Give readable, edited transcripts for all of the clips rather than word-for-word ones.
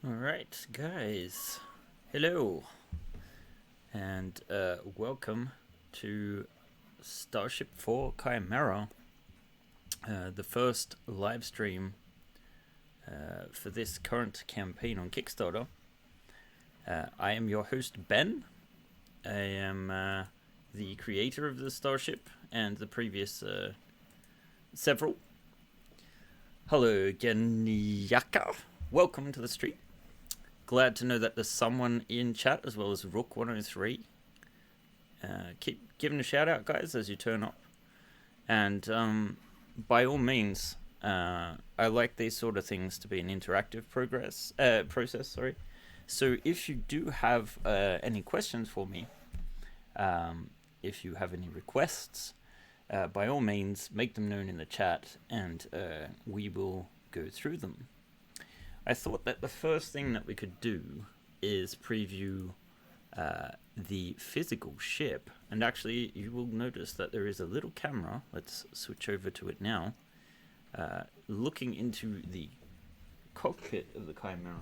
Alright, guys. Hello. And welcome to Starship IV Chimera, the first live stream for this current campaign on Kickstarter. I am your host, Ben. I am the creator of the Starship and the previous several. Hello again, Yaka. Welcome to the stream. Glad to know that there's someone in chat as well as Rook103. Keep giving a shout out, guys, as you turn up. And by all means, I like these sort of things to be an interactive process. Sorry. So if you do have any questions for me, if you have any requests, by all means, make them known in the chat, and we will go through them. I thought that the first thing that we could do is preview the physical ship. And actually, you will notice that there is a little camera. Let's switch over to it now. Looking into the cockpit of the Chimera.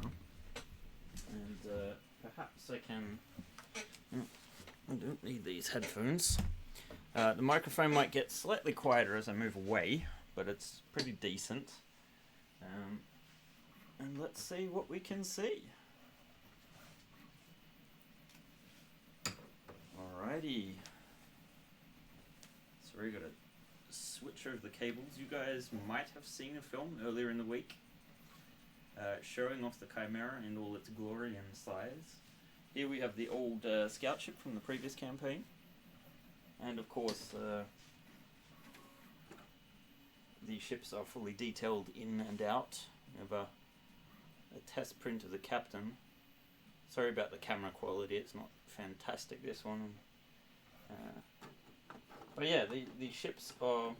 And perhaps I can... I don't need these headphones. The microphone might get slightly quieter as I move away, but it's pretty decent. And let's see what we can see. Alrighty. So we're going to switch over the cables. You guys might have seen a film earlier in the week showing off the Chimera in all its glory and size. Here we have the old scout ship from the previous campaign. And of course, the ships are fully detailed in and out. We have a test print of the captain. Sorry about the camera quality, it's not fantastic, this one. But yeah, the ships are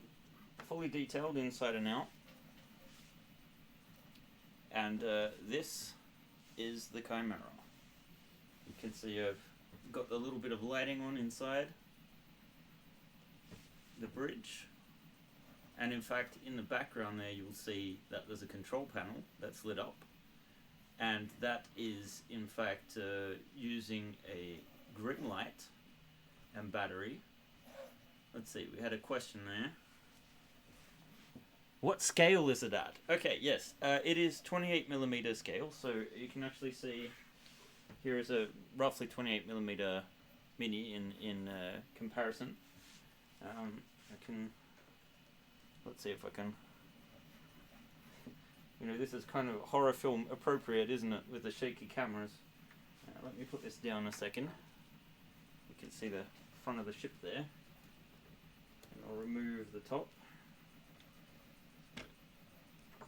fully detailed inside and out. And this is the Chimera. You can see I've got a little bit of lighting on inside the bridge. And in fact, in the background there, you'll see that there's a control panel that's lit up. And that is, in fact, using a green light and battery. Let's see, we had a question there. What scale is it at? Okay, yes, it is 28mm scale, so you can actually see here is a roughly 28mm mini in comparison. Let's see if I can... You know, this is kind of horror film appropriate, isn't it, with the shaky cameras. Let me put this down a second. You can see the front of the ship there. And I'll remove the top.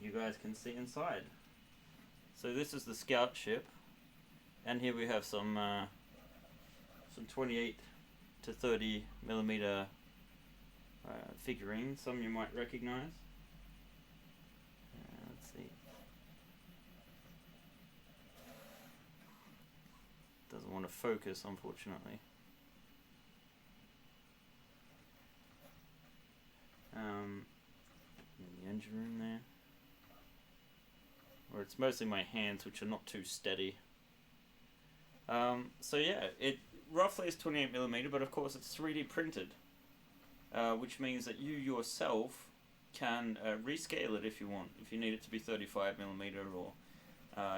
You guys can see inside. So this is the scout ship. And here we have some 28 to 30mm figurines, some you might recognize. Doesn't want to focus, unfortunately. The engine room there. Or it's mostly my hands, which are not too steady. So yeah, it roughly is 28mm, but of course it's 3D printed. Which means that you yourself can rescale it if you want. If you need it to be 35mm, or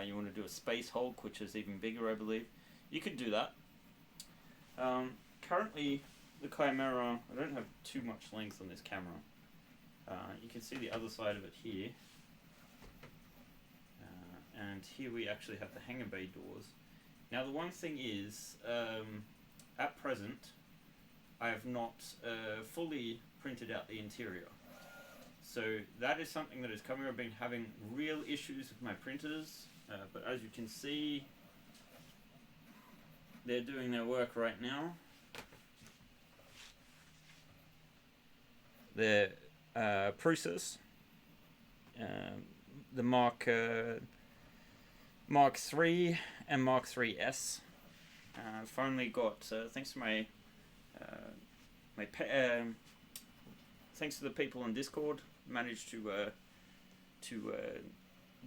you want to do a Space Hulk, which is even bigger, I believe. You could do that. Currently, the Chimera, I don't have too much length on this camera. You can see the other side of it here. And here we actually have the hangar bay doors. Now the one thing is, at present, I have not fully printed out the interior. So that is something that is coming. I've been having real issues with my printers, but as you can see, they're doing their work right now. The process, the Mark III and Mark III's, finally got, thanks to my thanks to the people on Discord, managed to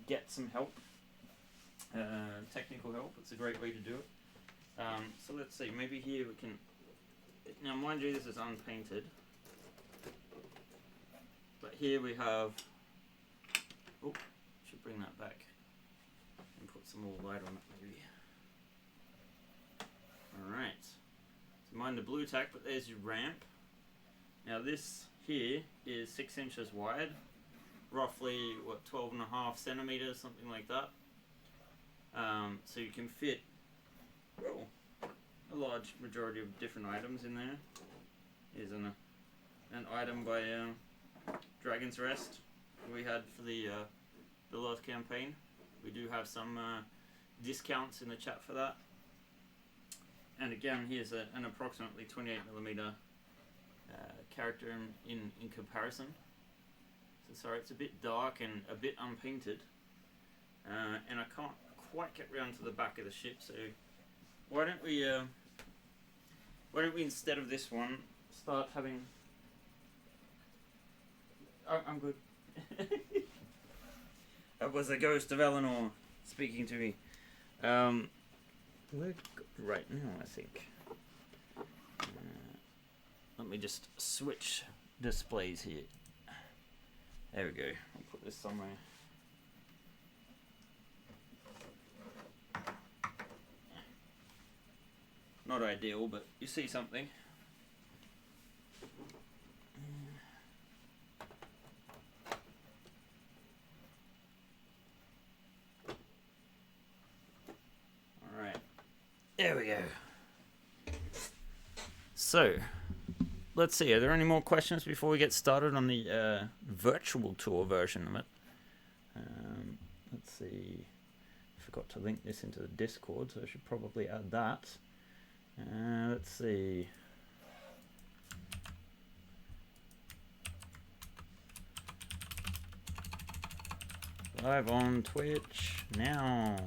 get some help technical help. It's a great way to do it. So let's see, maybe here we can, now mind you this is unpainted, but here we have, oh, should bring that back and put some more light on it maybe. Alright, so mind the blue tack, but there's your ramp. Now this here is 6 inches wide, roughly what, 12.5 centimeters, something like that. So you can fit, well, a large majority of different items in there. Here's an item by Dragon's Rest we had for the last campaign. We do have some discounts in the chat for that. And again, here's an approximately 28mm character in comparison. So sorry, it's a bit dark and a bit unpainted, and I can't quite get round to the back of the ship. So why don't we instead of this one start having? Oh, I'm good. That was the ghost of Eleanor speaking to me. Right now, I think. Let me just switch displays here. There we go. I'll put this somewhere. Not ideal, but you see something. Alright. There we go. So, let's see. Are there any more questions before we get started on the virtual tour version of it? Let's see. I forgot to link this into the Discord, so I should probably add that. Let's see. Live on Twitch now.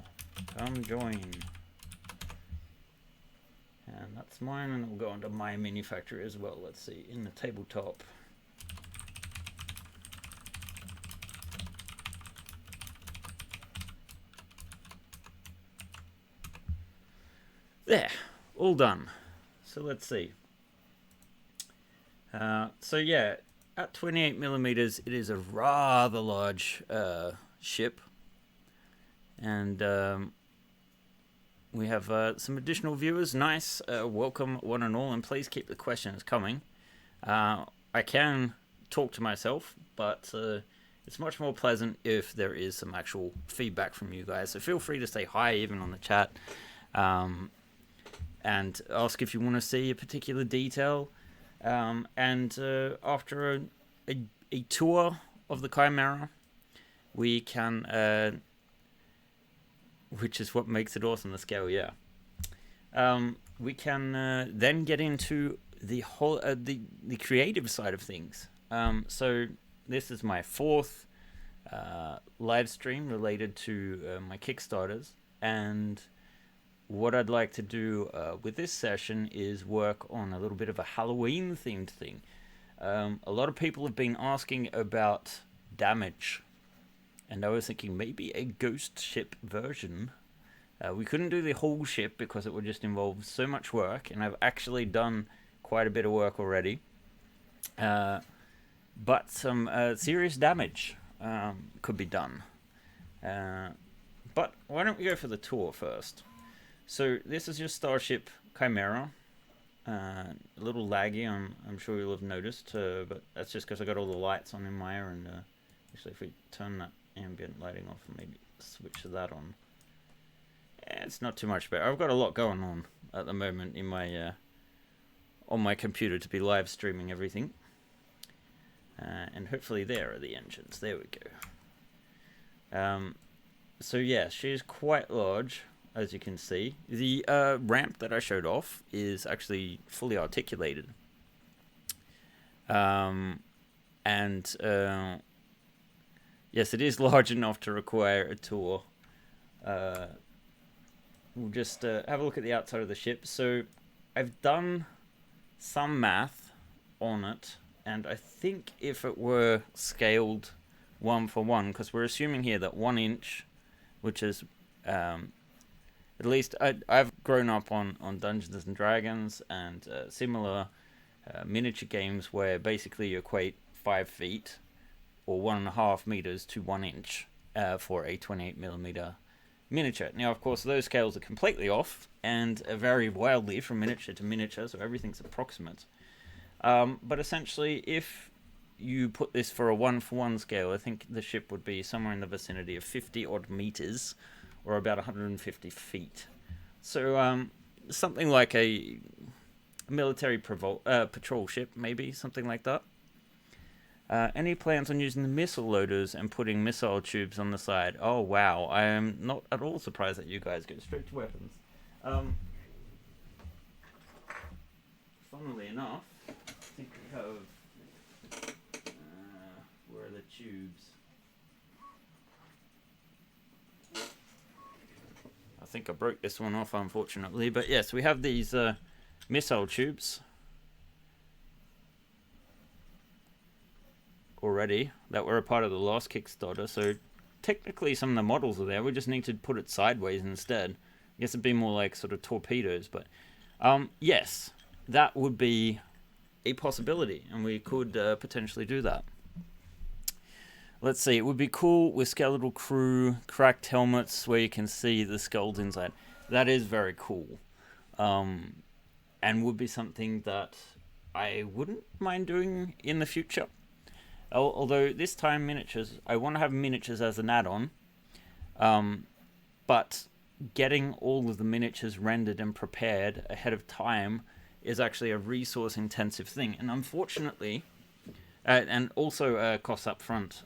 Come join. And that's mine, and it'll go onto my mini factory as well. Let's see, in the tabletop. There, all done. So let's see. So yeah, at 28mm, it is a rather large ship, and we have some additional viewers. Nice. Welcome one and all, and please keep the questions coming. I can talk to myself, but it's much more pleasant if there is some actual feedback from you guys. So feel free to say hi even on the chat, and ask if you want to see a particular detail. And after a tour of the Chimera, we can... which is what makes it awesome, the scale, yeah. We can then get into the whole the creative side of things. So this is my fourth live stream related to my Kickstarters, and what I'd like to do with this session is work on a little bit of a Halloween themed thing. A lot of people have been asking about damage, and I was thinking maybe a ghost ship version. We couldn't do the whole ship because it would just involve so much work, and I've actually done quite a bit of work already. But some serious damage could be done. But why don't we go for the tour first? So this is your Starship Chimera. A little laggy, I'm sure you'll have noticed, but that's just because I got all the lights on in Maya, and actually if we turn that ambient lighting off and maybe switch that on. Yeah, it's not too much better. I've got a lot going on at the moment in my on my computer to be live streaming everything. And hopefully there are the engines. There we go. So yeah, she's quite large, as you can see. The ramp that I showed off is actually fully articulated. And yes, it is large enough to require a tour. We'll just have a look at the outside of the ship. So I've done some math on it, and I think if it were scaled 1 for 1, because we're assuming here that 1 inch, which is At least I've grown up on Dungeons and Dragons and similar miniature games where basically you equate 5 feet or 1.5 meters to 1 inch for a 28mm miniature. Now, of course, those scales are completely off and vary wildly from miniature to miniature, so everything's approximate. But essentially, if you put this for a 1-for-1 scale, I think the ship would be somewhere in the vicinity of 50 odd meters, or about 150 feet. So something like a military patrol ship, maybe, something like that. Any plans on using the missile loaders and putting missile tubes on the side? Oh, wow. I am not at all surprised that you guys go straight to weapons. Funnily enough, I think we have... where are the tubes? I think I broke this one off, unfortunately. But yes, we have these missile tubes already that were a part of the last Kickstarter. So technically some of the models are there. We just need to put it sideways instead. I guess it'd be more like sort of torpedoes. But yes, that would be a possibility. And we could potentially do that. Let's see, it would be cool with skeletal crew, cracked helmets where you can see the skulls inside. That is very cool. And would be something that I wouldn't mind doing in the future. Although this time miniatures, I want to have miniatures as an add-on. But getting all of the miniatures rendered and prepared ahead of time is actually a resource-intensive thing. And unfortunately... and also costs up front.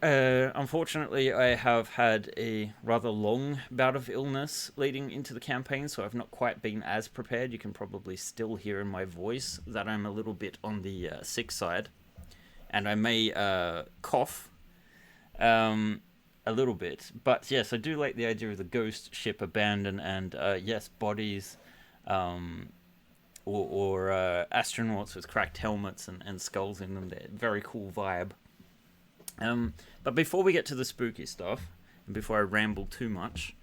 Unfortunately, I have had a rather long bout of illness leading into the campaign, so I've not quite been as prepared. You can probably still hear in my voice that I'm a little bit on the sick side. And I may cough a little bit. But yes, I do like the idea of the ghost ship abandoned and, yes, bodies... Or astronauts with cracked helmets and skulls in them. They're very cool vibe. But before we get to the spooky stuff, and before I ramble too much,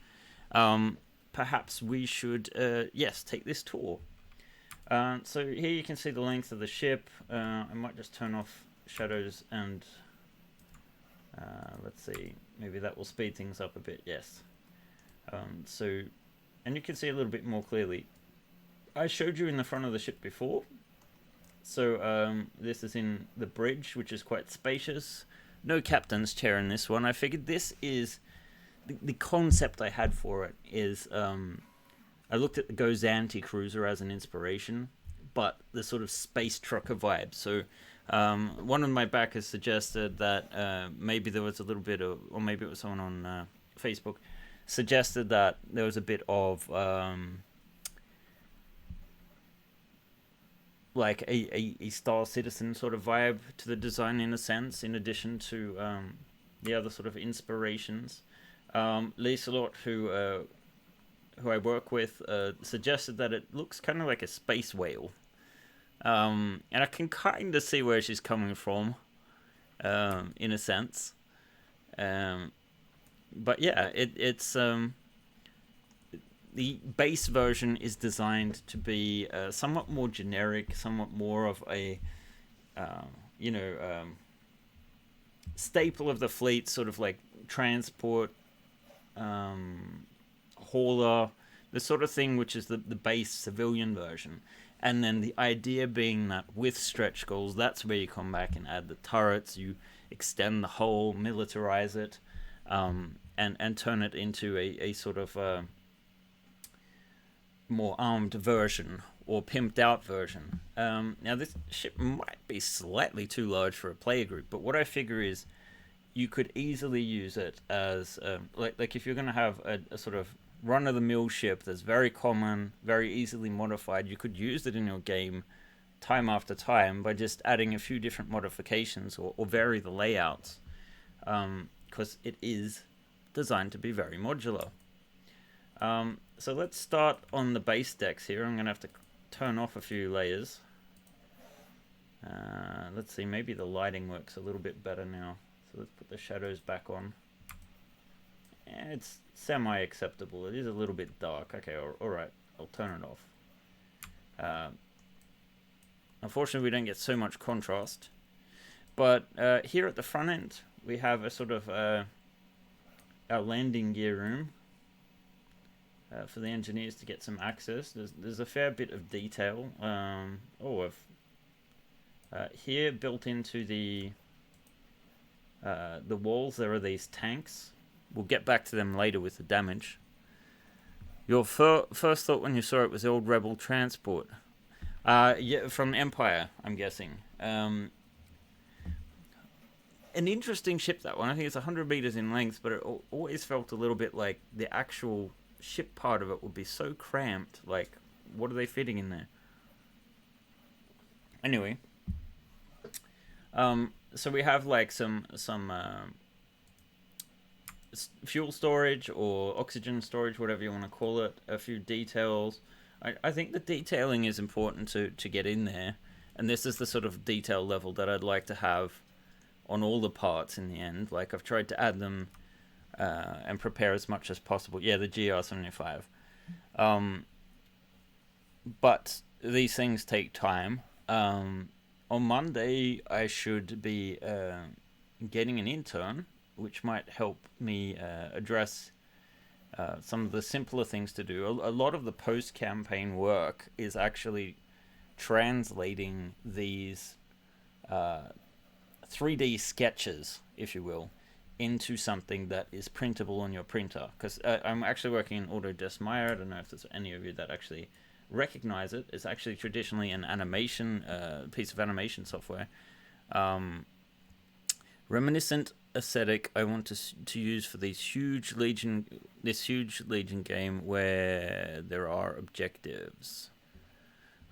perhaps we should, yes, take this tour. So here you can see the length of the ship. I might just turn off shadows and, let's see, maybe that will speed things up a bit, yes. And you can see a little bit more clearly. I showed you in the front of the ship before. So this is in the bridge, which is quite spacious. No captain's chair in this one. I figured this is... The concept I had for it is... I looked at the Gozanti cruiser as an inspiration, but the sort of space trucker vibe. So one of my backers suggested that maybe there was a little bit of... Or maybe it was someone on Facebook. Suggested that there was a bit of... like a Star Citizen sort of vibe to the design in a sense, in addition to the other sort of inspirations. Lieselot, who I work with, suggested that it looks kind of like a space whale. And I can kind of see where she's coming from, in a sense. But yeah, it's... The base version is designed to be somewhat more generic, somewhat more of a, staple of the fleet, sort of like transport, hauler, the sort of thing which is the base civilian version. And then the idea being that with stretch goals, that's where you come back and add the turrets, you extend the hull, militarize it, and turn it into a sort of... more armed version or pimped out version. Now this ship might be slightly too large for a player group, but what I figure is you could easily use it as like if you're going to have a sort of run-of-the-mill ship that's very common, very easily modified, you could use it in your game time after time by just adding a few different modifications or vary the layouts, because it is designed to be very modular. So let's start on the base decks here. I'm going to have to turn off a few layers. Let's see, maybe the lighting works a little bit better now. So let's put the shadows back on. it's semi-acceptable. It is a little bit dark. Okay, alright. I'll turn it off. Unfortunately, we don't get so much contrast. But here at the front end, we have a sort of our landing gear room for the engineers to get some access. There's a fair bit of detail. Here built into the walls, there are these tanks. We'll get back to them later with the damage. Your first thought when you saw it was the old Rebel transport. Yeah, from Empire, I'm guessing. An interesting ship, that one. I think it's 100 meters in length, but it always felt a little bit like the actual ship part of it would be so cramped. Like, what are they fitting in there? Anyway, so we have like some fuel storage or oxygen storage, whatever you want to call it. A few details. I think the detailing is important to get in there, and this is the sort of detail level that I'd like to have on all the parts in the end. Like, I've tried to add them and prepare as much as possible. Yeah, the GR75. But these things take time. On Monday, I should be getting an intern, which might help me address some of the simpler things to do. A lot of the post-campaign work is actually translating these 3D sketches, if you will, into something that is printable on your printer. Because I'm actually working in Autodesk Maya. I don't know if there's any of you that actually recognize it. It's actually traditionally an animation piece of animation software. Reminiscent aesthetic I want to use for this huge Legion game where there are objectives.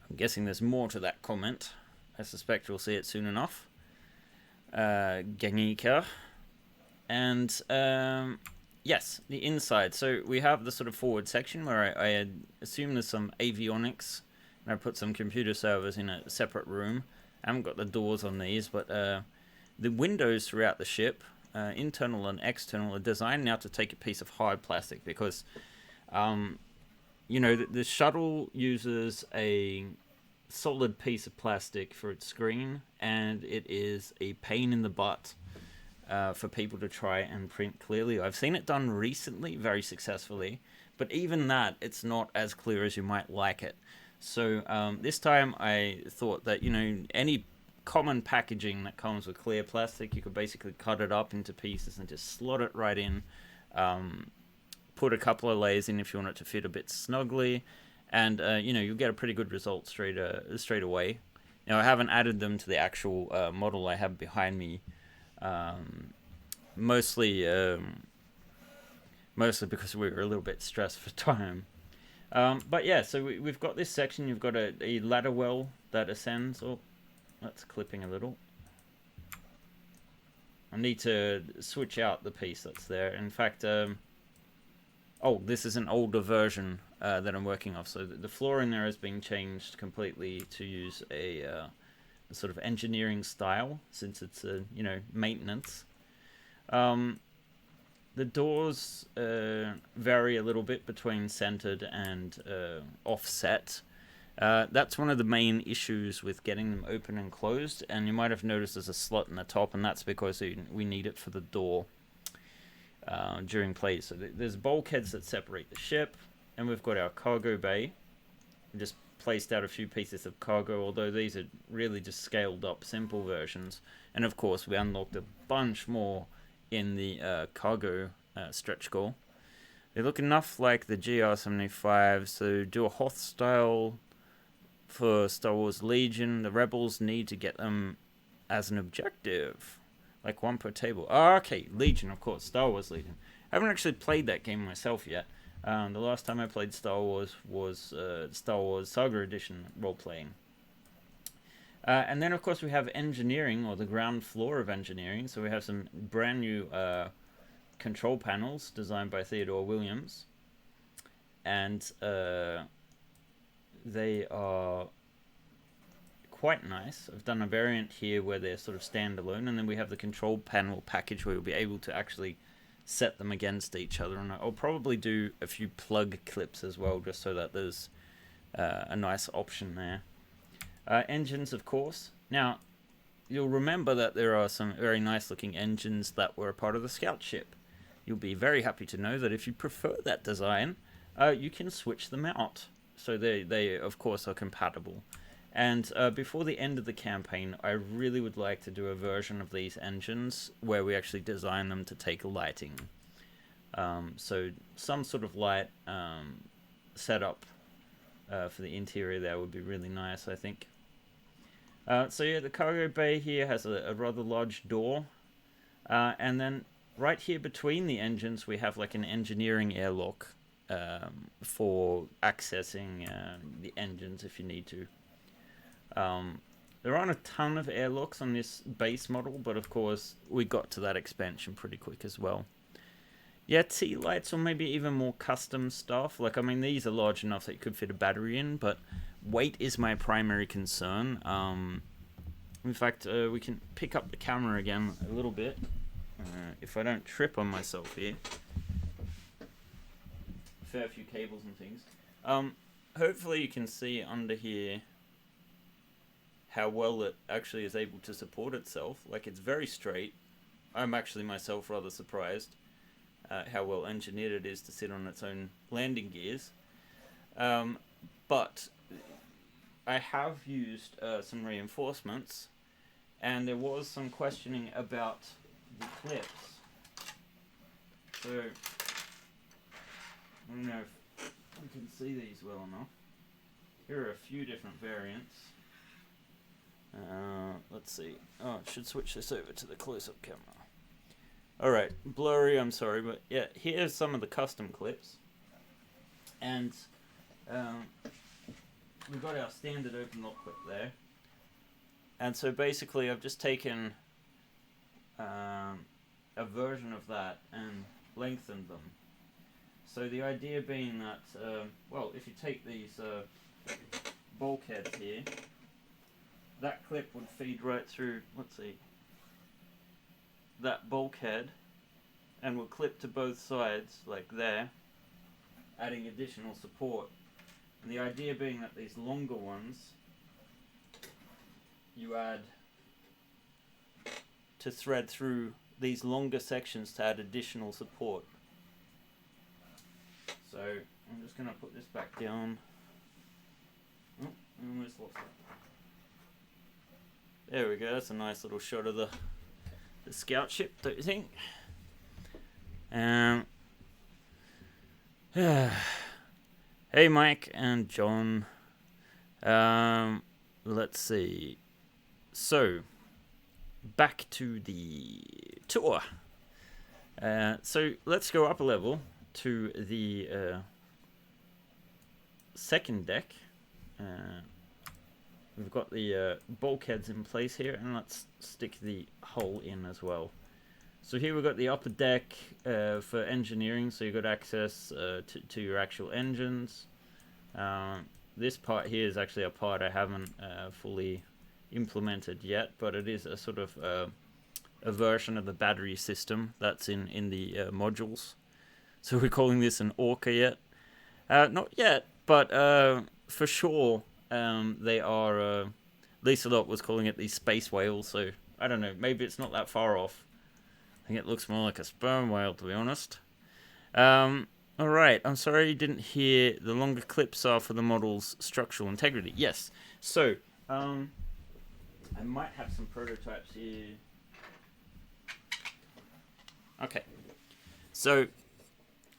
I'm guessing there's more to that comment. I suspect we'll see it soon enough. Gangika. And yes, the inside. So we have the sort of forward section where I assume there's some avionics, and I put some computer servers in a separate room. I haven't got the doors on these, but the windows throughout the ship, internal and external, are designed now to take a piece of hard plastic because, you know, the shuttle uses a solid piece of plastic for its screen, and it is a pain in the butt for people to try and print clearly. I've seen it done recently very successfully, but even that, it's not as clear as you might like it. So this time I thought that, you know, any common packaging that comes with clear plastic, you could basically cut it up into pieces and just slot it right in. Put a couple of layers in if you want it to fit a bit snugly, and you know, you'll get a pretty good result straight away. Now, I haven't added them to the actual model I have behind me, mostly because we were a little bit stressed for time. But yeah, so we've got this section. You've got a ladder well that ascends. Oh, that's clipping a little. I need to switch out the piece that's there. In fact, oh, this is an older version that I'm working off. So the floor in there has been changed completely to use a sort of engineering style, since it's you know, maintenance. The doors vary a little bit between centered and offset. That's one of the main issues with getting them open and closed, and you might have noticed there's a slot in the top, and that's because we need it for the door during play. So there's bulkheads that separate the ship, and we've got our cargo bay. We just placed out a few pieces of cargo, although these are really just scaled up simple versions. And of course we unlocked a bunch more in the cargo stretch goal. They look enough like the GR75, so do a Hoth style for Star Wars Legion. The Rebels need to get them as an objective, like one per table. Oh, okay, Legion, of course, Star Wars Legion. I haven't actually played that game myself yet. The last time I played Star Wars was Star Wars Saga Edition role-playing. And then, of course, we have engineering, or the ground floor of engineering. So we have some brand new control panels designed by Theodore Williams. And they are quite nice. I've done a variant here where they're sort of standalone. And then we have the control panel package where you'll be able to actually set them against each other, and I'll probably do a few plug clips as well, just so that there's a nice option there. Engines, of course. Now, you'll remember that there are some very nice looking engines that were a part of the scout ship. You'll be very happy to know that if you prefer that design, you can switch them out. So they of course are compatible. And before the end of the campaign, I really would like to do a version of these engines where we actually design them to take lighting. So some sort of light setup for the interior there would be really nice, I think. So yeah, the cargo bay here has a rather large door. And then right here between the engines, we have like an engineering airlock for accessing the engines if you need to. There aren't a ton of airlocks on this base model, but of course we got to that expansion pretty quick as well. Yeah, T-lights or maybe even more custom stuff. Like, I mean, these are large enough that you could fit a battery in, but weight is my primary concern. In fact, we can pick up the camera again a little bit, if I don't trip on myself here. Fair few cables and things. Hopefully you can see under here how well it actually is able to support itself. Like, it's very straight. I'm actually myself rather surprised how well engineered it is to sit on its own landing gears. But I have used some reinforcements, and there was some questioning about the clips. So I don't know if you can see these well enough. Here are a few different variants. Let's see. Oh, I should switch this over to the close-up camera. Alright, blurry, I'm sorry, but yeah, here's some of the custom clips. And we've got our standard open lock clip there. And so basically I've just taken a version of that and lengthened them. So the idea being that, well, if you take these bulkheads here, that clip would feed right through, let's see, that bulkhead, and will clip to both sides, like there, adding additional support. And the idea being that these longer ones, you add to thread through these longer sections to add additional support. So I'm just going to put this back down. Oh, I almost lost it. There we go, that's a nice little shot of the scout ship, don't you think? Hey Mike and John. Let's see. So, back to the tour. So let's go up a level to the second deck. We've got the bulkheads in place here, and let's stick the hull in as well. So here we've got the upper deck for engineering, so you've got access to your actual engines. This part here is actually a part I haven't fully implemented yet, but it is a sort of a version of the battery system that's in the modules. So we're calling this an Orca yet? Not yet, but for sure. They are, Lisa Lot was calling it the space whales, so I don't know, maybe it's not that far off. I think it looks more like a sperm whale, to be honest. Alright, I'm sorry you didn't hear. The longer clips are for the model's structural integrity. Yes, so, I might have some prototypes here. Okay, so,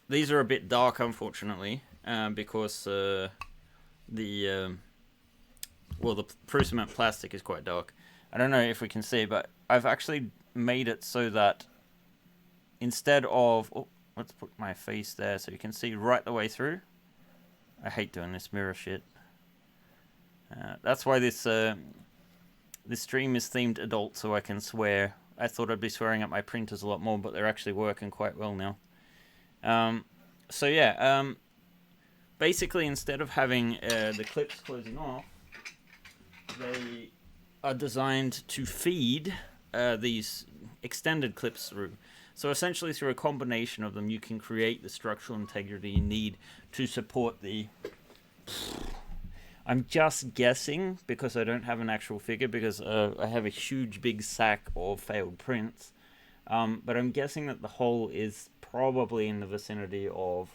these are a bit dark, unfortunately, because the Prusament plastic is quite dark. I don't know if we can see, but I've actually made it so that instead of... Oh, let's put my face there so you can see right the way through. I hate doing this mirror shit. That's why this stream is themed adult, so I can swear. I thought I'd be swearing at my printers a lot more, but they're actually working quite well now. So yeah, basically instead of having the clips closing off, they are designed to feed these extended clips through. So essentially, through a combination of them, you can create the structural integrity you need to support the... I'm just guessing, because I don't have an actual figure, because I have a huge big sack of failed prints. But I'm guessing that the hull is probably in the vicinity of,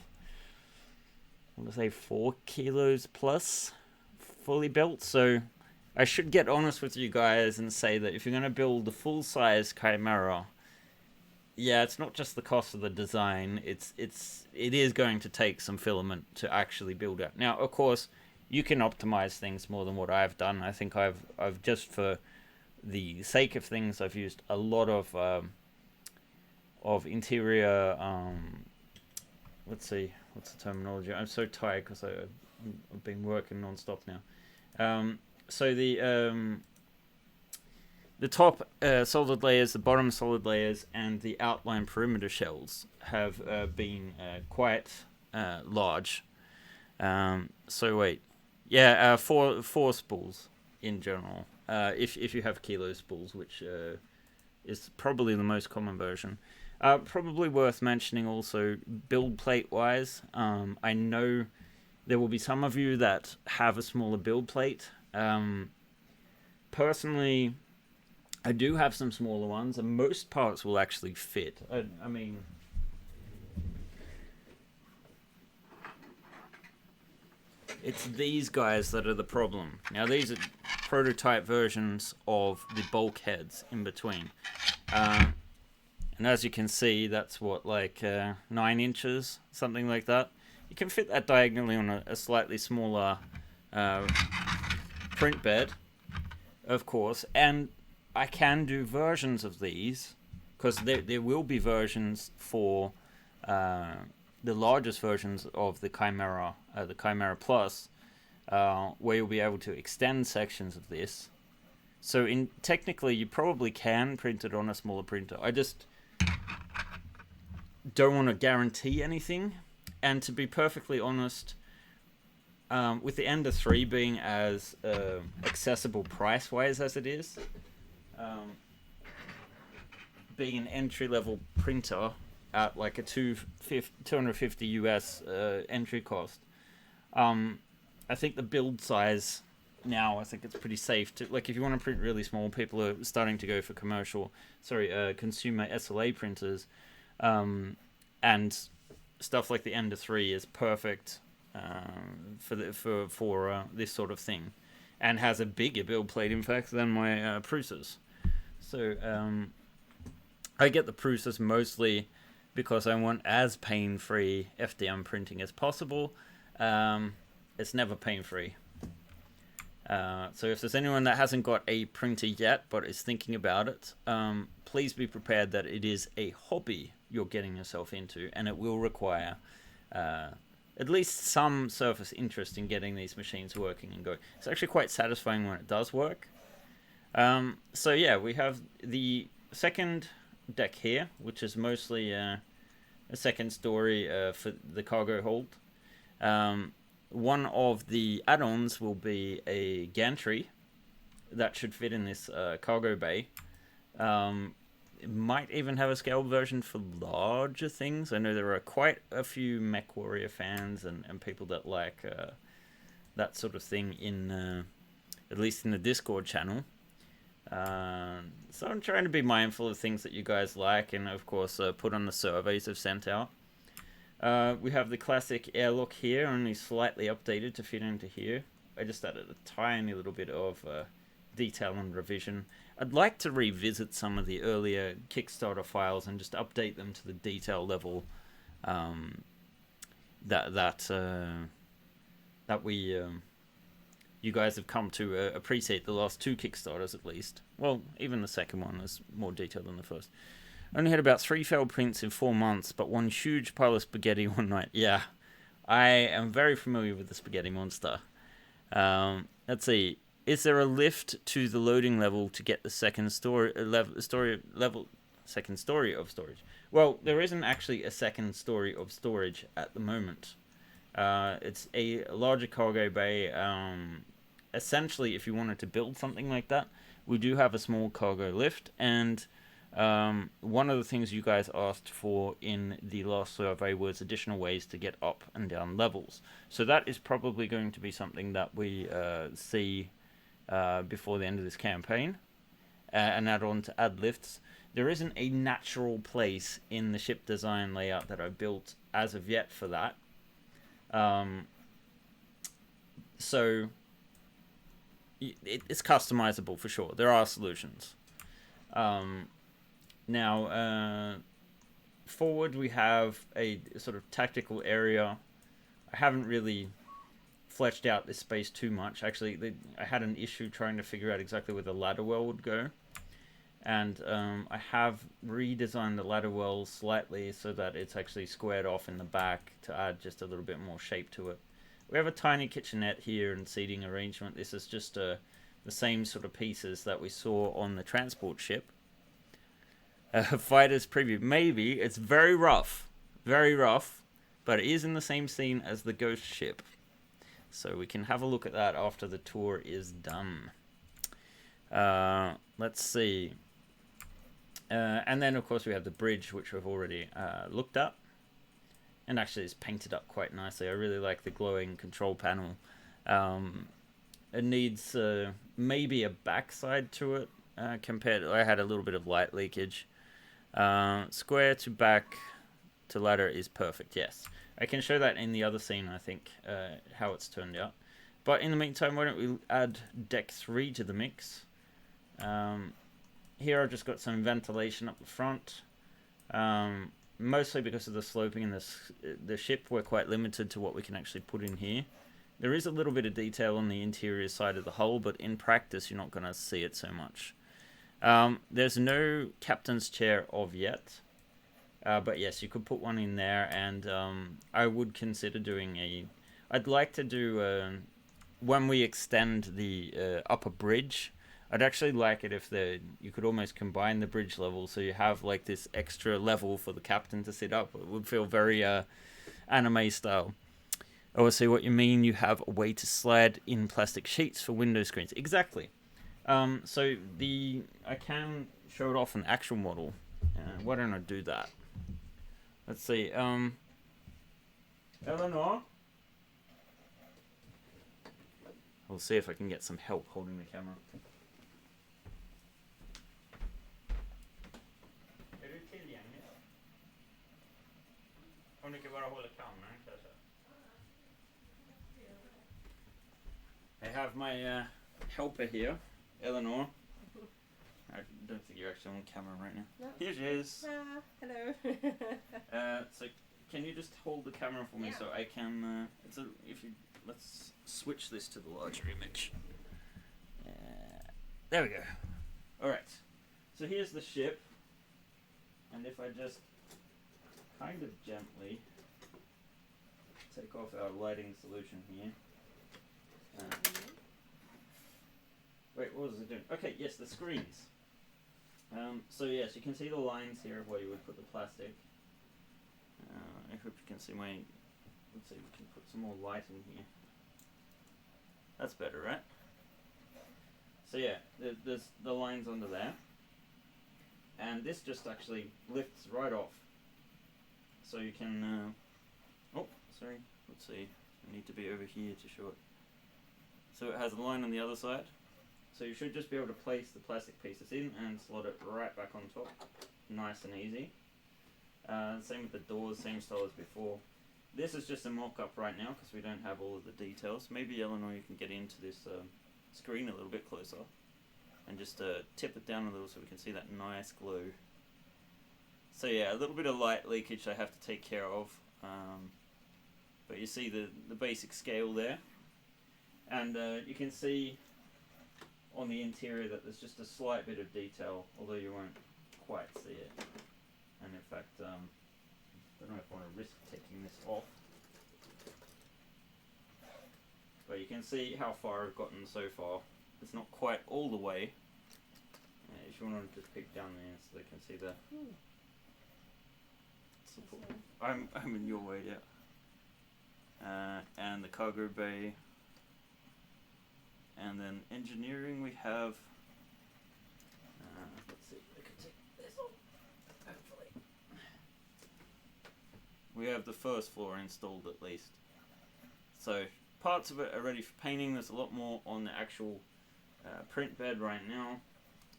I want to say 4 kilos plus, fully built. So I should get honest with you guys and say that if you're going to build the full-size Chimera, yeah, it's not just the cost of the design. It is going to take some filament to actually build it. Now, of course, you can optimize things more than what I've done. I think I've just for the sake of things, I've used a lot of interior. Let's see, what's the terminology? I'm so tired because I've been working non-stop now. So the top solid layers, the bottom solid layers, and the outline perimeter shells have been quite large. So wait, yeah, four spools in general. If you have kilo spools, which is probably the most common version. Probably worth mentioning also, build plate wise. I know there will be some of you that have a smaller build plate. Personally, I do have some smaller ones, and most parts will actually fit. I mean, it's these guys that are the problem. Now, these are prototype versions of the bulkheads in between. And as you can see, that's what, like 9 inches, something like that. You can fit that diagonally on a slightly smaller print bed, of course. And I can do versions of these, because there will be versions for the largest versions of the Chimera Plus, where you'll be able to extend sections of this. So technically, you probably can print it on a smaller printer. I just don't want to guarantee anything. And to be perfectly honest, with the Ender 3 being as accessible price-wise as it is, being an entry-level printer at like a $250 US entry cost, I think the build size now, I think it's pretty safe to, like, if you want to print really small, people are starting to go for consumer SLA printers, and stuff like the Ender 3 is perfect for this sort of thing, and has a bigger build plate, in fact, than my Prusa's. So I get the Prusa's mostly because I want as pain-free FDM printing as possible. It's never pain-free. So if there's anyone that hasn't got a printer yet but is thinking about it, please be prepared that it is a hobby you're getting yourself into, and it will require at least some surface interest in getting these machines working and going. It's actually quite satisfying when it does work. So yeah, we have the second deck here, which is mostly a second story for the cargo hold. One of the add-ons will be a gantry that should fit in this cargo bay. It might even have a scaled version for larger things. I know there are quite a few Mech Warrior fans and people that like that sort of thing in, at least in the Discord channel. So I'm trying to be mindful of things that you guys like, and of course put on the surveys I've sent out. We have the classic airlock here, only slightly updated to fit into here. I just added a tiny little bit of detail and revision. I'd like to revisit some of the earlier Kickstarter files and just update them to the detail level that we you guys have come to appreciate the last 2 Kickstarters at least. Well, even the second one is more detailed than the first. Only had about 3 failed prints in 4 months, but one huge pile of spaghetti one night. Yeah, I am very familiar with the spaghetti monster. Let's see. Is there a lift to the loading level to get the second story of storage? Well, there isn't actually a second story of storage at the moment. It's a larger cargo bay. Essentially, if you wanted to build something like that, we do have a small cargo lift, and One of the things you guys asked for in the last survey was additional ways to get up and down levels. So that is probably going to be something that we see before the end of this campaign. An add-on to add lifts. There isn't a natural place in the ship design layout that I built as of yet for that. So it's customizable for sure. There are solutions. Now, forward we have a sort of tactical area. I haven't really fleshed out this space too much. Actually, I had an issue trying to figure out exactly where the ladder well would go. And I have redesigned the ladder well slightly so that it's actually squared off in the back to add just a little bit more shape to it. We have a tiny kitchenette here and seating arrangement. This is just the same sort of pieces that we saw on the transport ship. Fighter's preview. Maybe. It's very rough. Very rough. But it is in the same scene as the ghost ship. So we can have a look at that after the tour is done. Let's see. And then, of course, we have the bridge, which we've already looked at. And actually, it's painted up quite nicely. I really like the glowing control panel. It needs maybe a backside to it. Compared to, I had a little bit of light leakage. Square to back to ladder is perfect, yes. I can show that in the other scene, I think, how it's turned out. But in the meantime, why don't we add deck 3 to the mix. Here I've just got some ventilation up the front. Mostly because of the sloping in the ship, we're quite limited to what we can actually put in here. There is a little bit of detail on the interior side of the hull, but in practice you're not going to see it so much. There's no captain's chair of yet. But yes, you could put one in there, and I would consider doing I'd like to do, when we extend the upper bridge, I'd actually like it if you could almost combine the bridge level, so you have like this extra level for the captain to sit up. It would feel very anime style. Oh, I see what you mean. You have a way to slide in plastic sheets for window screens. Exactly. So I can show it off an actual model. Why don't I do that? Let's see. Eleanor? I'll see if I can get some help holding the camera. I have my helper here, Eleanor. I don't think you're actually on camera right now. No. Here she is. Hello. So can you just hold the camera for me so I can? Let's switch this to the larger image. There we go. All right. So here's the ship, and if I just kind of gently take off our lighting solution here. Wait, what was it doing? Okay, yes, the screens. So yes, you can see the lines here of where you would put the plastic. I hope you can see let's see if we can put some more light in here. That's better, right? So yeah, there's the lines under there. And this just actually lifts right off. So you can, oh, sorry, let's see. I need to be over here to show it. So it has a line on the other side. So you should just be able to place the plastic pieces in and slot it right back on top. Nice and easy. Same with the doors, same style as before. This is just a mock-up right now because we don't have all of the details. Maybe Eleanor, you can get into this screen a little bit closer and just tip it down a little so we can see that nice glow. So yeah, a little bit of light leakage I have to take care of. But you see the basic scale there. And you can see on the interior that there's just a slight bit of detail, although you won't quite see it. And in fact, I don't know if I want to risk taking this off. But you can see how far I've gotten so far. It's not quite all the way. If you want to just peek down there so they can see the support. I'm in your way, yeah. And the cargo bay. And then engineering we have, let's see, I can take this off. have the first floor installed at least. So parts of it are ready for painting. There's a lot more on the actual print bed right now.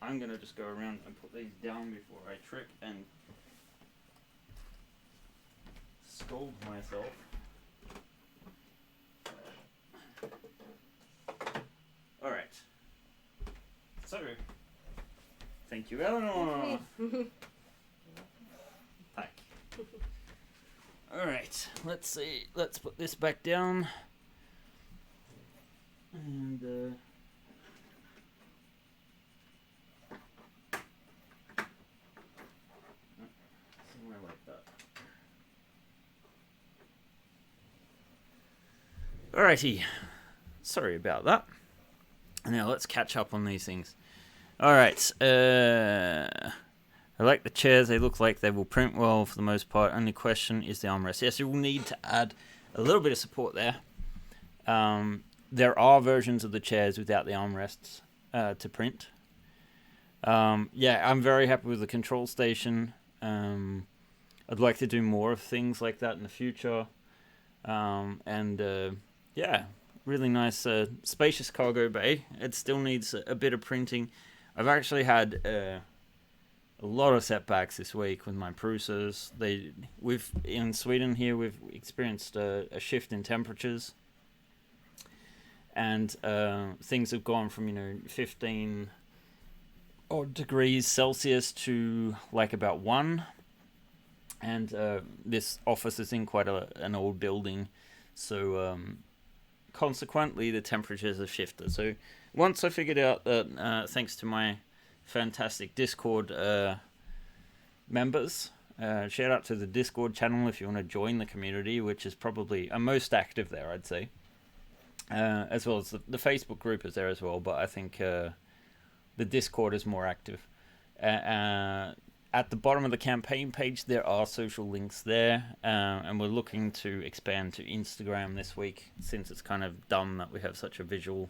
I'm going to just go around and put these down before I trip and scold myself. Alright. So, thank you, Eleanor. Tack. Alright, let's see. Let's put this back down. And, somewhere like that. Alrighty. Sorry about that. Now let's catch up on these things. Alright, I like the chairs. They look like they will print well for the most part. Only question is the armrest. Yes, you will need to add a little bit of support there. There are versions of the chairs without the armrests to print. Yeah, I'm very happy with the control station. I'd like to do more of things like that in the future. Yeah, really nice spacious cargo bay. It still needs a bit of printing. I've actually had a lot of setbacks this week with my Prusas. In Sweden here we've experienced a shift in temperatures, and things have gone from 15 odd degrees Celsius to like about 1. And this office is in quite an old building, so consequently the temperatures have shifted. So once I figured out that, thanks to my fantastic Discord members, shout out to the Discord channel if you want to join the community, which is probably most active there, I'd say, as well as the Facebook group is there as well, but I think the Discord is more active. At the bottom of the campaign page, there are social links there, and we're looking to expand to Instagram this week, since it's kind of dumb that we have such a visual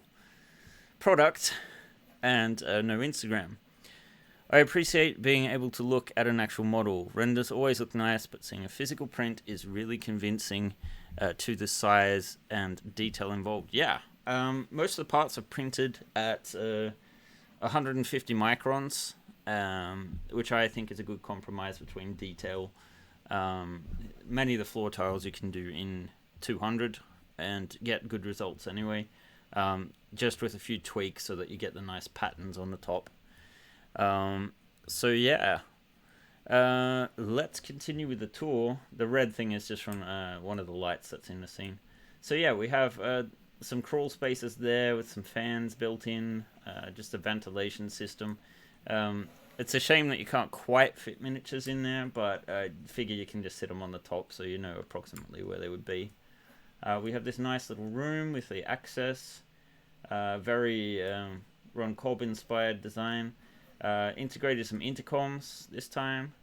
product and no Instagram. I appreciate being able to look at an actual model. Renders always look nice, but seeing a physical print is really convincing to the size and detail involved. Yeah, most of the parts are printed at 150 microns. Which I think is a good compromise between detail. Many of the floor tiles you can do in 200 and get good results anyway, just with a few tweaks so that you get the nice patterns on the top. So yeah, let's continue with the tour. The red thing is just from one of the lights that's in the scene. So yeah, we have some crawl spaces there with some fans built in, just a ventilation system. It's a shame that you can't quite fit miniatures in there, but I figure you can just sit them on the top so you know approximately where they would be. We have this nice little room with the access, very Ron Cobb inspired design. Integrated some intercoms this time.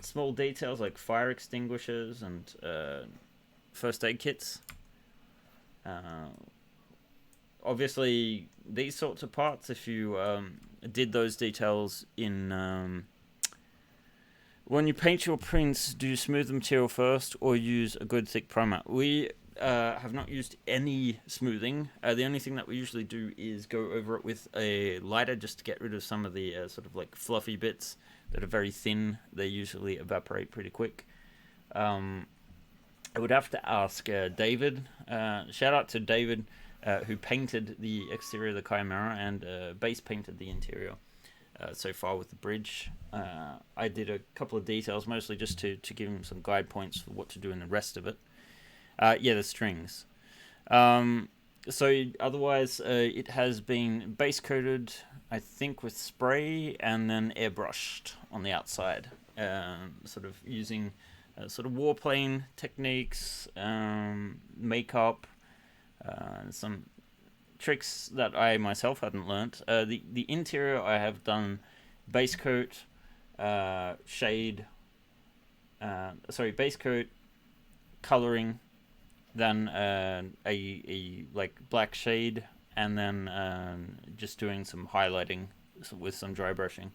Small details like fire extinguishers and first aid kits. Obviously, these sorts of parts, if you did those details in when you paint your prints, do you smooth the material first or use a good thick primer? We have not used any smoothing. The only thing that we usually do is go over it with a lighter just to get rid of some of the sort of like fluffy bits that are very thin. They usually evaporate pretty quick. I would have to ask David. Shout out to David, who painted the exterior of the Chimera and base painted the interior so far with the bridge. I did a couple of details, mostly just to give him some guide points for what to do in the rest of it. Yeah, the strings. So otherwise, it has been base coated, I think, with spray and then airbrushed on the outside, sort of using sort of warplane techniques, makeup, some tricks that I myself hadn't learnt. The interior I have done base coat, base coat, coloring, then a like black shade, and then just doing some highlighting with some dry brushing.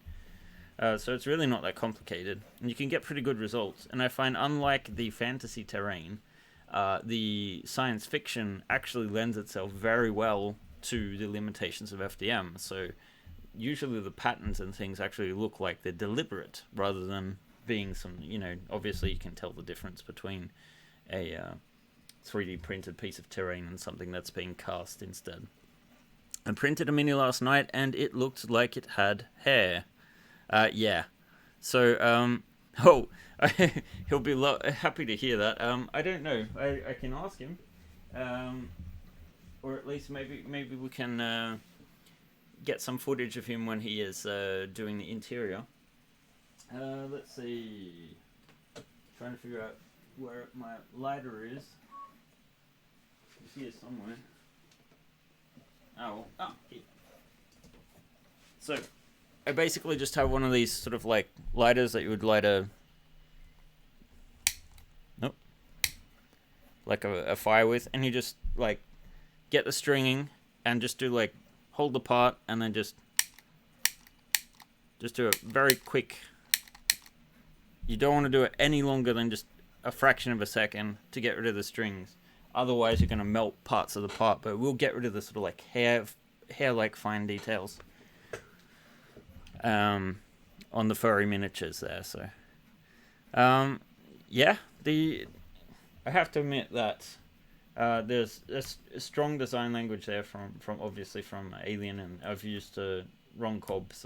So it's really not that complicated, and you can get pretty good results. And I find, unlike the fantasy terrain, the science fiction actually lends itself very well to the limitations of FDM. So usually the patterns and things actually look like they're deliberate rather than being some, obviously you can tell the difference between a 3D printed piece of terrain and something that's being cast instead. I printed a mini last night and it looked like it had hair. Yeah. So, he'll be happy to hear that. I don't know. I can ask him. Or at least maybe we can get some footage of him when he is doing the interior. Let's see. Trying to figure out where my lighter is. It's here somewhere. Here. So, I basically just have one of these sort of like lighters that you would light a fire with, and you just like get the stringing and just do like hold the part and then just do a very quick. You don't want to do it any longer than just a fraction of a second to get rid of the strings. Otherwise, you're going to melt parts of the part, but we'll get rid of the sort of like hair-like fine details on the furry miniatures there. So, yeah, I have to admit that there's a strong design language there from obviously from Alien, and I've used Ron Cobb's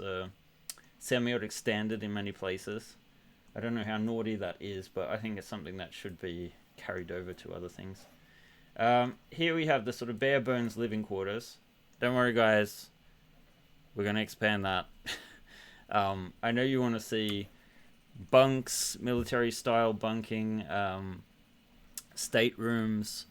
semiotic standard in many places. I don't know how naughty that is, but I think it's something that should be carried over to other things. Here we have the sort of bare bones living quarters. Don't worry, guys. We're going to expand that. I know you want to see bunks, military-style bunking, staterooms,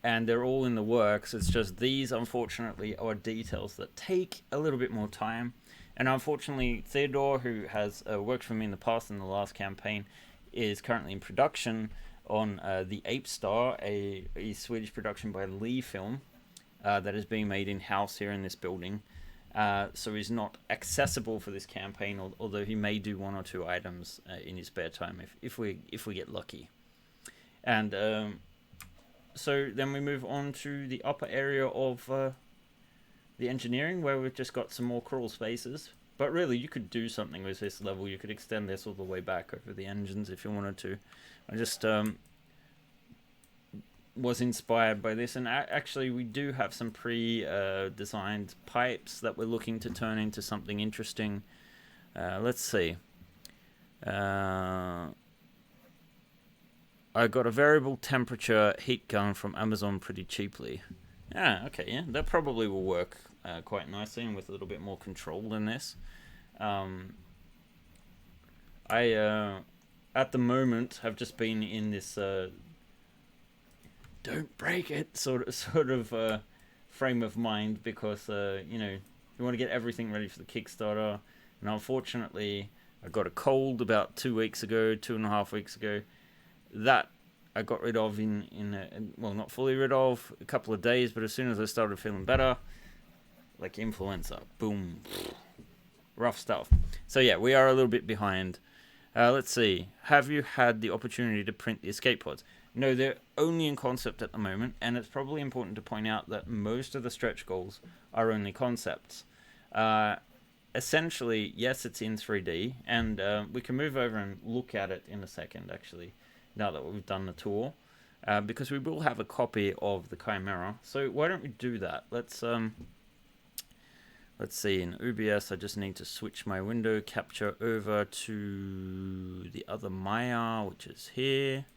and they're all in the works. It's just these, unfortunately, are details that take a little bit more time. And unfortunately, Theodore, who has worked for me in the past in the last campaign, is currently in production on the Ape Star, a Swedish production by Lee Film that is being made in-house here in this building. So he's not accessible for this campaign, although he may do one or two items in his spare time if we get lucky. And so then we move on to the upper area of the engineering, where we've just got some more crawl spaces. But really, you could do something with this level. You could extend this all the way back over the engines if you wanted to. I just was inspired by this, and actually we do have some pre-designed pipes that we're looking to turn into something interesting. Let's see. I got a variable temperature heat gun from Amazon pretty cheaply. Okay, yeah, that probably will work quite nicely and with a little bit more control than this. I at the moment have just been in this don't break it sort of frame of mind, because you want to get everything ready for the Kickstarter, and unfortunately I got a cold about 2.5 weeks ago. That I got rid of well, not fully rid of, a couple of days, but as soon as I started feeling better, like influenza, boom, rough stuff. So yeah, we are a little bit behind. Let's see. Have you had the opportunity to print the escape pods? No, they're only in concept at the moment, and it's probably important to point out that most of the stretch goals are only concepts. Essentially, yes, it's in 3D, and we can move over and look at it in a second, actually, now that we've done the tour, because we will have a copy of the Chimera. So why don't we do that? Let's see, in OBS, I just need to switch my window capture over to the other Maya, which is here.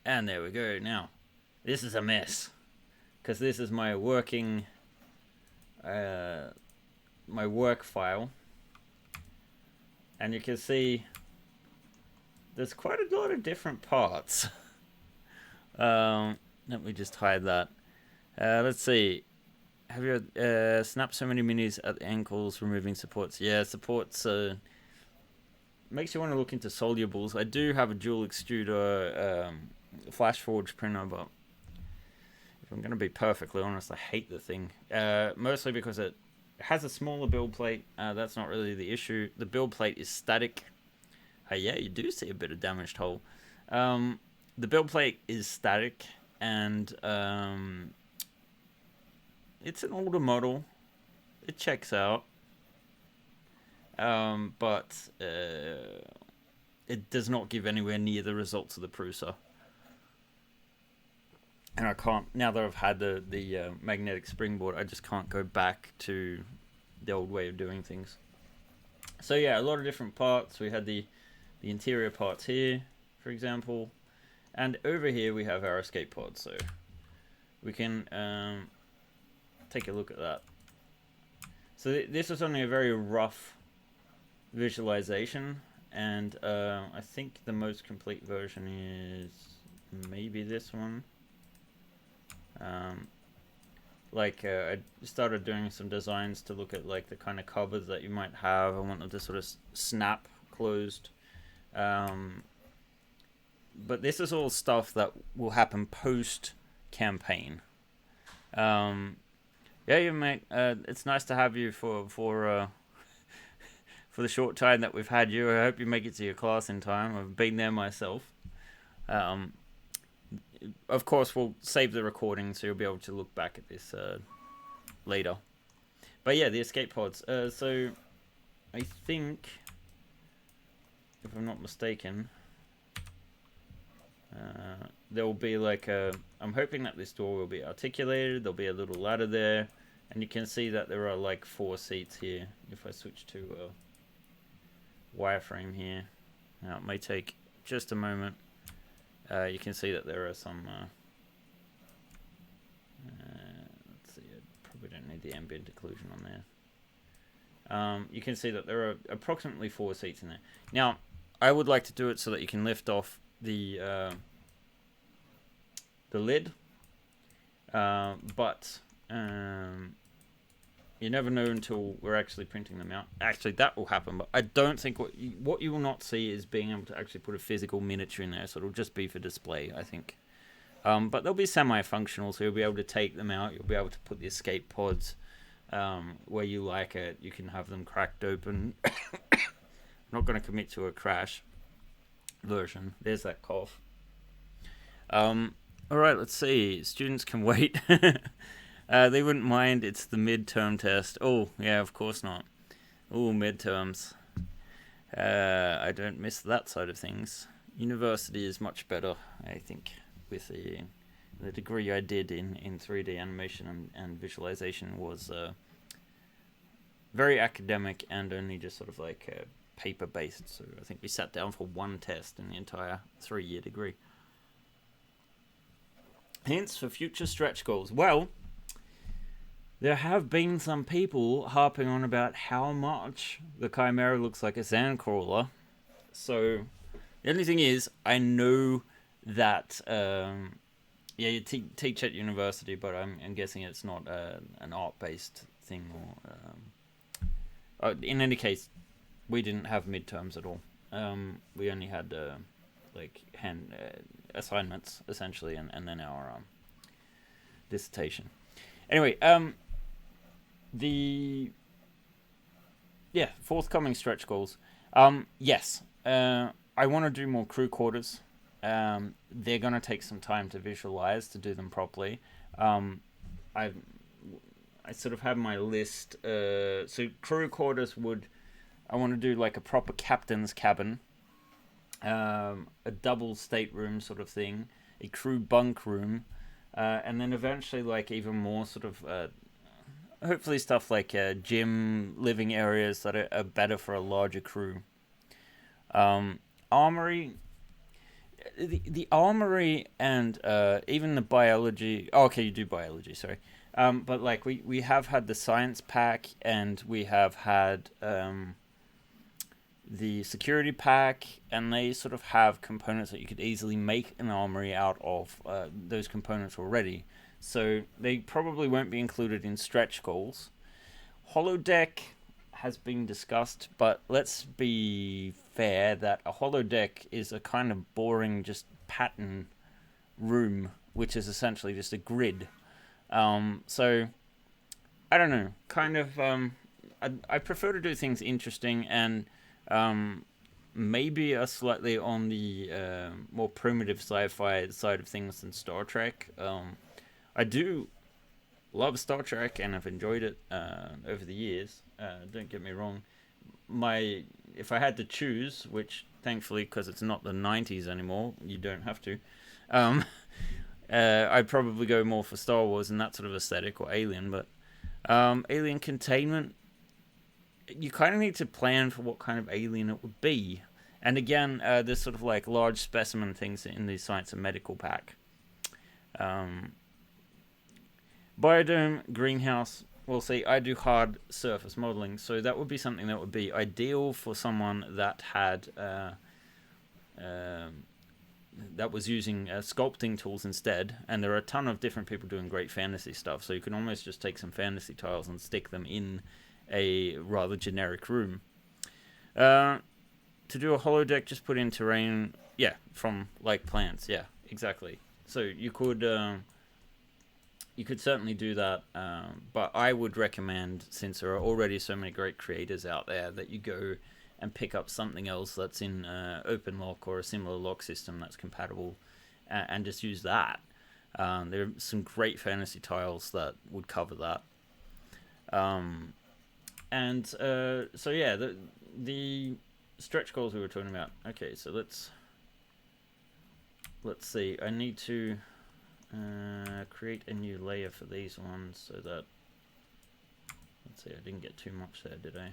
And there we go. Now, this is a mess, because this is my working, my work file. And you can see there's quite a lot of different parts. Let me just hide that. Let's see. Have you snapped so many minis at the ankles, removing supports? Yeah, supports makes you want to look into solubles. I do have a dual extruder flash forge printer, but if I'm going to be perfectly honest, I hate the thing. Mostly because it has a smaller build plate. That's not really the issue. The build plate is static. Yeah, you do see a bit of damaged hull. The build plate is static, and it's an older model. It checks out. But it does not give anywhere near the results of the Prusa. And I can't, now that I've had the magnetic springboard, I just can't go back to the old way of doing things. So yeah, a lot of different parts. We had the interior parts here, for example. And over here we have our escape pod. So we can take a look at that. So this is only a very rough visualization. And I think the most complete version is maybe this one. I started doing some designs to look at like the kind of covers that you might have. I want them to sort of snap closed. But this is all stuff that will happen post campaign. Yeah, you mate. It's nice to have you for the short time that we've had you. I hope you make it to your class in time. I've been there myself. Of course, we'll save the recording, so you'll be able to look back at this later. But yeah, the escape pods. So I think, if I'm not mistaken, there will be like a... I'm hoping that this door will be articulated. There'll be a little ladder there. And you can see that there are like 4 seats here. If I switch to wireframe here. Now, it may take just a moment. You can see that there are some... let's see, I probably don't need the ambient occlusion on there. You can see that there are approximately 4 seats in there. Now, I would like to do it so that you can lift off the lid. But you never know until we're actually printing them out. Actually, that will happen, but I don't think what you will not see is being able to actually put a physical miniature in there, so it'll just be for display, I think. But they'll be semi-functional, so you'll be able to take them out. You'll be able to put the escape pods where you like it. You can have them cracked open. I'm not going to commit to a crash version. There's that cough. Alright, let's see. Students can wait. They wouldn't mind. It's the midterm test. Oh, yeah, of course not. Oh, midterms. I don't miss that side of things. University is much better, I think, with the degree I did in 3D animation and visualization was very academic and only just sort of like paper-based. So I think we sat down for 1 test in the entire 3-year degree. Hints for future stretch goals. Well, there have been some people harping on about how much the Chimera looks like a sandcrawler. So, the only thing is, I know that, yeah, you teach at university, but I'm guessing it's not an art-based thing. Or in any case, we didn't have midterms at all. We only had, like, hand assignments, essentially, and then our dissertation. Anyway, forthcoming stretch goals. Yes, I want to do more crew quarters. They're going to take some time to visualize, to do them properly. I sort of have my list. So crew quarters I want to do like a proper captain's cabin, a double stateroom sort of thing, a crew bunk room, and then eventually like even more sort of hopefully stuff like gym, living areas that are better for a larger crew. Armory, the armory and even the biology. Oh, okay, you do biology, sorry. But like we have had the science pack and we have had the security pack, and they sort of have components that you could easily make an armory out of those components already. So they probably won't be included in stretch goals. Holodeck has been discussed, but let's be fair that a holodeck is a kind of boring just pattern room, which is essentially just a grid. So I don't know, kind of. I prefer to do things interesting and maybe a slightly on the more primitive sci-fi side of things than Star Trek. I do love Star Trek and I've enjoyed it over the years. Don't get me wrong. If I had to choose, which thankfully because it's not the 90s anymore, you don't have to. I'd probably go more for Star Wars and that sort of aesthetic, or Alien, but alien containment, you kind of need to plan for what kind of alien it would be. And again, there's sort of like large specimen things in the science and medical pack. Biodome, greenhouse. Well, see, I do hard surface modeling, so that would be something that would be ideal for someone that had that was using sculpting tools instead. And there are a ton of different people doing great fantasy stuff, so you can almost just take some fantasy tiles and stick them in a rather generic room. To do a holodeck, just put in terrain, from like plants, exactly. So you could certainly do that, but I would recommend, since there are already so many great creators out there, that you go and pick up something else that's in OpenLock or a similar lock system that's compatible, and just use that. There are some great fantasy tiles that would cover that. The stretch goals we were talking about. Okay, so let's see. I need to create a new layer for these ones so that, let's see, I didn't get too much there, did I?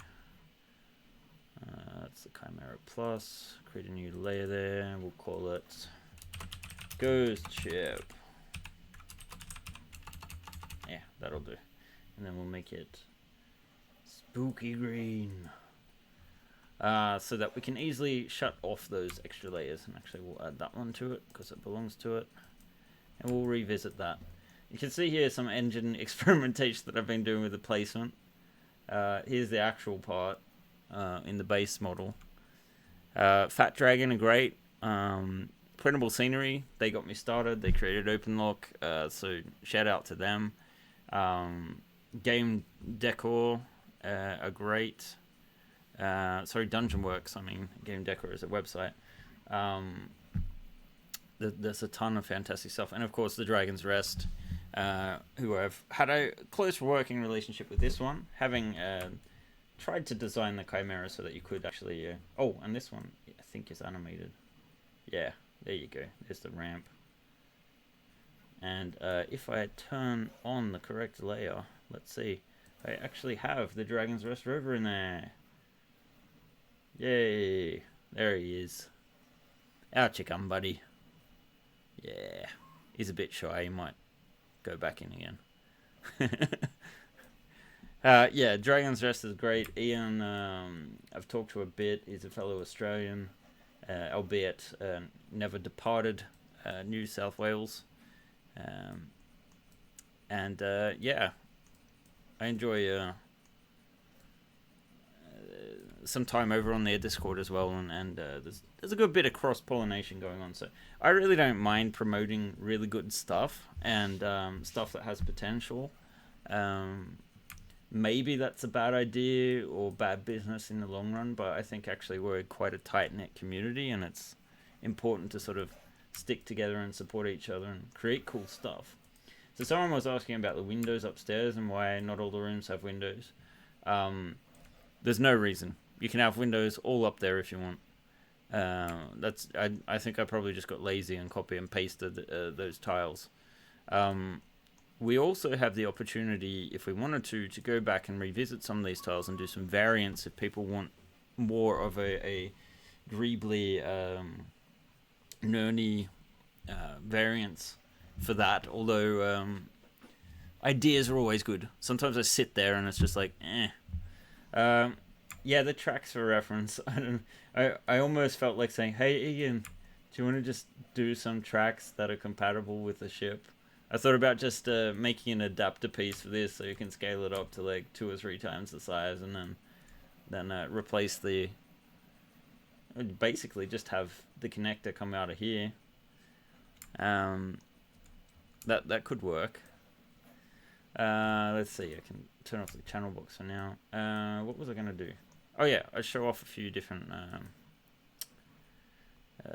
That's the Chimera Plus. Create a new layer there. We'll call it Ghost Ship. Yeah, that'll do. And then we'll make it spooky green. So that we can easily shut off those extra layers. And actually we'll add that one to it because it belongs to it. And we'll revisit that. You can see here some engine experimentation that I've been doing with the placement. Here's the actual part in the base model. Fat Dragon are great. Printable Scenery, they got me started. They created OpenLock, so shout out to them. Game Decor are great. Dungeon Works, Game Decor is a website. There's a ton of fantastic stuff. And of course, the Dragon's Rest, who I've had a close working relationship with this one, having tried to design the Chimera so that you could actually... and this one, I think, is animated. Yeah, there you go. There's the ramp. And if I turn on the correct layer, let's see. I actually have the Dragon's Rest rover in there. Yay. There he is. Out you come, buddy. Yeah. He's a bit shy. He might go back in again. Dragon's Rest is great. Ian, I've talked to a bit. He's a fellow Australian, albeit never departed New South Wales. I enjoy some time over on their Discord as well, and there's a good bit of cross-pollination going on. So I really don't mind promoting really good stuff and stuff that has potential. Maybe that's a bad idea or bad business in the long run, but I think actually we're quite a tight-knit community, and it's important to sort of stick together and support each other and create cool stuff. So someone was asking about the windows upstairs and why not all the rooms have windows. There's no reason. You can have windows all up there if you want. I think I probably just got lazy and copy and pasted those tiles. We also have the opportunity, if we wanted to go back and revisit some of these tiles and do some variants if people want more of a greebly, nerdy variants for that. Although ideas are always good. Sometimes I sit there and it's just like, the tracks for reference. I almost felt like saying, hey Ian, do you want to just do some tracks that are compatible with the ship? I thought about just making an adapter piece for this so you can scale it up to like 2 or 3 times the size, and then replace the... Basically just have the connector come out of here. That could work. Let's see. I can turn off the channel box for now. What was I gonna do? Oh yeah, I show off a few different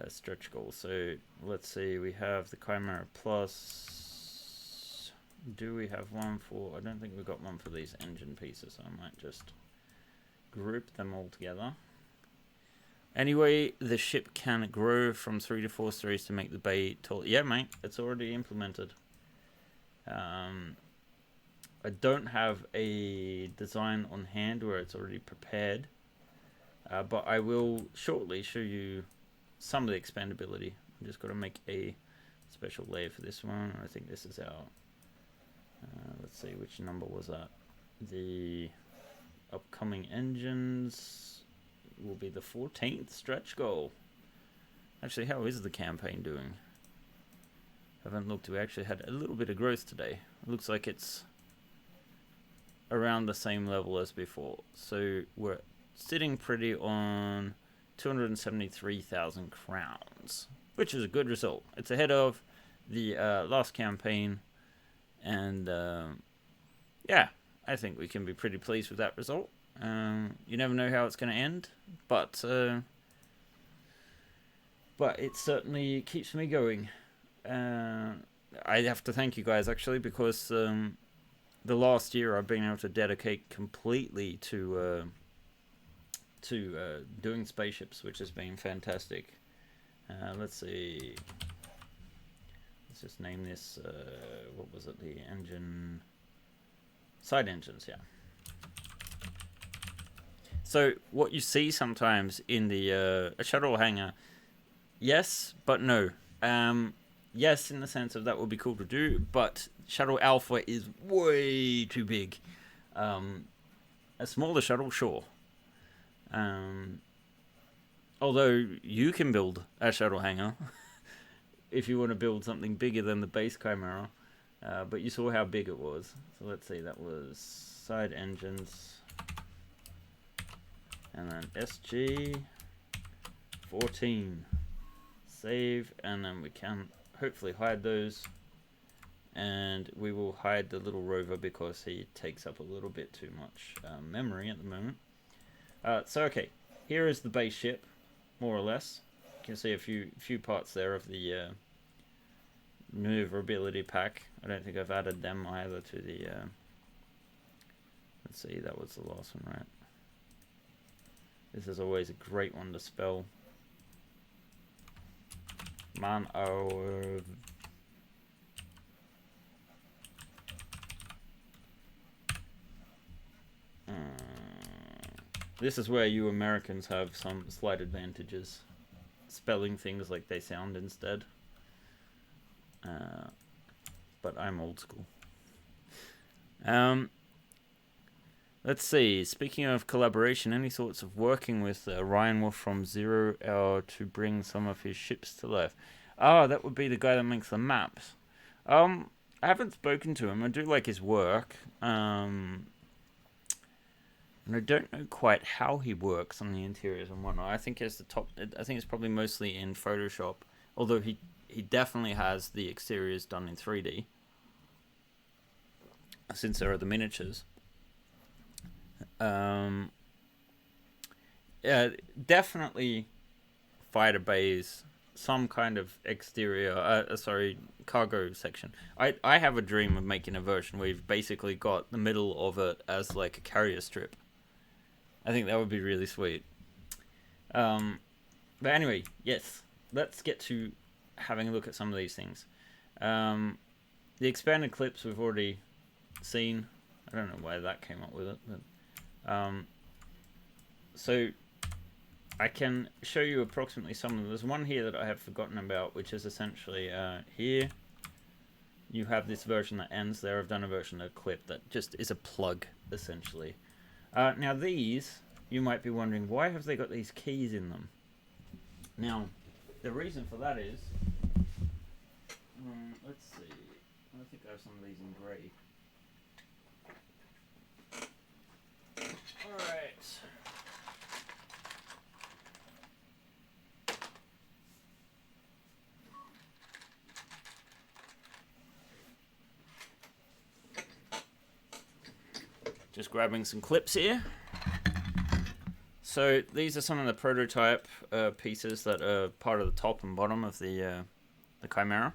stretch goals. So let's see. We have the Chimera Plus. Do we have one for? I don't think we've got one for these engine pieces. So I might just group them all together. Anyway, the ship can grow from 3 to 4 stories to make the bay tall. Yeah, mate, it's already implemented. I don't have a design on hand where it's already prepared, but I will shortly show you some of the expandability. I'm just got to make a special layer for this one. I think this is our, let's see, which number was that? The upcoming engines will be the 14th stretch goal. Actually, how is the campaign doing? Haven't looked. We actually had a little bit of growth today. It looks like it's around the same level as before. So we're sitting pretty on 273,000 crowns, which is a good result. It's ahead of the last campaign, and yeah, I think we can be pretty pleased with that result. You never know how it's going to end, but it certainly keeps me going. I have to thank you guys actually, because the last year I've been able to dedicate completely to doing spaceships, which has been fantastic. Let's see. Let's just name this. What was it? The engine. Side engines, yeah. So what you see sometimes in the a shuttle hangar, yes, but no. Yes, in the sense of that would be cool to do, but Shuttle Alpha is way too big. A smaller shuttle, sure. Although you can build a shuttle hangar if you want to build something bigger than the base Chimera, but you saw how big it was. So let's see, that was side engines, and then SG 14. Save, and then we can hopefully hide those, and we will hide the little rover because he takes up a little bit too much memory at the moment. So okay, here is the base ship, more or less. You can see a few parts there of the maneuverability pack. I don't think I've added them either to the let's see, that was the last one, right? This is always a great one to spell. Man, this is where you Americans have some slight advantages, spelling things like they sound instead. But I'm old school. Let's see. Speaking of collaboration, any thoughts of working with Ryan Wolf from 0 Hour to bring some of his ships to life? Ah, that would be the guy that makes the maps. I haven't spoken to him. I do like his work. And I don't know quite how he works on the interiors and whatnot. I think it's it's probably mostly in Photoshop. Although he definitely has the exteriors done in 3D, since there are the miniatures. Yeah, definitely fighter bays, some kind of exterior, cargo section. I have a dream of making a version where you've basically got the middle of it as like a carrier strip. I think that would be really sweet. But anyway, yes, let's get to having a look at some of these things. The expanded clips we've already seen. I don't know why that came up with it, but so I can show you approximately some of them. There's one here that I have forgotten about, which is essentially here you have this version that ends there. I've done a version of a clip that just is a plug, essentially. Now these, you might be wondering, why have they got these keys in them? Now, the reason for that is, let's see, I think I have some of these in grey. Alright. Just grabbing some clips here. So these are some of the prototype pieces that are part of the top and bottom of the Chimera.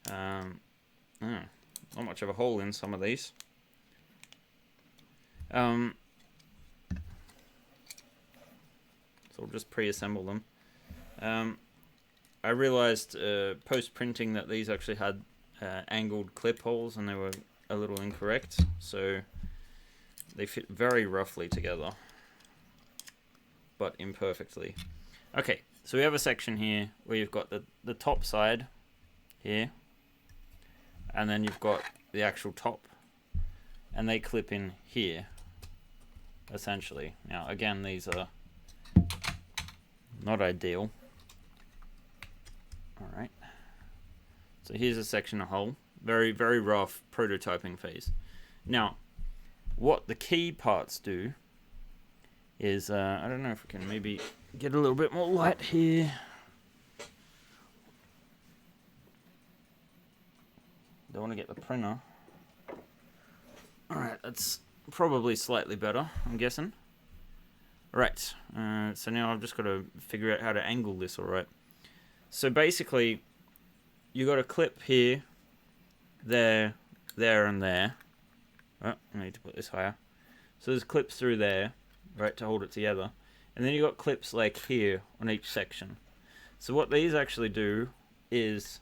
Not much of a hole in some of these. So we'll just pre-assemble them. I realized post-printing that these actually had angled clip holes and they were a little incorrect, so they fit very roughly together, but imperfectly. Okay, so we have a section here where you've got the top side here, and then you've got the actual top, and they clip in here, essentially. Now, again, these are not ideal. Alright, so here's a section of hole. Very, very rough prototyping phase. Now, what the key parts do is, I don't know if we can maybe get a little bit more light here. Don't want to get the printer. Alright, that's probably slightly better, I'm guessing. Right, so now I've just got to figure out how to angle this alright. So basically, you got a clip here, there, and there. Oh, I need to put this higher. So there's clips through there, right, to hold it together. And then you got clips like here on each section. So what these actually do is,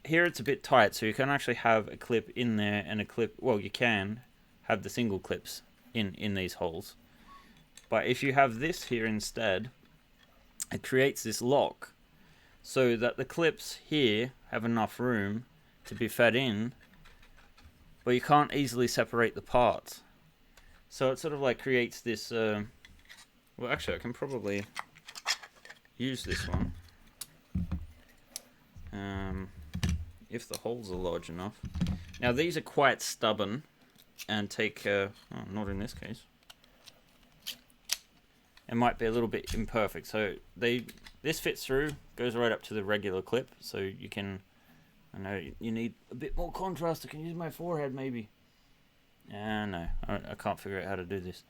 here it's a bit tight, so you can actually have a clip in there and a clip, well, you can have the single clips in these holes. But if you have this here instead, it creates this lock so that the clips here have enough room to be fed in, but you can't easily separate the parts. So it sort of like creates this, well, actually I can probably use this one. If the holes are large enough. Now these are quite stubborn and take, oh, not in this case. It might be a little bit imperfect. So this fits through, goes right up to the regular clip. So you can, I know you need a bit more contrast. I can use my forehead maybe. No, I can't figure out how to do this.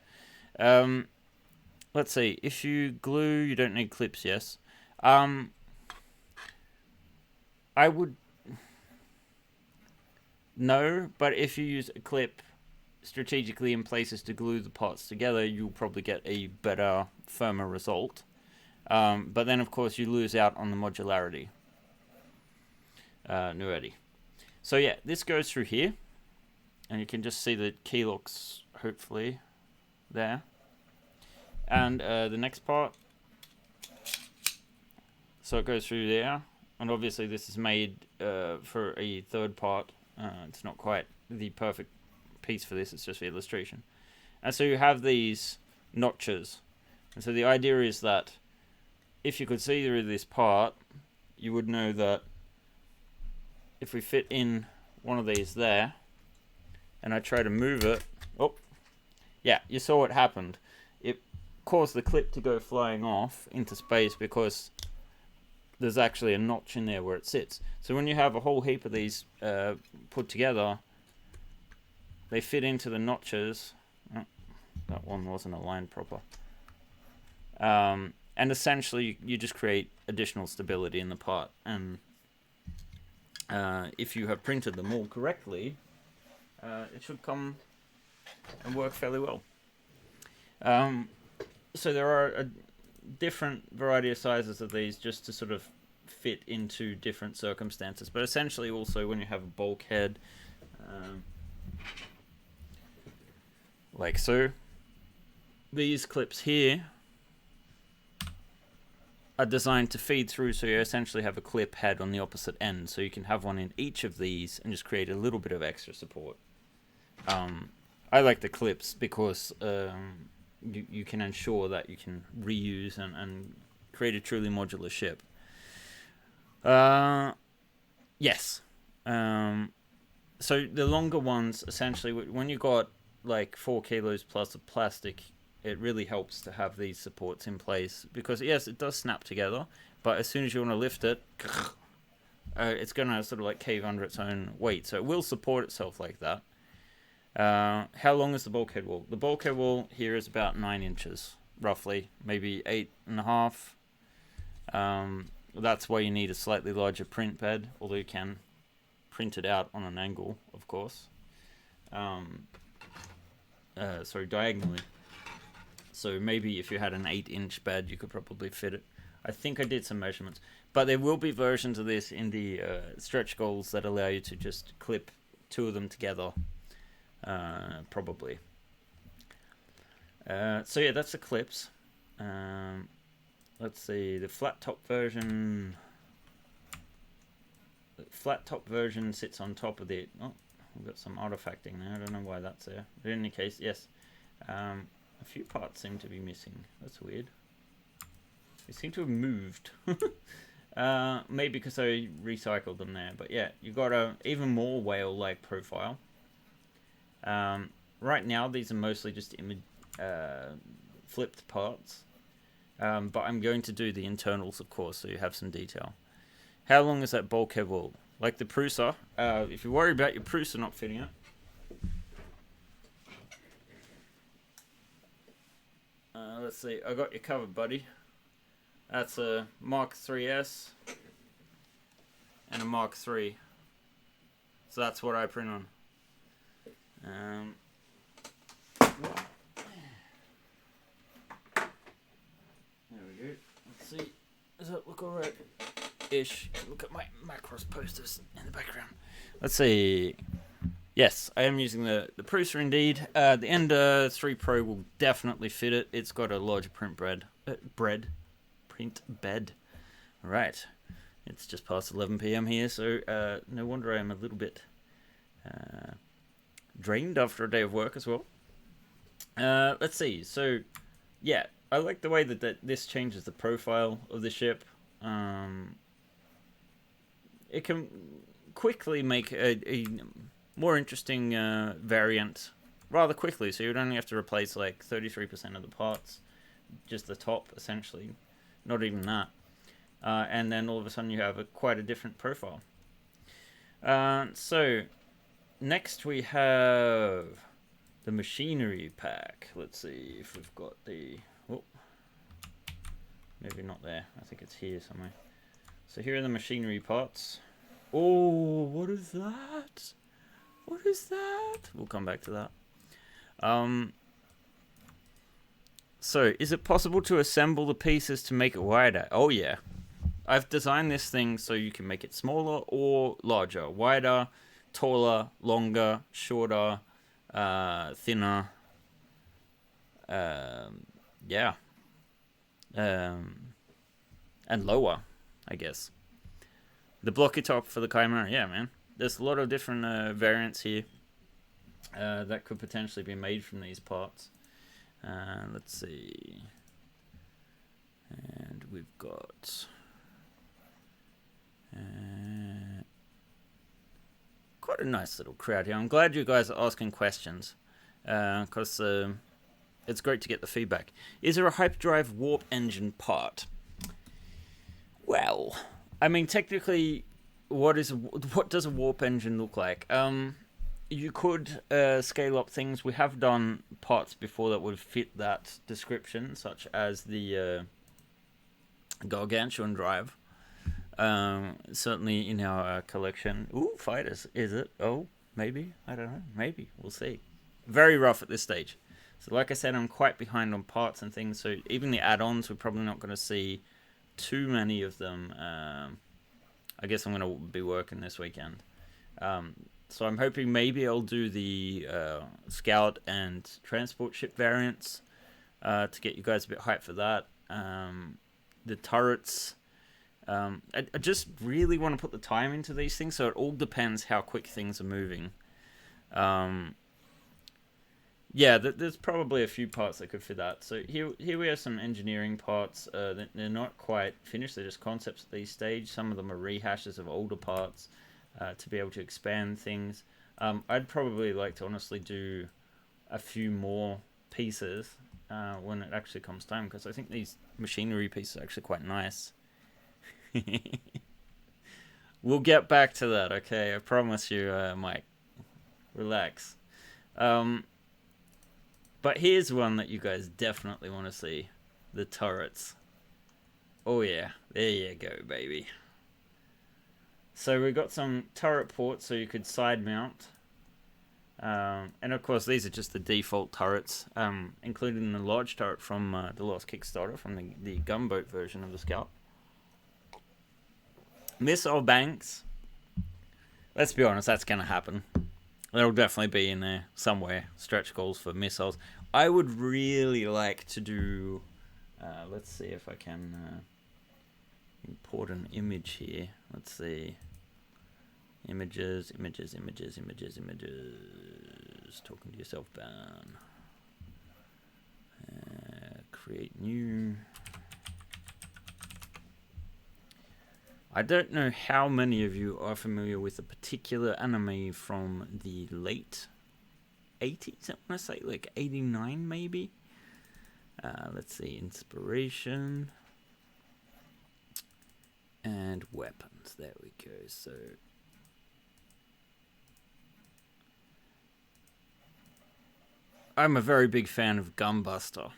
Let's see. If you glue, you don't need clips, yes. I would, no, but if you use a clip strategically in places to glue the parts together, you'll probably get a better, firmer result. But then, of course, you lose out on the modularity. Already. So yeah, this goes through here, and you can just see the key locks, hopefully, there. And the next part, so it goes through there, and obviously this is made for a third part. It's not quite the perfect piece for this, it's just for illustration. And so you have these notches, and so the idea is that if you could see through this part, you would know that if we fit in one of these there and I try to move it, oh yeah, you saw what happened. It caused the clip to go flying off into space because there's actually a notch in there where it sits. So when you have a whole heap of these put together, they fit into the notches. Oh, that one wasn't aligned proper. And essentially, you just create additional stability in the part. And if you have printed them all correctly, it should come and work fairly well. So there are a different variety of sizes of these just to sort of fit into different circumstances. But essentially, also when you have a bulkhead, like so, these clips here are designed to feed through, so you essentially have a clip head on the opposite end, so you can have one in each of these and just create a little bit of extra support. I like the clips because you can ensure that you can reuse and create a truly modular ship. Yes. So the longer ones, essentially, when you got like 4 kilos plus of plastic, it really helps to have these supports in place, because yes, it does snap together, but as soon as you want to lift it, it's going to sort of like cave under its own weight, so it will support itself like that. How long is the bulkhead wall? The bulkhead wall here is about 9 inches, roughly, maybe 8.5. That's why you need a slightly larger print bed, although you can print it out on an angle, of course. Sorry, diagonally. So maybe if you had an 8-inch bed, you could probably fit it. I think I did some measurements. But there will be versions of this in the stretch goals that allow you to just clip 2 of them together, probably. So yeah, that's the clips. Let's see, the flat top version. The flat top version sits on top of the. Oh, we've got some artifacting there. I don't know why that's there. But in any case, yes. A few parts seem to be missing. That's weird. They seem to have moved. Maybe because I recycled them there. But yeah, you've got a even more whale-like profile. Right now, these are mostly just flipped parts. But I'm going to do the internals, of course, so you have some detail. How long is that bulkhead wall? Like the Prusa. If you worry about your Prusa not fitting it. Let's see. I got you covered, buddy. That's a Mark 3S and a Mark 3. So that's what I print on. There we go. Let's see. Does that look alright? Ish. Look at my Macross posters in the background. Let's see. Yes, I am using the Prusa indeed. The Ender 3 Pro will definitely fit it. It's got a larger print bed. Right. It's just past 11 p.m. here, so no wonder I am a little bit drained after a day of work as well. Let's see. So, yeah, I like the way that this changes the profile of the ship. It can quickly make a more interesting variant rather quickly, so you'd only have to replace like 33% of the parts, just the top essentially, not even that, and then all of a sudden you have quite a different profile. So next we have the machinery pack. Let's see if we've got the, oh, maybe not there, I think it's here somewhere. So here are the machinery parts. Oh, what is that? What is that? We'll come back to that. So, is it possible to assemble the pieces to make it wider? Oh, yeah. I've designed this thing so you can make it smaller or larger. Wider, taller, longer, shorter, thinner. Yeah. And lower, I guess. The blocky top for the Chimera, yeah, man. There's a lot of different variants here that could potentially be made from these parts. Let's see. And we've got quite a nice little crowd here. I'm glad you guys are asking questions because it's great to get the feedback. Is there a hyperdrive warp engine part? Well, I mean, technically, what does a warp engine look like? You could scale up things. We have done parts before that would fit that description, such as the Gargantuan drive. Certainly in our collection. Ooh, fighters, is it? Oh, maybe. I don't know. Maybe. We'll see. Very rough at this stage. So like I said, I'm quite behind on parts and things, so even the add-ons, we're probably not going to see too many of them. I guess I'm going to be working this weekend. So I'm hoping maybe I'll do the Scout and Transport ship variants to get you guys a bit hyped for that. The turrets. I just really want to put the time into these things, so it all depends how quick things are moving. Yeah, there's probably a few parts that could fit that. So here we have some engineering parts. They're not quite finished. They're just concepts at this stage. Some of them are rehashes of older parts to be able to expand things. I'd probably like to honestly do a few more pieces when it actually comes time, because I think these machinery pieces are actually quite nice. We'll get back to that, okay? I promise you, Mike. Relax. But here's one that you guys definitely want to see. The turrets. Oh yeah, there you go, baby. So we got some turret ports so you could side mount. And of course these are just the default turrets, including the large turret from the last Kickstarter, from the gunboat version of the Scout. Missile banks. Let's be honest, that's going to happen. There'll definitely be in there somewhere stretch goals for missiles. I would really like to do... let's see if I can import an image here. Let's see. Images. Talking to yourself, ban. Create new. I don't know how many of you are familiar with a particular anime from the late 80s, I want to say, like 89 maybe. Let's see, inspiration. And weapons, there we go. So I'm a very big fan of Gunbuster.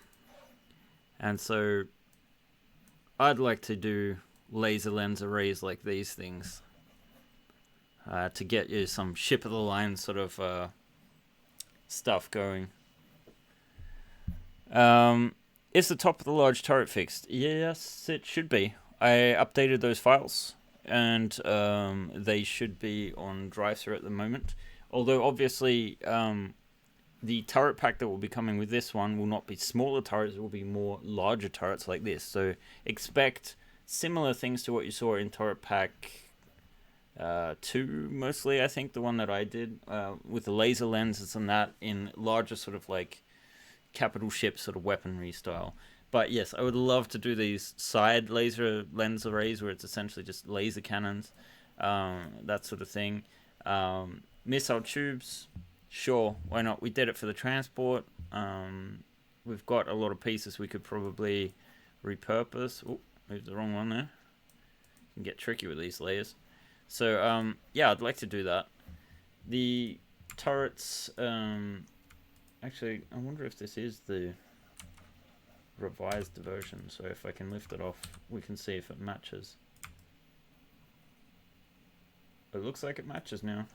And so I'd like to do laser lens arrays like these things to get you some ship of the line sort of stuff going. Is the top of the large turret fixed? Yes, it should be. I updated those files, and they should be on drive-through at the moment. Although obviously the turret pack that will be coming with this one will not be smaller turrets, it will be more larger turrets like this. So expect similar things to what you saw in turret pack 2, mostly, I think, the one that I did, with the laser lenses and that, in larger sort of like capital ship sort of weaponry style. But yes, I would love to do these side laser lens arrays where it's essentially just laser cannons, that sort of thing. Missile tubes, sure, why not? We did it for the transport. We've got a lot of pieces we could probably repurpose. Oh, moved the wrong one there. Can get tricky with these layers. So yeah, I'd like to do that. The turrets, actually, I wonder if this is the revised version. So if I can lift it off, we can see if it matches. It looks like it matches now.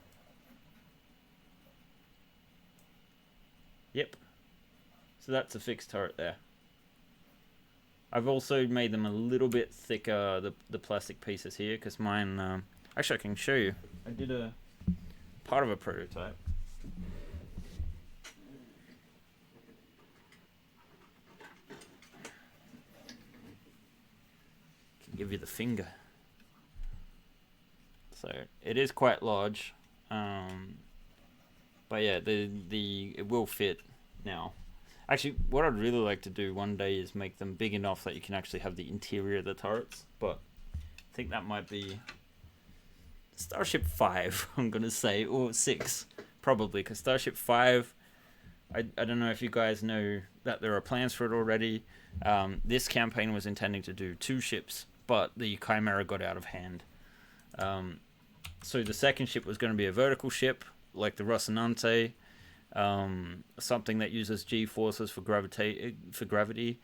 Yep. So that's a fixed turret there. I've also made them a little bit thicker, the plastic pieces here, because mine, actually I can show you. I did a part of a prototype. Can give you the finger. So it is quite large, but yeah, it will fit now. Actually, what I'd really like to do one day is make them big enough that you can actually have the interior of the turrets, but I think that might be Starship 5, I'm going to say, or 6, probably, because Starship 5, I don't know if you guys know that there are plans for it already. This campaign was intending to do 2 ships, but the Chimera got out of hand. So the second ship was going to be a vertical ship, like the Rocinante, something that uses G-forces for gravity.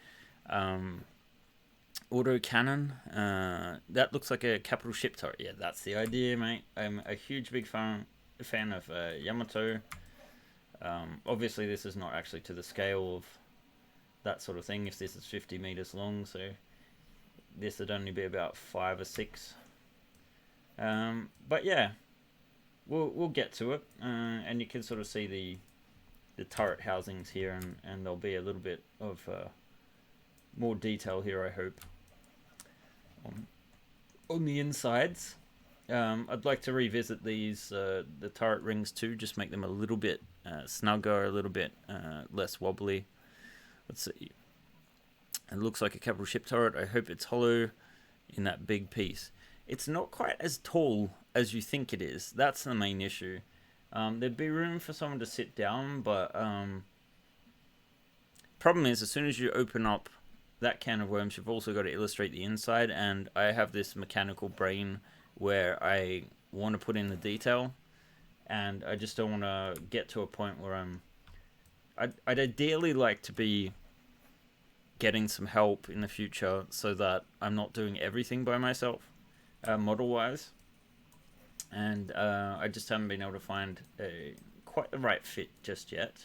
Auto cannon, that looks like a capital ship turret. Yeah, that's the idea, mate. I'm a huge big fan of Yamato. Obviously this is not actually to the scale of that sort of thing, if this is 50 meters long, so this would only be about 5 or 6. But yeah, we'll get to it, and you can sort of see the turret housings here, and there'll be a little bit of more detail here, I hope, on the insides. I'd like to revisit these the turret rings too, just make them a little bit snugger, a little bit less wobbly. Let's see. It looks like a capital ship turret. I hope it's hollow in that big piece. It's not quite as tall as you think it is. That's the main issue. There'd be room for someone to sit down, but problem is, as soon as you open up that can of worms, you've also got to illustrate the inside, and I have this mechanical brain where I want to put in the detail, and I just don't want to get to a point where I'm I'd ideally like to be getting some help in the future so that I'm not doing everything by myself, model-wise. And I just haven't been able to find quite the right fit just yet.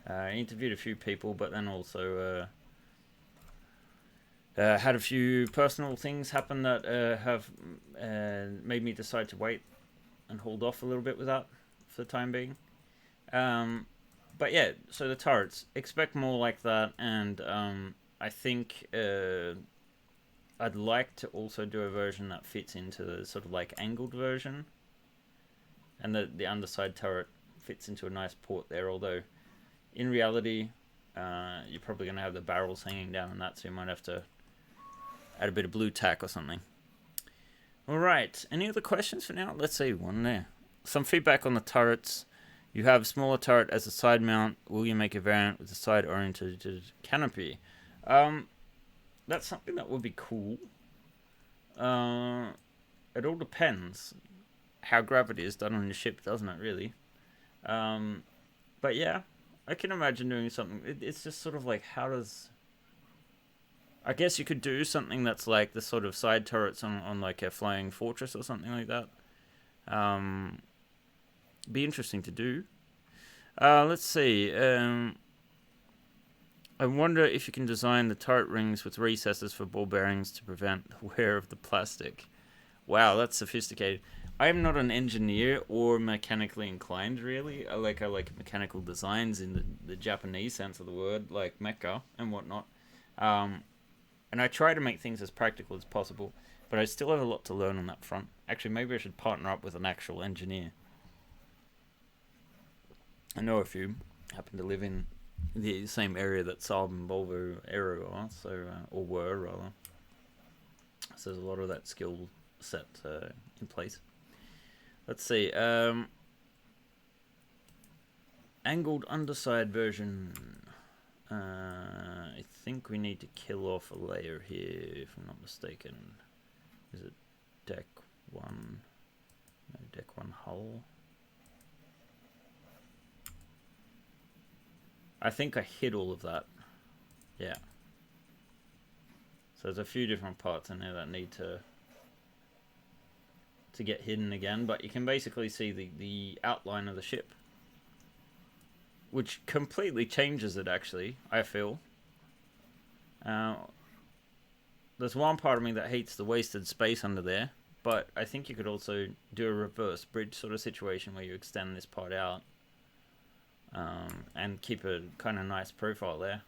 I interviewed a few people, but then also had a few personal things happen that have made me decide to wait and hold off a little bit with that for the time being. But yeah, so the turrets, expect more like that, and I think I'd like to also do a version that fits into the sort of like angled version, and the underside turret fits into a nice port there, although in reality you're probably going to have the barrels hanging down and that, so you might have to add a bit of blue tack or something. Alright, any other questions for now? Let's see, one there. Some feedback on the turrets. You have smaller turret as a side mount. Will you make a variant with a side-oriented canopy? That's something that would be cool. It all depends how gravity is done on your ship, doesn't it, really? But yeah, I can imagine doing something. It's just sort of like, how does... I guess you could do something that's like the sort of side turrets on like a flying fortress or something like that. Be interesting to do. Let's see. I wonder if you can design the turret rings with recesses for ball bearings to prevent the wear of the plastic. Wow, that's sophisticated. I am not an engineer or mechanically inclined, really. I like mechanical designs in the Japanese sense of the word, like mecha and whatnot. And I try to make things as practical as possible, but I still have a lot to learn on that front. Actually, maybe I should partner up with an actual engineer. I know if you happen to live in the same area that Saab and Volvo Aero are, so or were rather. So there's a lot of that skill set in place. Let's see. Angled underside version. I think we need to kill off a layer here, if I'm not mistaken. Is it deck 1? No, deck 1 hull. I think I hid all of that. Yeah. So there's a few different parts in there that need to get hidden again, but you can basically see the outline of the ship, which completely changes it, actually, I feel. There's one part of me that hates the wasted space under there, but I think you could also do a reverse bridge sort of situation where you extend this part out and keep a kind of nice profile there.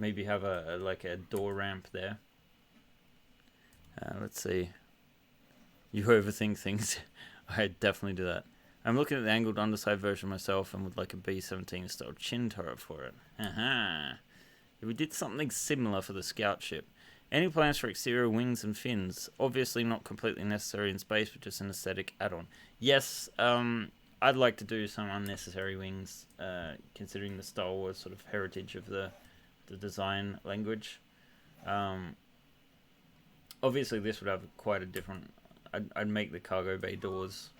Maybe have like a door ramp there. Let's see. You overthink things. I definitely do that. I'm looking at the angled underside version myself and would like a B-17 style chin turret for it. If we did something similar for the scout ship. Any plans for exterior wings and fins? Obviously not completely necessary in space, but just an aesthetic add-on. Yes, I'd like to do some unnecessary wings, considering the Star Wars sort of heritage of the design language. Obviously this would have quite a different... I'd make the cargo bay doors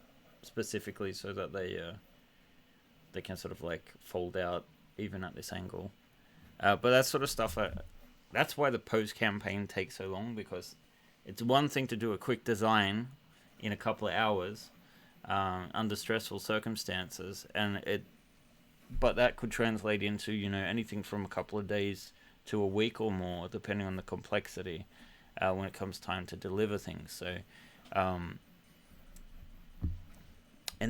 specifically so that they can sort of like fold out even at this angle. But that sort of stuff, that's why the post-campaign takes so long, because it's one thing to do a quick design in a couple of hours under stressful circumstances, but that could translate into, you know, anything from a couple of days to a week or more, depending on the complexity when it comes time to deliver things. So, and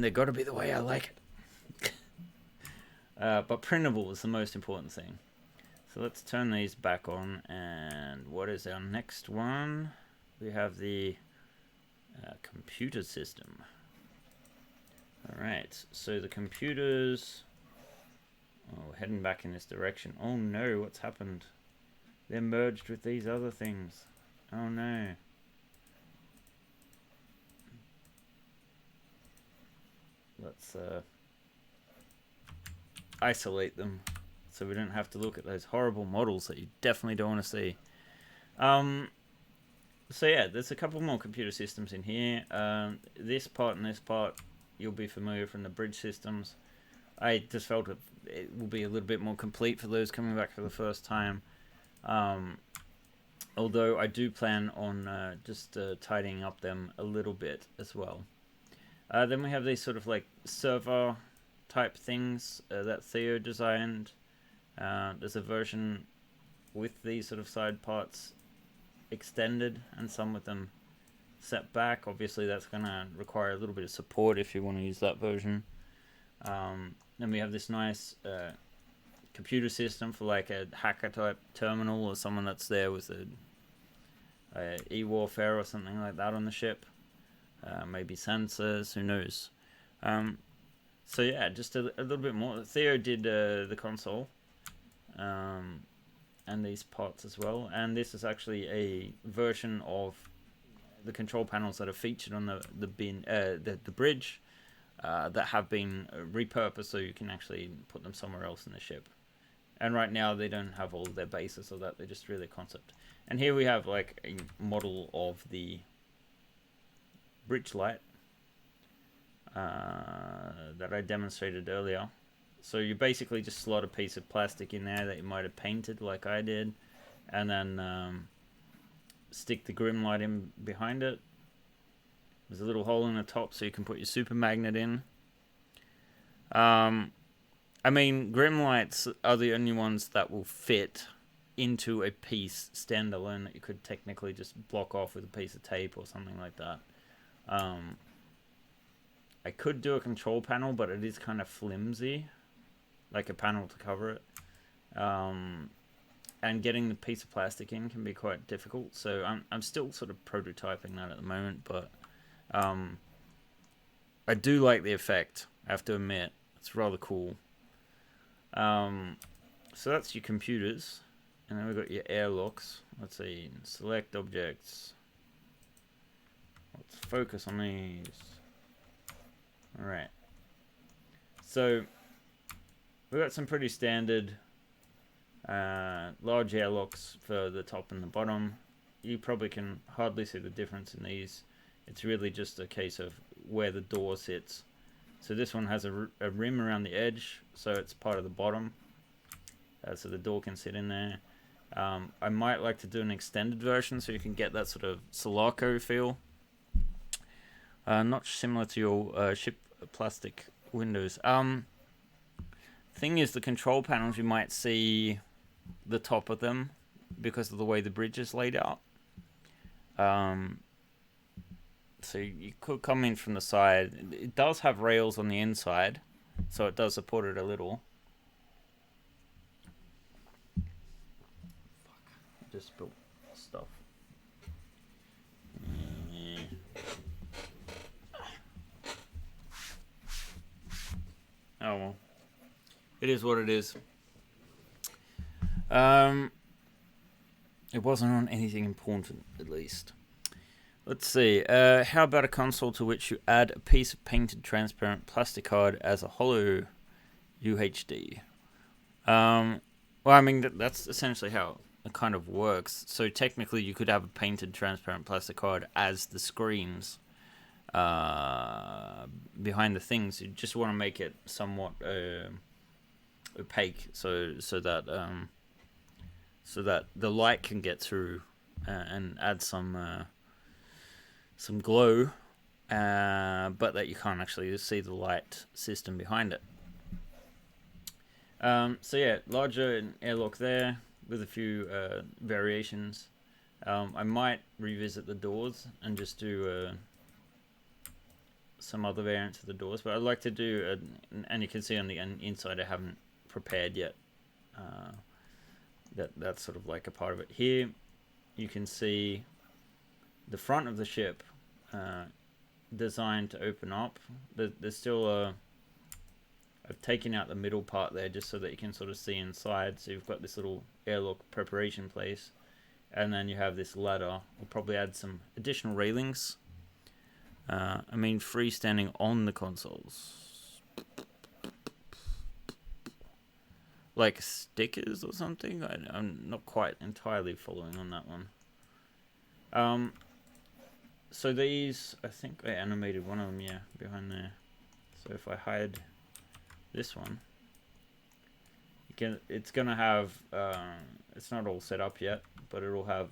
they've got to be the way I like it. But printable is the most important thing. So let's turn these back on, and what is our next one? We have the computer system. Alright, so the computers... Oh, heading back in this direction. Oh no, what's happened? They're merged with these other things. Oh no. Let's isolate them so we don't have to look at those horrible models that you definitely don't want to see. So yeah, there's a couple more computer systems in here. This part and this part you'll be familiar from the bridge systems. I just felt it will be a little bit more complete for those coming back for the first time. Although I do plan on just tidying up them a little bit as well. Then we have these sort of like server type things that Theo designed. There's a version with these sort of side parts extended and some with them set back. Obviously that's going to require a little bit of support if you want to use that version. Then we have this nice computer system for like a hacker type terminal or someone that's there with a e-warfare or something like that on the ship. Maybe sensors, who knows. So yeah, just a little bit more. Theo did the console and these parts as well, and this is actually a version of the control panels that are featured on the bridge that have been repurposed, so you can actually put them somewhere else in the ship. And right now they don't have all of their bases or that, they're just really a concept. And here we have like a model of the bridge light that I demonstrated earlier. So you basically just slot a piece of plastic in there that you might have painted like I did, and then stick the grim light in behind it. There's a little hole in the top so you can put your super magnet in. I mean, grim lights are the only ones that will fit into a piece standalone that you could technically just block off with a piece of tape or something like that. I could do a control panel, but it is kind of flimsy, like a panel to cover it. And getting the piece of plastic in can be quite difficult, so I'm still sort of prototyping that at the moment, but I do like the effect, I have to admit. It's rather cool. So that's your computers, and then we've got your airlocks. Let's see, select objects. Let's focus on these. Alright. So we've got some pretty standard large airlocks for the top and the bottom. You probably can hardly see the difference in these. It's really just a case of where the door sits. So this one has a rim around the edge, so it's part of the bottom, so the door can sit in there. I might like to do an extended version so you can get that sort of Sulaco feel, not similar to your ship plastic windows. Thing is, the control panels, you might see the top of them because of the way the bridge is laid out. So you could come in from the side. It does have rails on the inside, so it does support it a little. Fuck, I just spilled stuff. Oh well. It is what it is. It wasn't on anything important, at least. Let's see. How about a console to which you add a piece of painted transparent plastic card as a hollow UHD? Well, I mean, that's essentially how it kind of works. So technically, you could have a painted transparent plastic card as the screens behind the things. You just want to make it somewhat opaque, so that the light can get through and add some glow, but that you can't actually see the light system behind it. So yeah, larger airlock there with a few variations. I might revisit the doors and just do some other variants of the doors, but I'd like to do, and you can see on the inside I haven't prepared yet. That's sort of like a part of it. Here you can see the front of the ship designed to open up. There's still I've taken out the middle part there just so that you can sort of see inside. So you've got this little airlock preparation place, and then you have this ladder. We'll probably add some additional railings. I mean, freestanding on the consoles, like stickers or something. I'm not quite entirely following on that one. So these, I think I animated one of them, yeah, behind there. So if I hide this one, it's gonna have, it's not all set up yet, but it'll have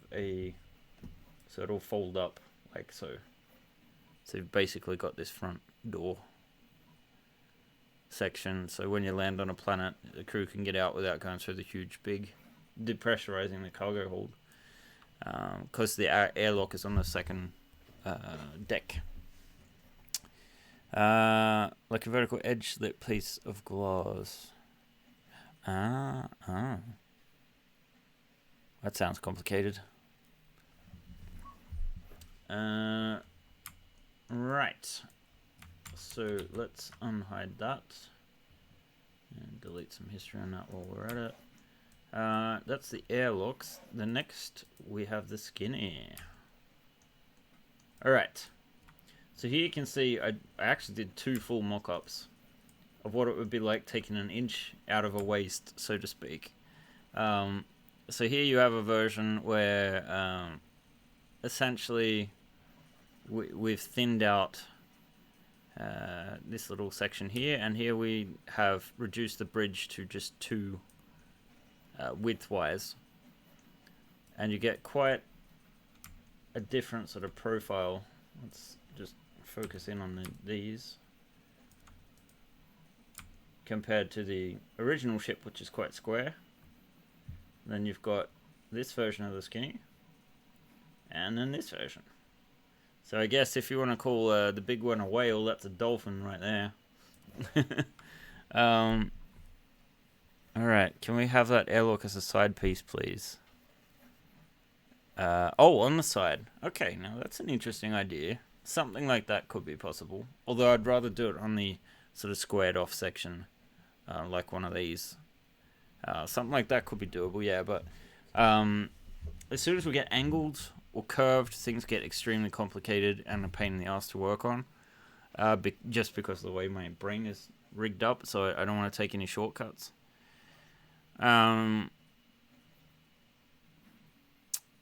so it'll fold up like so. So you've basically got this front door section, so when you land on a planet, the crew can get out without going through the huge, big, depressurizing the cargo hold. Because the airlock is on the second deck. Like a vertical edge-lit piece of glass. That sounds complicated. Right. So let's unhide that. And delete some history on that while we're at it. That's the airlocks. The next, we have the skinny. Alright. So here you can see I actually did 2 full mock-ups of what it would be like taking an inch out of a waist, so to speak. So here you have a version where essentially we've thinned out this little section here, and here we have reduced the bridge to just 2 width-wise, and you get quite a different sort of profile. Let's just focus in on these compared to the original ship, which is quite square. Then you've got this version of the skinny, and then this version. So I guess if you want to call the big one a whale, that's a dolphin right there. Alright, can we have that airlock as a side piece, please? Oh, on the side. Okay, now that's an interesting idea. Something like that could be possible. Although I'd rather do it on the sort of squared off section, like one of these. Something like that could be doable, yeah, but as soon as we get angled or curved, things get extremely complicated and a pain in the ass to work on. Just because of the way my brain is rigged up, so I don't want to take any shortcuts.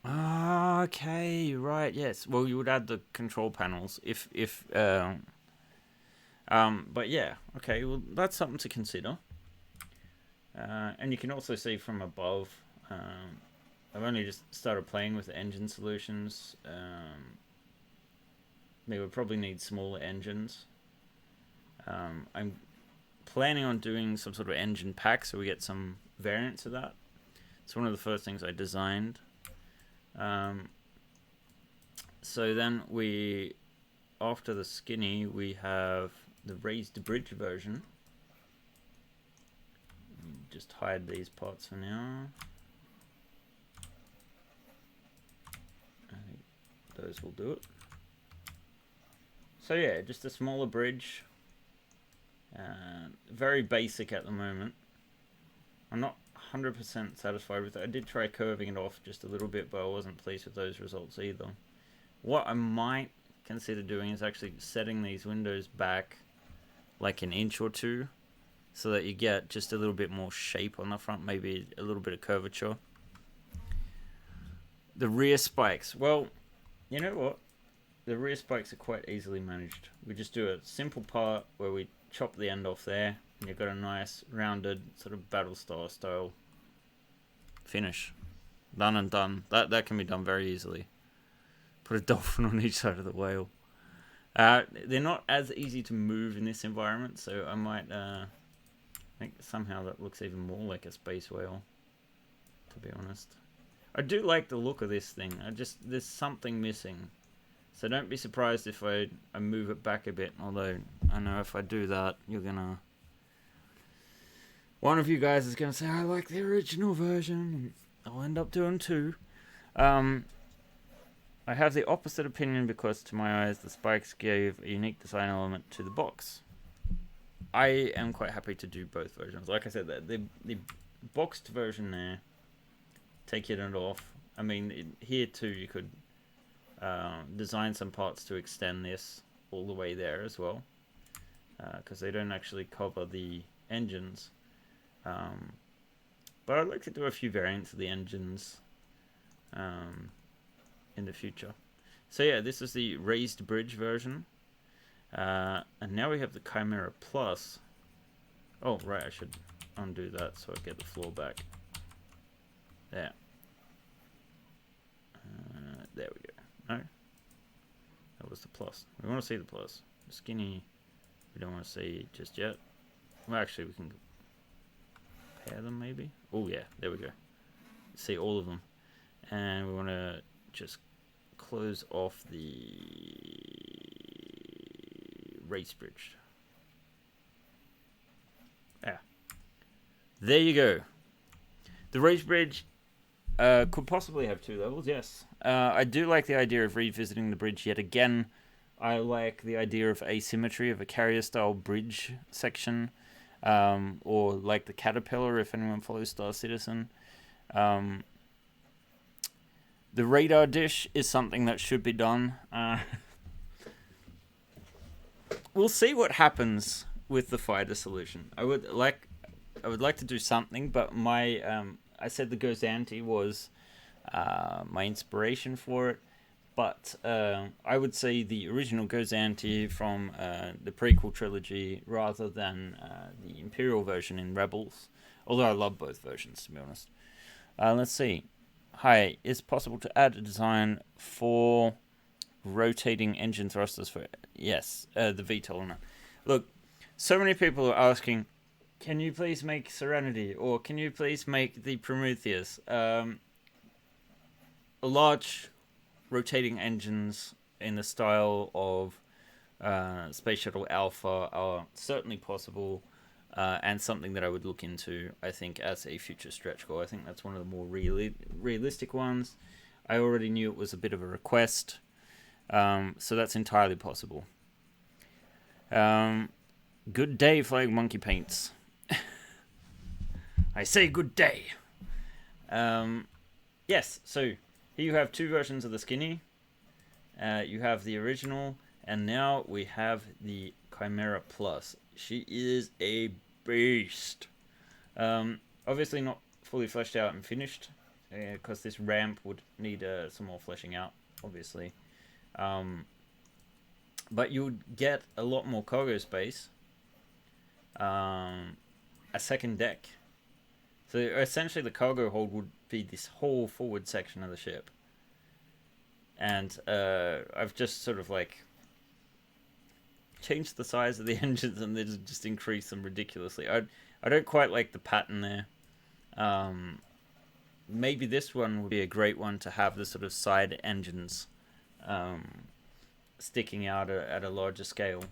Okay, right, yes. Well, you would add the control panels but yeah, okay, well, that's something to consider. And you can also see from above, I've only just started playing with the engine solutions. They would probably need smaller engines. I'm planning on doing some sort of engine pack so we get some variants of that. It's one of the first things I designed. So then after the skinny, we have the raised bridge version. Just hide these parts for now. I think those will do it. So yeah, just a smaller bridge. Very basic at the moment. I'm not 100% satisfied with it. I did try curving it off just a little bit, but I wasn't pleased with those results either. What I might consider doing is actually setting these windows back like an inch or 2, so that you get just a little bit more shape on the front, maybe a little bit of curvature. The rear spikes. Well, you know what? The rear spikes are quite easily managed. We just do a simple part where we chop the end off there, and you've got a nice rounded sort of Battlestar style finish. Done and done. That can be done very easily. Put a dolphin on each side of the whale. They're not as easy to move in this environment, so I might think somehow that looks even more like a space whale, to be honest. I do like the look of this thing. There's something missing. So don't be surprised if I move it back a bit, although I know if I do that, one of you guys is gonna say, I like the original version. I'll end up doing 2. I have the opposite opinion because to my eyes the spikes gave a unique design element to the box. I am quite happy to do both versions. Like I said, the boxed version there, taking it off. I mean, here too you could design some parts to extend this all the way there as well, because they don't actually cover the engines. But I'd like to do a few variants of the engines in the future. So yeah, this is the raised bridge version. And now we have the Chimera Plus. Oh, right, I should undo that so I get the floor back. There. There we go. No? That was the plus. We want to see the plus. The skinny, we don't want to see just yet. Well, actually, we can pair them maybe. Oh, yeah, there we go. See all of them. And we want to just close off the race bridge. Yeah. There you go. The race bridge could possibly have 2 levels, yes. I do like the idea of revisiting the bridge yet again. I like the idea of asymmetry of a carrier-style bridge section, or like the Caterpillar, if anyone follows Star Citizen. The radar dish is something that should be done. We'll see what happens with the fighter solution. I would like to do something, but my I said the Gozanti was my inspiration for it, but I would say the original Gozanti from the prequel trilogy rather than the Imperial version in Rebels, although I love both versions, to be honest. Let's see. Hi, is it possible to add a design for rotating engine thrusters for... Yes, the VTOL. Look, so many people are asking, can you please make Serenity, or can you please make the Prometheus? Large rotating engines in the style of Space Shuttle Alpha are certainly possible, and something that I would look into, I think, as a future stretch goal. I think that's one of the more realistic ones. I already knew it was a bit of a request, so that's entirely possible. Good day, Flying Monkey Paints. I say good day. Yes, so here you have 2 versions of the Skinny. You have the original, and now we have the Chimera Plus. She is a beast. Obviously not fully fleshed out and finished, because this ramp would need some more fleshing out, obviously. But you would get a lot more cargo space, a second deck. So essentially the cargo hold would be this whole forward section of the ship. And I've just sort of like changed the size of the engines and then just increased them ridiculously. I don't quite like the pattern there. Maybe this one would be a great one to have the sort of side engines sticking out at a larger scale.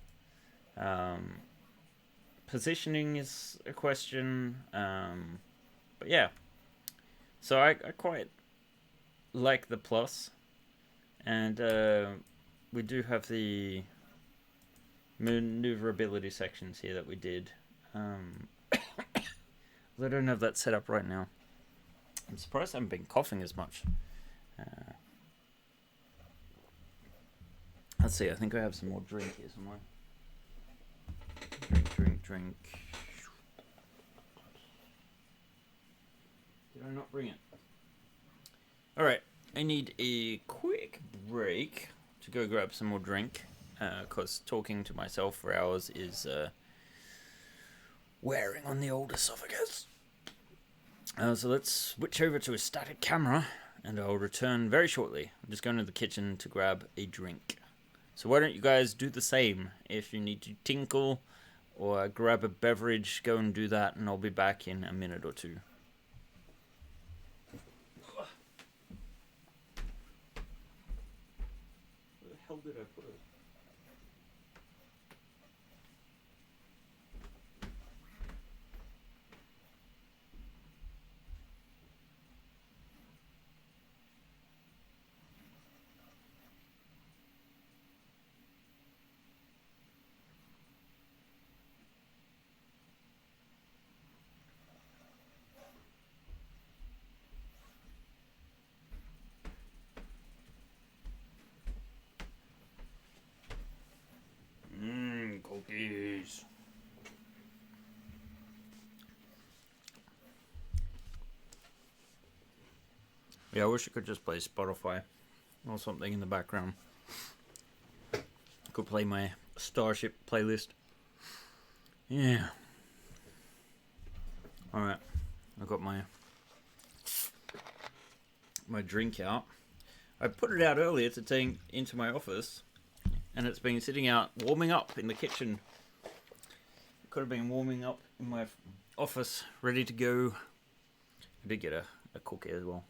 Positioning is a question, but yeah. So I quite like the Plus, and we do have the maneuverability sections here that we did. I don't have that set up right now. I'm surprised I haven't been coughing as much. Let's see, I think I have some more drink here somewhere. Drink. Did I not bring it? Alright, I need a quick break to go grab some more drink, because talking to myself for hours is wearing on the old esophagus. So let's switch over to a static camera, and I'll return very shortly. I'm just going to the kitchen to grab a drink. So why don't you guys do the same? If you need to tinkle or grab a beverage, go and do that, and I'll be back in a minute or two. Where the hell did I put it? Cookies. Yeah, I wish I could just play Spotify or something in the background. I could play my Starship playlist. Yeah. Alright, I've got my drink out. I put it out earlier to take into my office, and it's been sitting out warming up in the kitchen. It could have been warming up in my office, ready to go. I did get a cookie as well.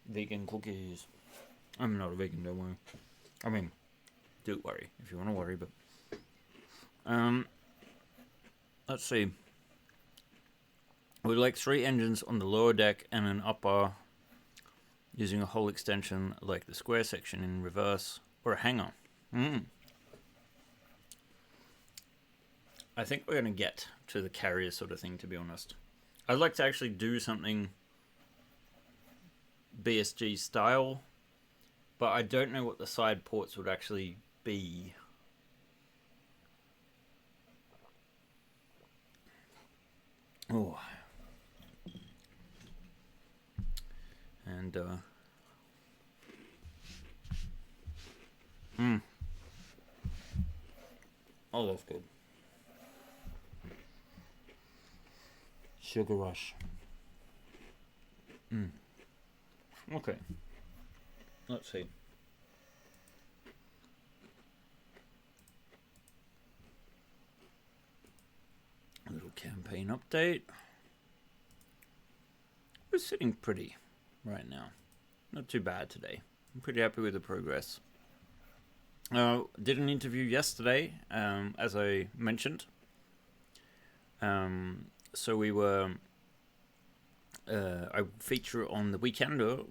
Vegan cookies. I'm not a vegan, don't worry. I mean, do worry if you want to worry, but let's see. With like 3 engines on the lower deck and an upper, using a whole extension like the square section in reverse or a hangar. I think we're going to get to the carrier sort of thing, to be honest. I'd like to actually do something BSG style, but I don't know what the side ports would actually be. Oh. And, oh, that's good. Sugar rush. Okay. Let's see. A little campaign update. We're sitting pretty right now. Not too bad today. I'm pretty happy with the progress. Did an interview yesterday, as I mentioned. So we were... I feature on the Weekender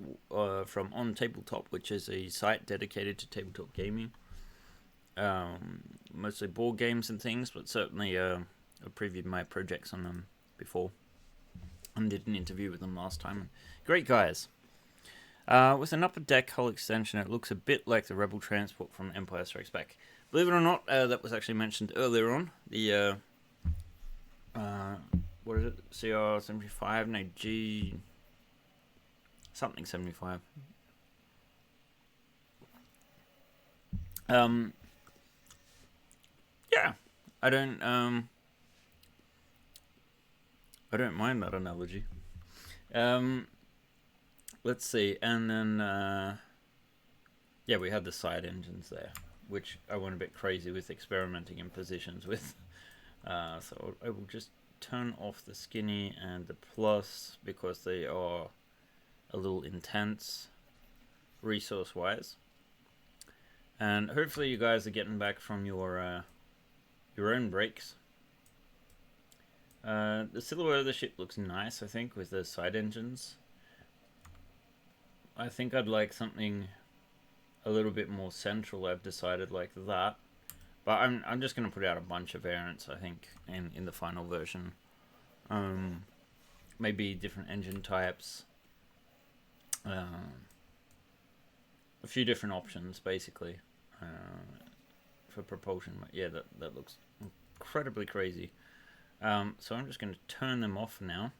from On Tabletop, which is a site dedicated to tabletop gaming. Mostly board games and things, but certainly I previewed my projects on them before. And did an interview with them last time. Great guys. With an upper deck hull extension, it looks a bit like the Rebel transport from Empire Strikes Back. Believe it or not, that was actually mentioned earlier on. The what is it? CR-75? No, G... something 75. Yeah. I don't mind that analogy. Let's see, and then, yeah, we had the side engines there, which I went a bit crazy with experimenting in positions with. So I will just turn off the skinny and the plus because they are a little intense resource-wise. And hopefully you guys are getting back from your own breaks. The silhouette of the ship looks nice, I think, with the side engines. I think I'd like something a little bit more central. I've decided like that. But I'm just going to put out a bunch of variants, I think, in the final version. Maybe different engine types. A few different options, basically, for propulsion. Yeah, that looks incredibly crazy. So I'm just going to turn them off now.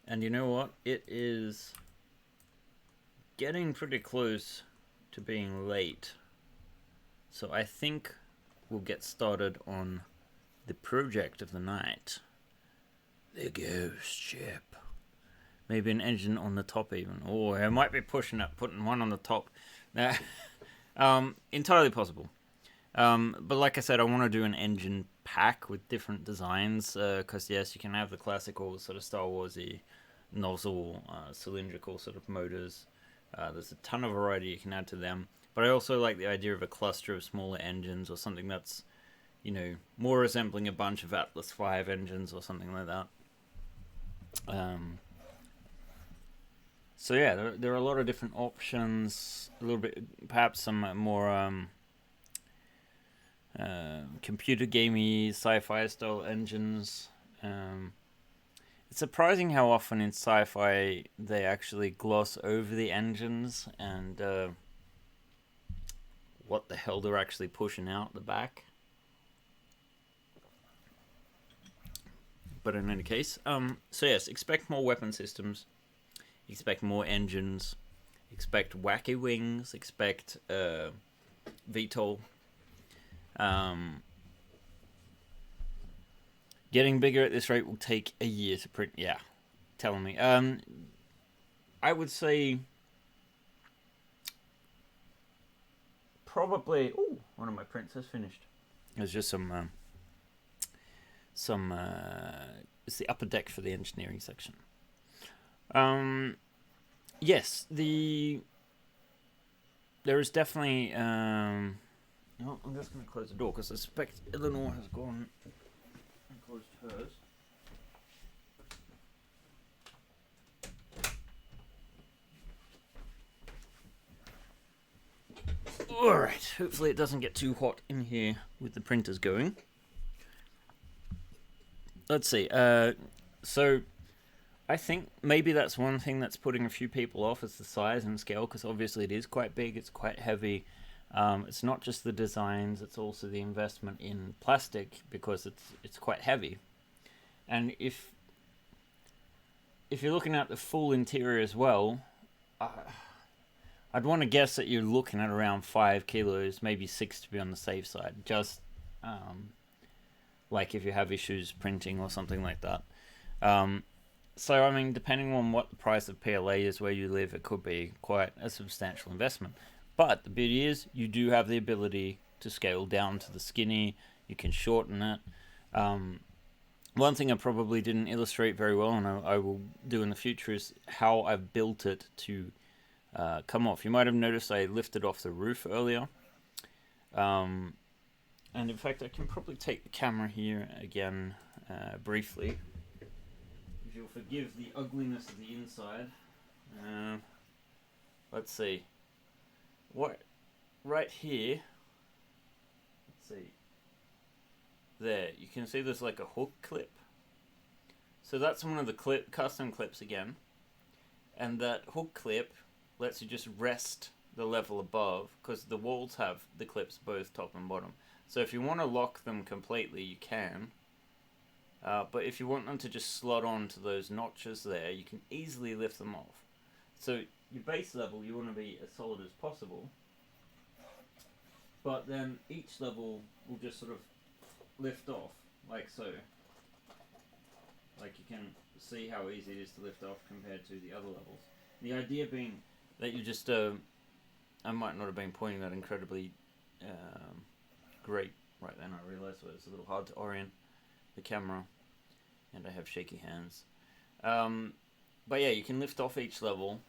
And you know what? It is getting pretty close to being late. So I think we'll get started on the project of the night. The ghost ship. Maybe an engine on the top even. Or I might be putting one on the top. Entirely possible. But like I said, I want to do an engine pack with different designs. Because yes, you can have the classical sort of Star Warsy nozzle, cylindrical sort of motors. There's a ton of variety you can add to them. But I also like the idea of a cluster of smaller engines or something that's, you know, more resembling a bunch of Atlas V engines or something like that. So yeah, there are a lot of different options. A little bit, perhaps some more computer gamey, sci-fi style engines. It's surprising how often in sci-fi they actually gloss over the engines and what the hell they're actually pushing out the back. But in any case, so yes, expect more weapon systems, expect more engines, expect wacky wings, expect VTOL. Getting bigger at this rate will take a year to print. Yeah, telling me. I would say probably. Oh, one of my prints has finished. There's just some. It's the upper deck for the engineering section. Yes, there is definitely. Oh, I'm just going to close the door because I suspect Eleanor has gone and closed hers. Alright, hopefully it doesn't get too hot in here with the printers going. Let's see, so I think maybe that's one thing that's putting a few people off is the size and scale, because obviously it is quite big, it's quite heavy. It's not just the designs, it's also the investment in plastic, because it's quite heavy. And if you're looking at the full interior as well, I'd want to guess that you're looking at around 5 kilos, maybe 6 to be on the safe side. Just like if you have issues printing or something like that. So, I mean, depending on what the price of PLA is where you live, it could be quite a substantial investment. But the beauty is, you do have the ability to scale down to the skinny. You can shorten it. One thing I probably didn't illustrate very well, and I will do in the future, is how I've built it to come off. You might have noticed I lifted off the roof earlier. And in fact, I can probably take the camera here again briefly. If you'll forgive the ugliness of the inside. Let's see. What? Right here. Let's see. There, you can see there's like a hook clip. So that's one of the custom clips again. And that hook clip lets you just rest the level above, because the walls have the clips both top and bottom. So if you want to lock them completely, you can. But if you want them to just slot on to those notches there, you can easily lift them off. So your base level, you want to be as solid as possible. But then each level will just sort of lift off, like so. Like you can see how easy it is to lift off compared to the other levels. The idea being that you just, I might not have been pointing that incredibly great right then. I realised it was a little hard to orient the camera, and I have shaky hands. But yeah, you can lift off each level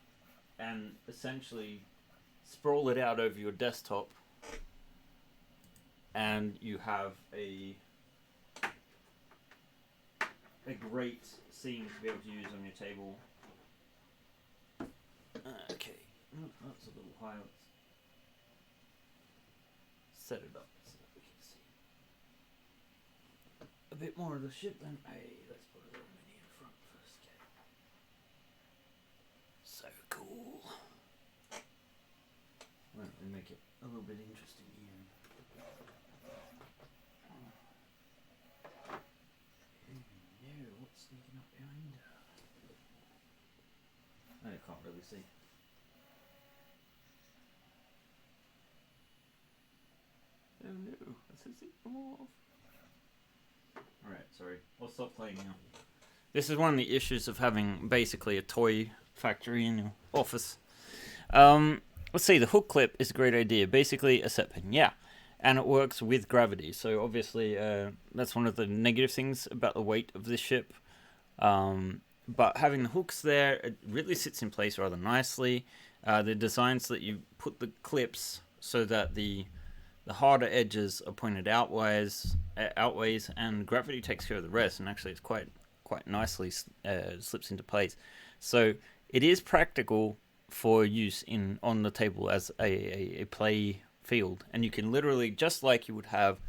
and essentially sprawl it out over your desktop, and you have a great scene to be able to use on your table. Okay, that's a little high. Let's set it up so that we can see a bit more of the ship. Then, hey, let's put a little mini in front first. Okay. So cool. Well, we make it a little bit interesting here. No, what's sneaking up behind her? I can't really see. Oh no, that's a signal off. Alright, sorry. I'll stop playing now. This is one of the issues of having basically a toy factory in your office. Let's see, the hook clip is a great idea. Basically a set pin, yeah. And it works with gravity. So obviously that's one of the negative things about the weight of this ship. But having the hooks there, it really sits in place rather nicely. The designs that you put the clips so that the harder edges are pointed outways, and gravity takes care of the rest. And actually, it's quite nicely slips into place. So it is practical for use on the table as a play field, and you can literally, just like you would have,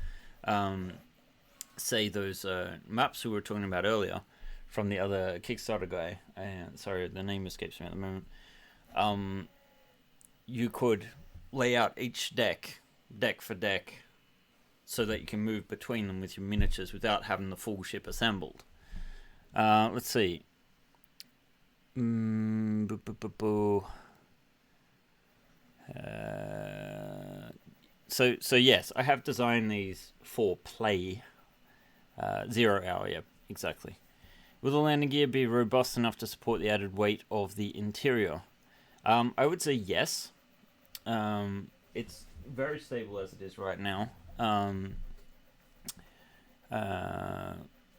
say those maps we were talking about earlier from the other Kickstarter guy. Sorry, the name escapes me at the moment. You could lay out each deck for deck, so that you can move between them with your miniatures without having the full ship assembled. Let's see. So yes, I have designed these for play. 0 hour, yeah, exactly. Will the landing gear be robust enough to support the added weight of the interior? I would say yes. It's very stable as it is right now. And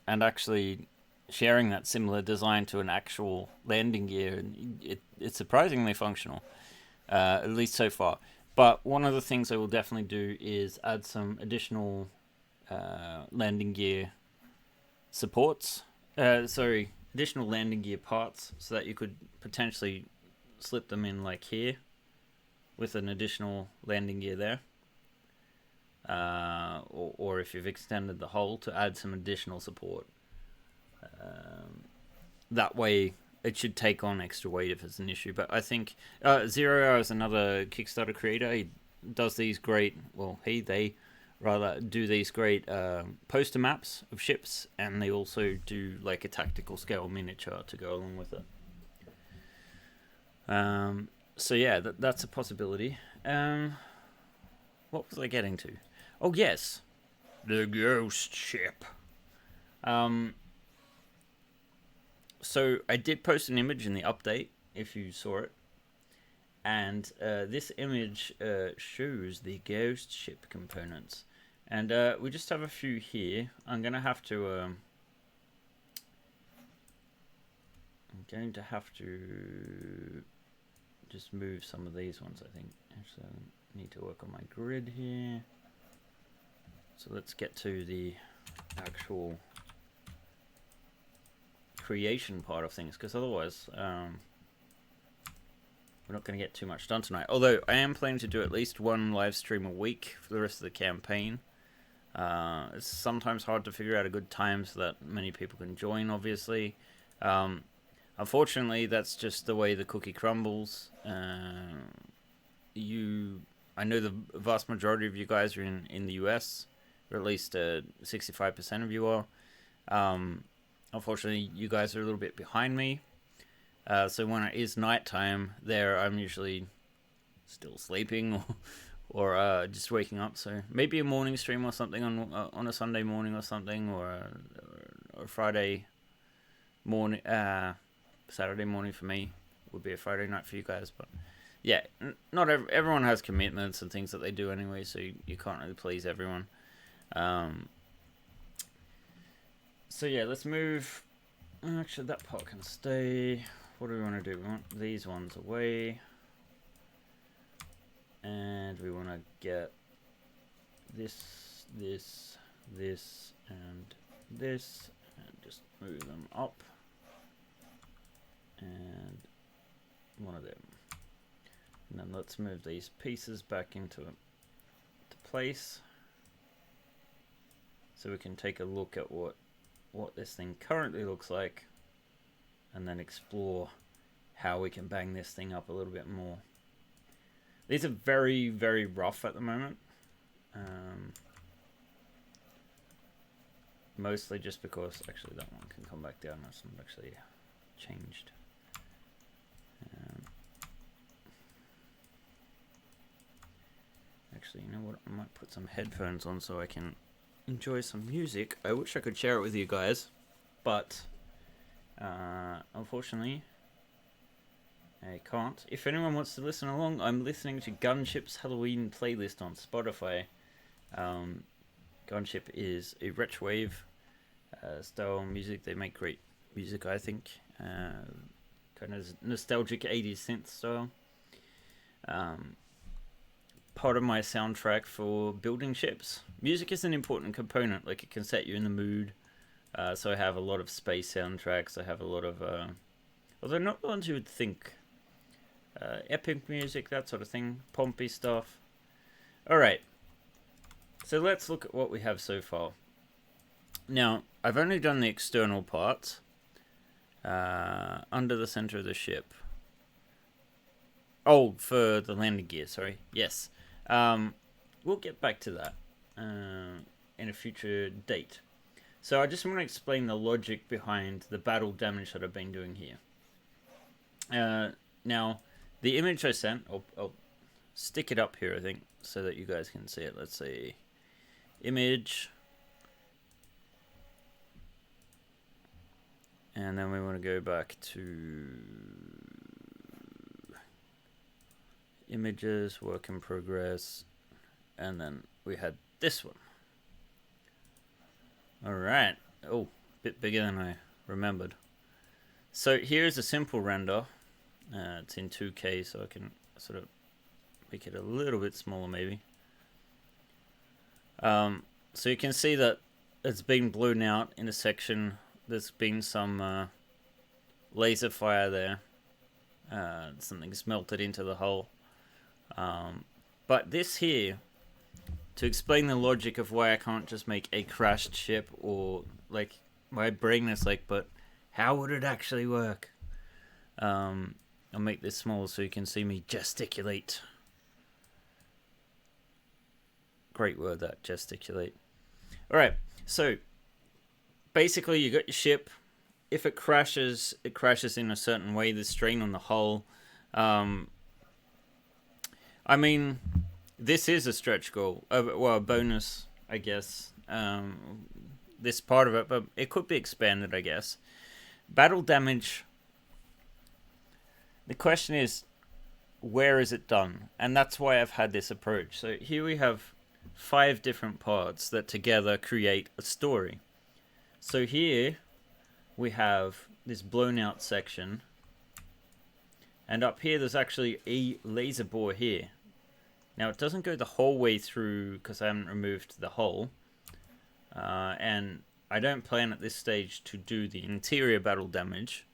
actually sharing that similar design to an actual landing gear, it's surprisingly functional, at least so far. But one of the things I will definitely do is add some additional landing gear supports. Additional landing gear parts so that you could potentially slip them in like here with an additional landing gear there. Or if you've extended the hull to add some additional support. That way it should take on extra weight if it's an issue. But I think 0 Hour is another Kickstarter creator. He does these great, they rather do these great poster maps of ships, and they also do like a tactical scale miniature to go along with it. So yeah, that's a possibility. What was I getting to? Oh yes, the ghost ship. So I did post an image in the update, if you saw it, and this image shows the ghost ship components, and we just have a few here. I'm going to have to just move some of these ones, I think. Actually, I need to work on my grid here. So let's get to the actual creation part of things, because otherwise we're not going to get too much done tonight. Although I am planning to do at least one live stream a week for the rest of the campaign. It's sometimes hard to figure out a good time so that many people can join, obviously. Unfortunately, that's just the way the cookie crumbles. I know the vast majority of you guys are in the US, or at least 65% of you are. Unfortunately, you guys are a little bit behind me. So when it is nighttime there, I'm usually still sleeping or just waking up. So maybe a morning stream or something on a Sunday morning or something, or Friday morning, Saturday morning for me would be a Friday night for you guys. But yeah, not everyone has commitments and things that they do anyway, so you can't really please everyone. So yeah, let's move. Actually, that part can stay. What do we want to do? We want these ones away. And we want to get this, and this. And just move them up. And one of them. And then let's move these pieces back into place. So we can take a look at what this thing currently looks like, and then explore how we can bang this thing up a little bit more. These are very, very rough at the moment. Mostly just because, actually that one can come back down. That's not actually changed. Actually, you know what? I might put some headphones on so I can enjoy some music. I wish I could share it with you guys, but unfortunately I can't. If anyone wants to listen along, I'm listening to Gunship's Halloween playlist on Spotify. Gunship is a retrowave style music. They make great music, I think. Kind of nostalgic 80s synth style. Part of my soundtrack for building ships. Music is an important component, like it can set you in the mood. So I have a lot of space soundtracks. I have a lot of, although not the ones you would think. Epic music, that sort of thing. Pompey stuff. Alright. So let's look at what we have so far. Now, I've only done the external parts. Under the center of the ship. Oh, for the landing gear, sorry. Yes. We'll get back to that in a future date. So I just want to explain the logic behind the battle damage that I've been doing here. Now, the image I sent, I'll stick it up here, I think, so that you guys can see it. Let's see. Image. And then we want to go back to images, work in progress, and then we had this one. All right. Oh, a bit bigger than I remembered. So here's a simple render. It's in 2K, so I can sort of make it a little bit smaller maybe. So you can see that it's been blown out in a section. There's been some laser fire there. Something's melted into the hull. But this here, to explain the logic of why I can't just make a crashed ship, or like my brain is like, but how would it actually work? I'll make this small so you can see me gesticulate. Great word, that, gesticulate. Alright, so basically you got your ship. If it crashes in a certain way. There's strain on the hull. I mean, this is a stretch goal. Well, a bonus, I guess. This part of it, but it could be expanded, I guess. Battle damage. The question is, where is it done? And that's why I've had this approach. So here we have 5 different parts that together create a story. So here we have this blown out section. And up here there's actually a laser bore here. Now it doesn't go the whole way through because I haven't removed the hull. And I don't plan at this stage to do the interior battle damage.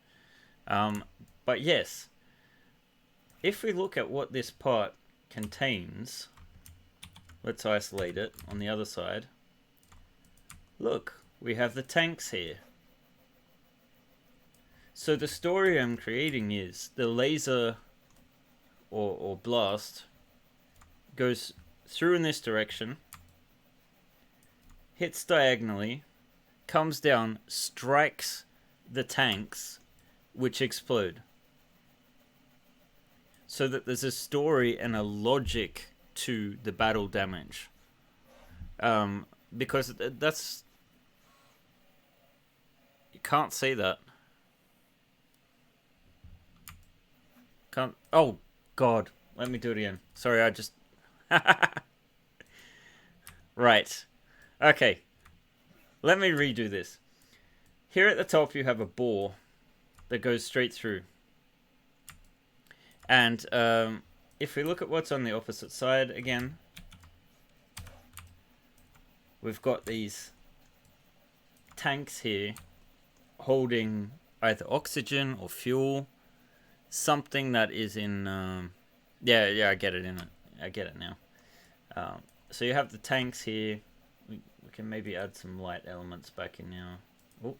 But yes, if we look at what this part contains, let's isolate it on the other side. Look, we have the tanks here. So the story I'm creating is the laser or blast goes through in this direction, hits diagonally, comes down, strikes the tanks, which explode. So that there's a story and a logic to the battle damage. Because that's... You can't say that. Can't... Oh, God. Let me do it again. Sorry, I just... Right. Okay. Let me redo this. Here at the top you have a bore that goes straight through. And if we look at what's on the opposite side again, we've got these tanks here holding either oxygen or fuel, something that is in yeah, I get it in it. I get it now. So you have the tanks here. We can maybe add some light elements back in now. Oh.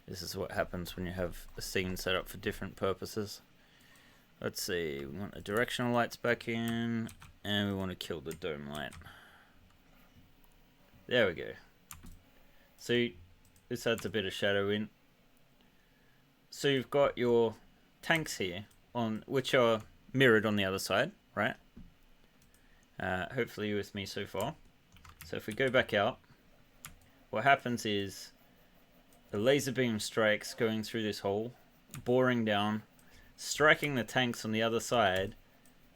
This is what happens when you have a scene set up for different purposes. Let's see, we want the directional lights back in, and we want to kill the dome light. There we go. See, this adds a bit of shadow in. So you've got your tanks here, which are mirrored on the other side, right? Hopefully you're with me so far. So if we go back out, what happens is the laser beam strikes going through this hole, boring down, striking the tanks on the other side,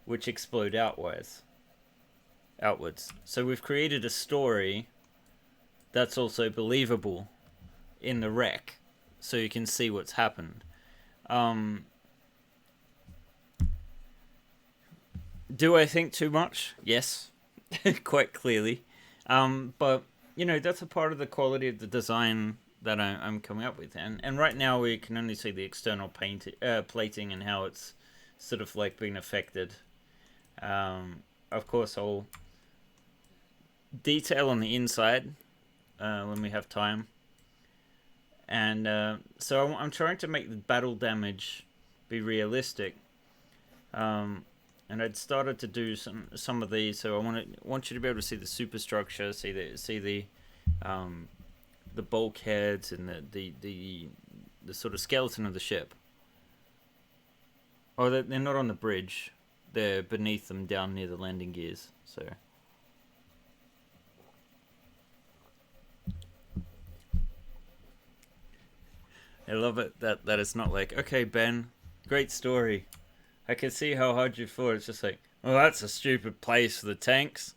which explode outwards. So we've created a story that's also believable in the wreck, so you can see what's happened. Do I think too much? Yes, quite clearly. But, you know, that's a part of the quality of the design that I'm coming up with. And right now we can only see the external plating and how it's sort of like been affected. Of course, I'll detail on the inside when we have time. And so I'm trying to make the battle damage be realistic. And I'd started to do some of these, so I want you to be able to see the superstructure, see the bulkheads and the sort of skeleton of the ship. Oh, they're not on the bridge; they're beneath them, down near the landing gears. So. I love it that it's not like, okay, Ben, great story. I can see how hard you fought. It's just like, well, that's a stupid place for the tanks.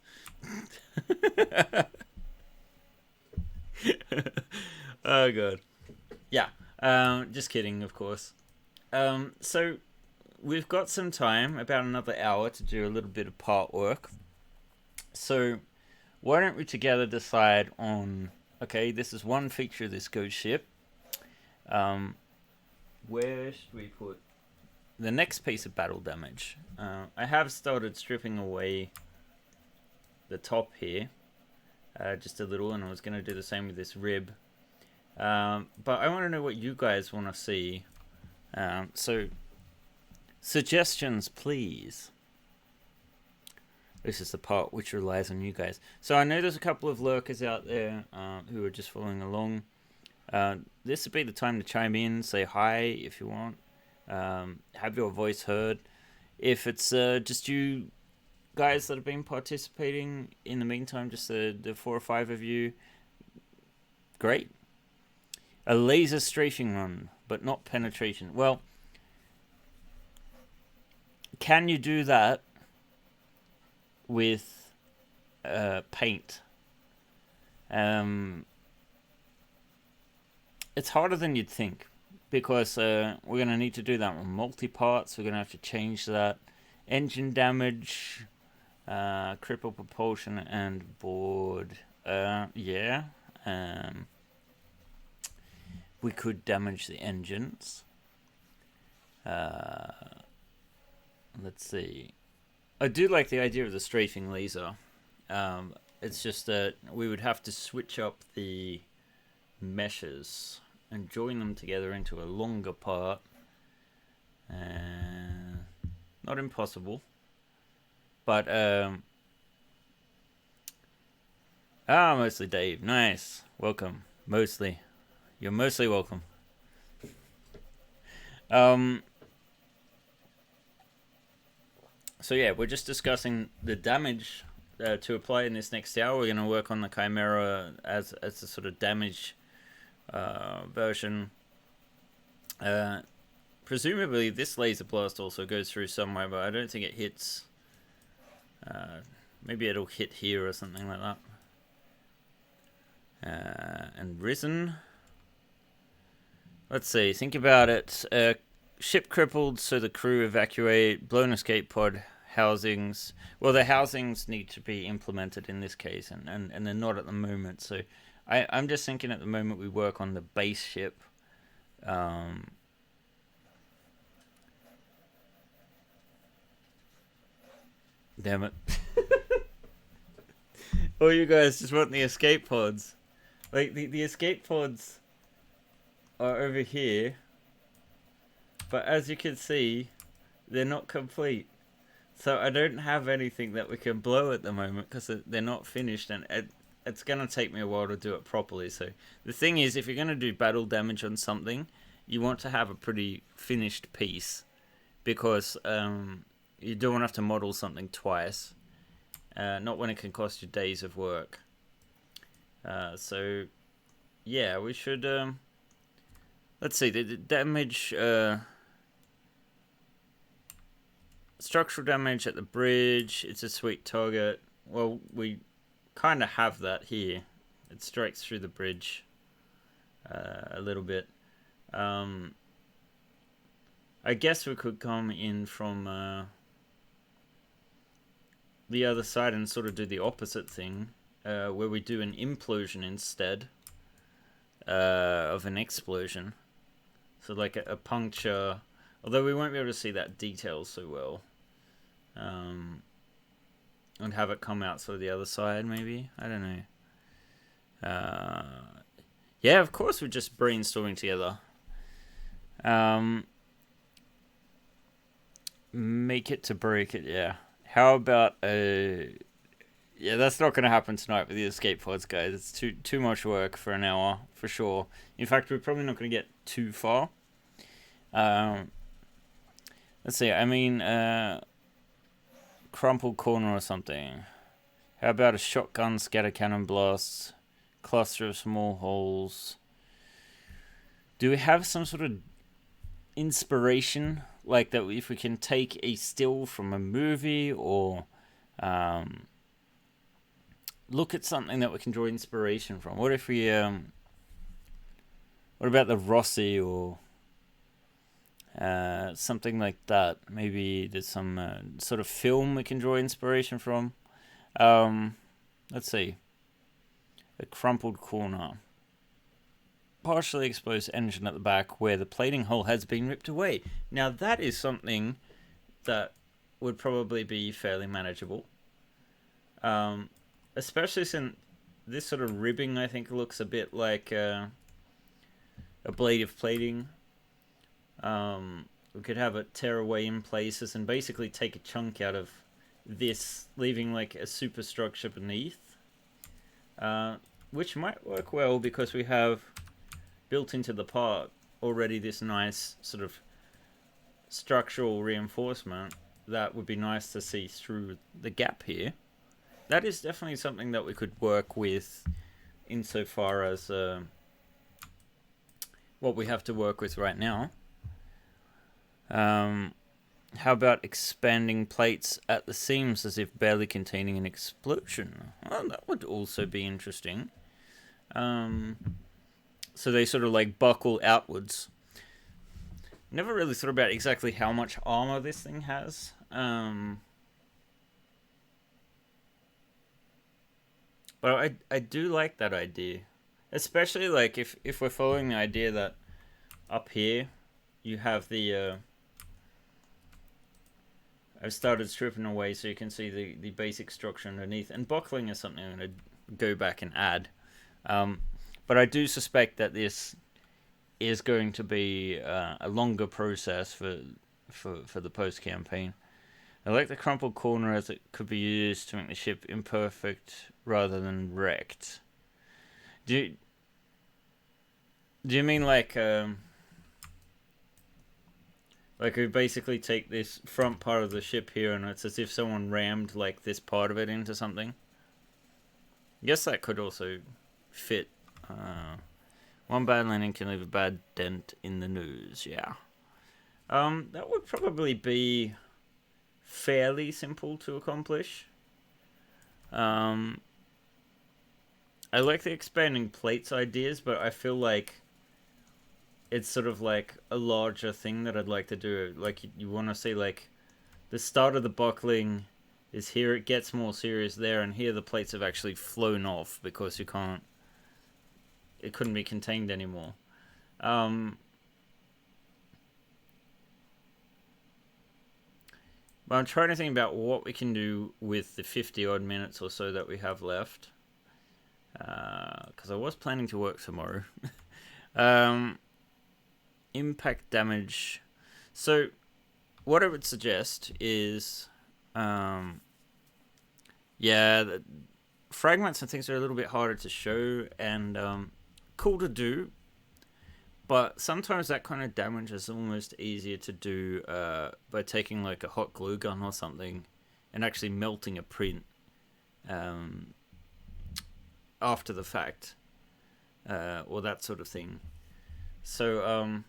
Oh god. Yeah. Just kidding, of course. So we've got some time, about another hour, to do a little bit of part work. So why don't we together decide on, okay, this is one feature of this ghost ship. Where should we put the next piece of battle damage? I have started stripping away the top here, just a little, and I was going to do the same with this rib. But I want to know what you guys want to see. So, suggestions, please. This is the part which relies on you guys. So I know there's a couple of lurkers out there who are just following along. This would be the time to chime in, say hi if you want, have your voice heard. If it's just you guys that have been participating in the meantime, just the 4 or 5 of you, great. A laser strafing run, but not penetration. Well, can you do that with paint? It's harder than you'd think, because we're going to need to do that on multi-parts. We're going to have to change that. Engine damage, cripple propulsion, and board. Yeah. We could damage the engines. Let's see. I do like the idea of the strafing laser. It's just that we would have to switch up the meshes and join them together into a longer part. Not impossible. But, mostly Dave. Nice. Welcome. Mostly. You're mostly welcome. So yeah, we're just discussing the damage to apply in this next hour. We're going to work on the Chimera as a sort of damage version. Presumably this laser blast also goes through somewhere, but I don't think it hits. Maybe it'll hit here or something like that. And Risen. Let's see, think about it. Ship crippled, so the crew evacuate. Blown escape pod housings. Well, the housings need to be implemented in this case, and they're not at the moment. So I'm just thinking at the moment we work on the base ship. Damn it. Oh, you guys just want the escape pods. Like, the escape pods are over here, but as you can see, they're not complete. So I don't have anything that we can blow at the moment because they're not finished, and it's going to take me a while to do it properly. So the thing is, if you're going to do battle damage on something, you want to have a pretty finished piece, because you don't want to have to model something twice, not when it can cost you days of work. So yeah, we should let's see, the damage, structural damage at the bridge. It's a sweet target. Well, we kind of have that here. It strikes through the bridge a little bit. I guess we could come in from the other side and sort of do the opposite thing, where we do an implosion instead of an explosion. So like a puncture, although we won't be able to see that detail so well. And have it come out sort of the other side, maybe? I don't know. Yeah, of course we're just brainstorming together. Make it to break it, yeah. How about yeah, that's not going to happen tonight with the escape pods, guys. It's too much work for an hour, for sure. In fact, we're probably not going to get too far. Let's see, I mean, crumpled corner or something. How about a shotgun, scatter cannon blasts, cluster of small holes? Do we have some sort of inspiration, like that if we can take a still from a movie, or look at something that we can draw inspiration from? What if we what about the Rossi, or something like that? Maybe there's some sort of film we can draw inspiration from. Let's see. A crumpled corner. Partially exposed engine at the back where the plating hole has been ripped away. Now that is something that would probably be fairly manageable. Especially since this sort of ribbing, I think, looks a bit like a blade of plating. We could have it tear away in places and basically take a chunk out of this, leaving like a superstructure beneath. Which might work well because we have built into the part already this nice sort of structural reinforcement that would be nice to see through the gap here. That is definitely something that we could work with insofar as what we have to work with right now. How about expanding plates at the seams as if barely containing an explosion? Well, that would also be interesting. So they sort of like buckle outwards. Never really thought about exactly how much armor this thing has. But I do like that idea. Especially like if we're following the idea that up here you have the I've started stripping away so you can see the basic structure underneath. And buckling is something I'm going to go back and add. But I do suspect that this is going to be a longer process for the post-campaign. I like the crumpled corner as it could be used to make the ship imperfect rather than wrecked. Do you mean like we basically take this front part of the ship here and it's as if someone rammed like this part of it into something? I guess that could also fit. One bad landing can leave a bad dent in the news, yeah. That would probably be fairly simple to accomplish. I like the expanding plates ideas, but I feel like it's sort of like a larger thing that I'd like to do. Like, you want to see, like, the start of the buckling is here, it gets more serious there, and here the plates have actually flown off because you can't, it couldn't be contained anymore. But I'm trying to think about what we can do with the 50 odd minutes or so that we have left. Because I was planning to work tomorrow. Impact damage. So, what I would suggest is, yeah, fragments and things are a little bit harder to show and cool to do, but sometimes that kind of damage is almost easier to do by taking like a hot glue gun or something and actually melting a print after the fact, or that sort of thing. So,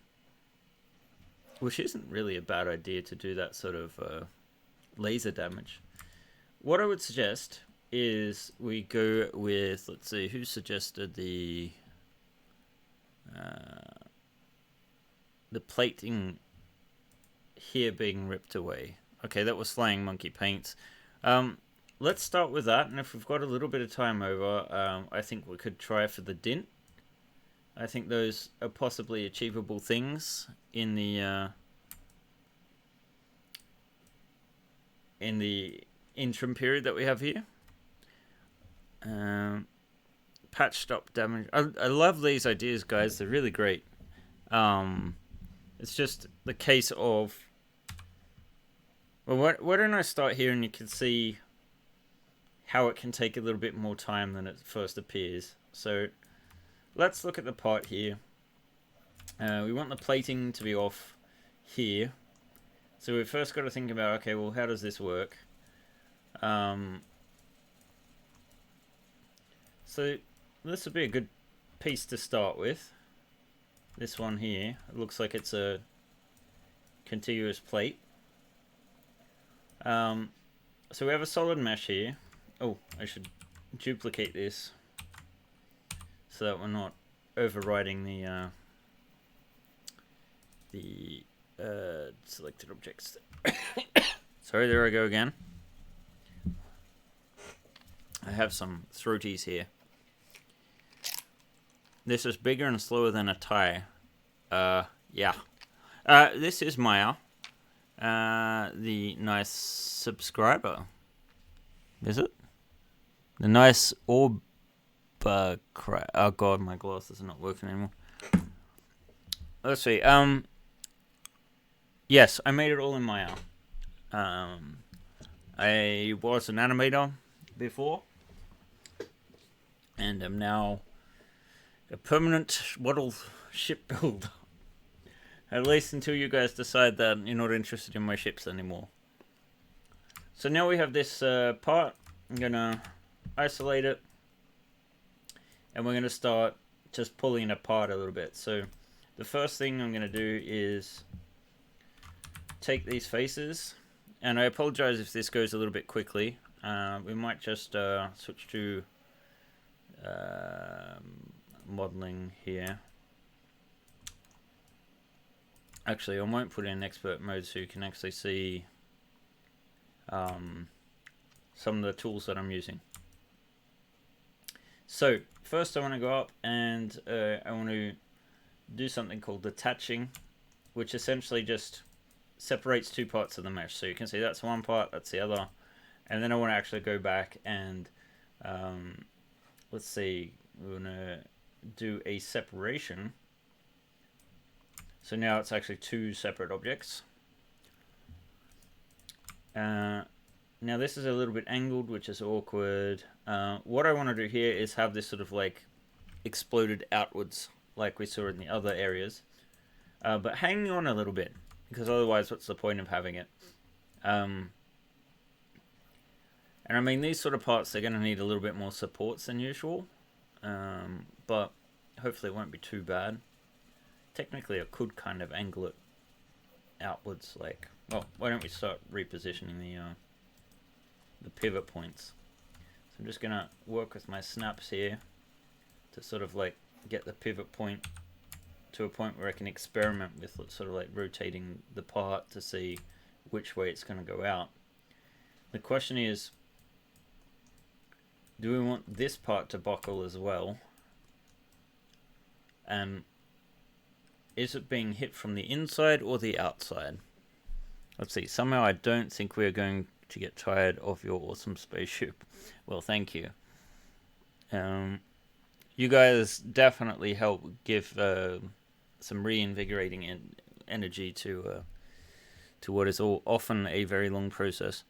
which isn't really a bad idea to do that sort of laser damage. What I would suggest is we go with, let's see, who suggested the plating here being ripped away. Okay, that was Flying Monkey Paints. Let's start with that, and if we've got a little bit of time over, I think we could try for the dint. I think those are possibly achievable things in the interim period that we have here. Patch stop damage. I love these ideas, guys. They're really great. It's just the case of, well, why don't I start here and you can see how it can take a little bit more time than it first appears. So let's look at the part here. We want the plating to be off here. So we've first got to think about, okay, well, how does this work? So this would be a good piece to start with. this one here, it looks like it's a contiguous plate. So we have a solid mesh here. Oh, I should duplicate this so that we're not overriding the selected objects. Sorry, there I go again. I have some throaties here. This is bigger and slower than a tie. Yeah. This is Maya, the nice subscriber. Is it? The nice orb. Oh god, my glasses are not working anymore. Let's see. Yes, I made it all in Maya. I was an animator before, and am now a permanent model ship builder. At least until you guys decide that you're not interested in my ships anymore. So now we have this part. I'm gonna isolate it, and we're gonna start just pulling it apart a little bit. So the first thing I'm gonna do is take these faces, and I apologize if this goes a little bit quickly. We might just switch to modeling here. Actually, I won't put it in expert mode so you can actually see some of the tools that I'm using. So first I want to go up and I want to do something called detaching, which essentially just separates two parts of the mesh. So you can see that's one part, that's the other, and then I want to actually go back and let's see, we're gonna do a separation. So now it's actually two separate objects. Now this is a little bit angled, which is awkward. What I want to do here is have this sort of like exploded outwards like we saw in the other areas, but hanging on a little bit, because otherwise what's the point of having it? And I mean, these sort of parts, they're going to need a little bit more supports than usual, but hopefully it won't be too bad. Technically I could kind of angle it outwards, like, well, why don't we start repositioning the pivot points. So I'm just going to work with my snaps here to sort of like get the pivot point to a point where I can experiment with sort of like rotating the part to see which way it's going to go out. The question is, do we want this part to buckle as well? Is it being hit from the inside or the outside? Let's see, somehow I don't think we're going to get tired of your awesome spaceship. Well, thank you. You guys definitely help give some reinvigorating energy to what is often a very long process.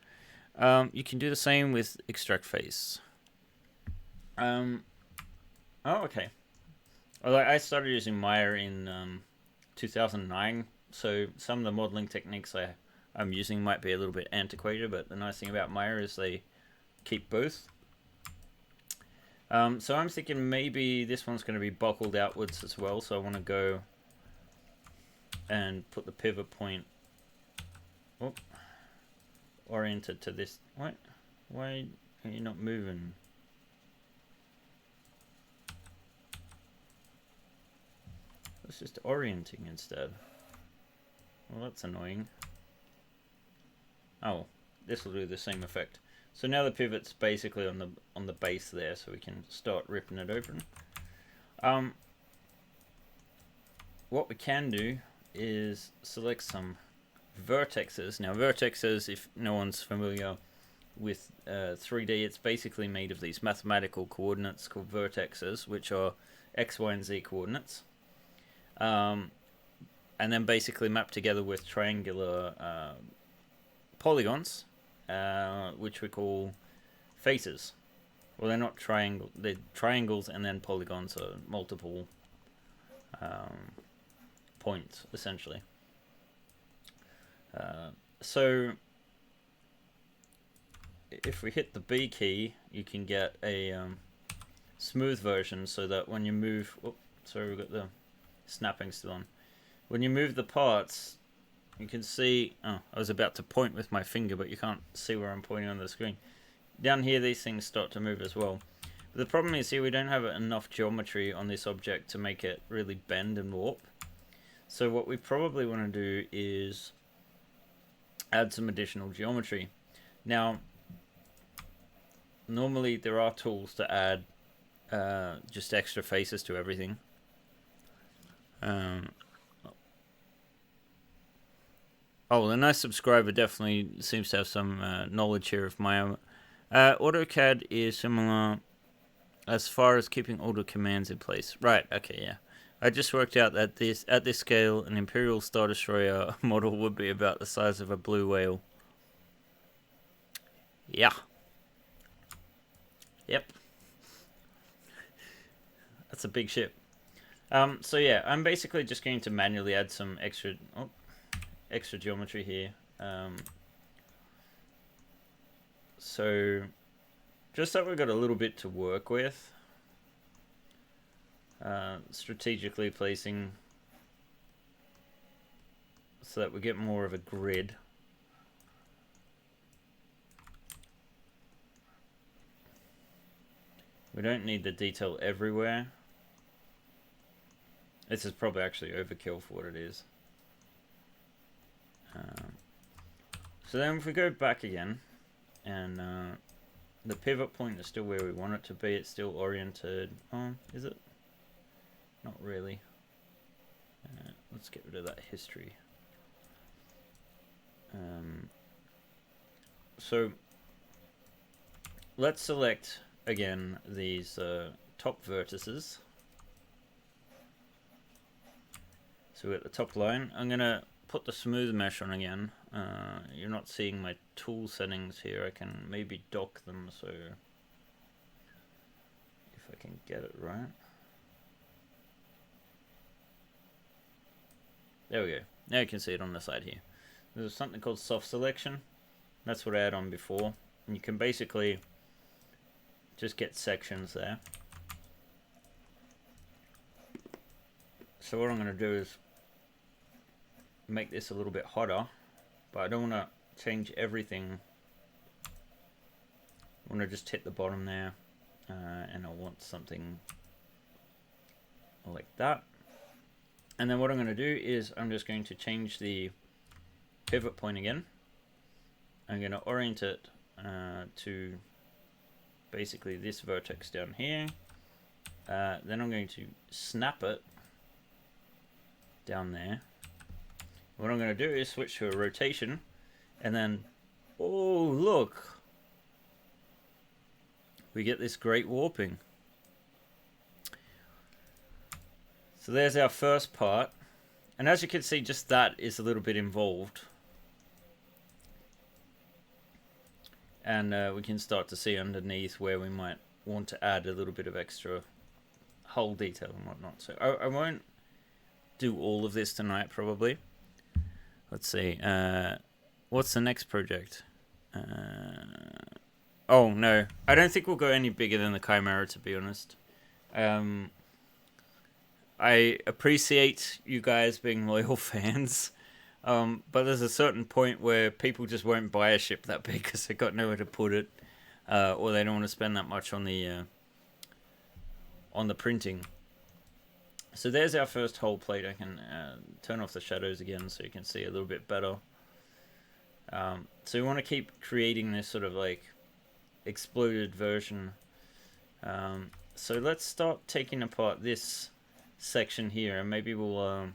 You can do the same with extract face. Oh, okay. Although I started using Maya in 2009, so some of the modeling techniques I'm using might be a little bit antiquated, but the nice thing about Maya is they keep both. So I'm thinking maybe this one's going to be buckled outwards as well, so I want to go and put the pivot point oriented to this. Why are you not moving? It's just orienting instead. Well, that's annoying. Oh, this will do the same effect. So now the pivot's basically on the base there, so we can start ripping it open. What we can do is select some vertexes. Now vertexes, if no one's familiar with 3D, it's basically made of these mathematical coordinates called vertexes, which are x, y, and z coordinates. And then basically mapped together with triangular polygons, which we call faces. Well, they're not triangle; they're triangles, and then polygons are multiple points, essentially. So if we hit the B key, you can get a smooth version, so that when you move, sorry, we've got the snapping still on. When you move the parts, you can see... Oh, I was about to point with my finger, but you can't see where I'm pointing on the screen. Down here, these things start to move as well. But the problem is here, we don't have enough geometry on this object to make it really bend and warp. So what we probably want to do is add some additional geometry. Now, normally there are tools to add just extra faces to everything. Oh, the nice subscriber definitely seems to have some knowledge here of my own. AutoCAD is similar as far as keeping all the commands in place. Right, okay, yeah. I just worked out that at this scale, an Imperial Star Destroyer model would be about the size of a blue whale. Yeah. Yep. That's a big ship. So yeah, I'm basically just going to manually add some extra geometry here. So just so we've got a little bit to work with. Strategically placing so that we get more of a grid. We don't need the detail everywhere. This is probably actually overkill for what it is. So then if we go back again, and the pivot point is still where we want it to be, it's still oriented. Oh, is it? Not really. Let's get rid of that history. So let's select again these top vertices. So at the top line, I'm gonna put the smooth mesh on again. You're not seeing my tool settings here. I can maybe dock them so if I can get it right. There we go. Now you can see it on the side here. There's something called soft selection. That's what I had on before. And you can basically just get sections there. So what I'm going to do is make this a little bit hotter, but I don't want to change everything. I want to just hit the bottom there, and I want something like that. And then what I'm going to do is I'm just going to change the pivot point again. I'm going to orient it to basically this vertex down here. Then I'm going to snap it down there. What I'm going to do is switch to a rotation, and then, oh look, we get this great warping. So there's our first part, and as you can see, just that is a little bit involved. And we can start to see underneath where we might want to add a little bit of extra hull detail and whatnot. So I won't do all of this tonight, probably. Let's see. What's the next project? Oh, no. I don't think we'll go any bigger than the Chimera, to be honest. I appreciate you guys being loyal fans. But there's a certain point where people just won't buy a ship that big because they've got nowhere to put it, or they don't want to spend that much on the printing. So there's our first hull plate. I can turn off the shadows again so you can see a little bit better. So we want to keep creating this sort of like exploded version. So let's start taking apart this section here, and maybe we'll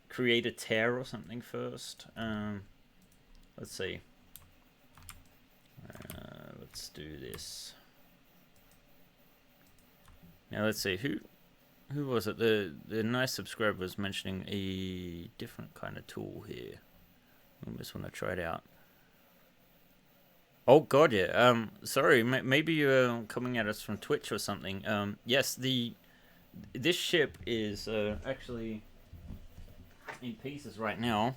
create a tear or something first. Let's see. Let's do this. Now let's see, who was it? The nice subscriber was mentioning a different kind of tool here. I just want to try it out. Oh god, yeah. Sorry, maybe you're coming at us from Twitch or something. Yes, this ship is actually in pieces right now,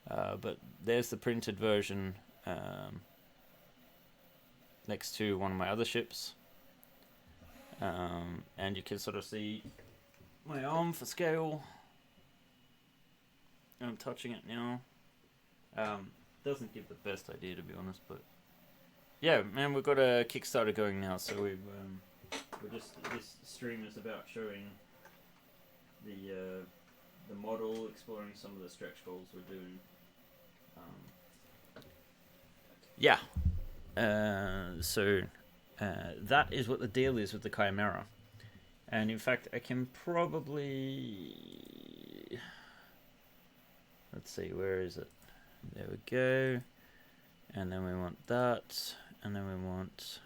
but there's the printed version next to one of my other ships. And you can sort of see my arm for scale. I'm touching it now. Doesn't give the best idea, to be honest, but yeah, man, we've got a Kickstarter going now, so we're just, this stream is about showing the model, exploring some of the stretch goals we're doing. Yeah. So that is what the deal is with the Chimera. And in fact, I can probably... Let's see, where is it? There we go. And then we want that. And then we want...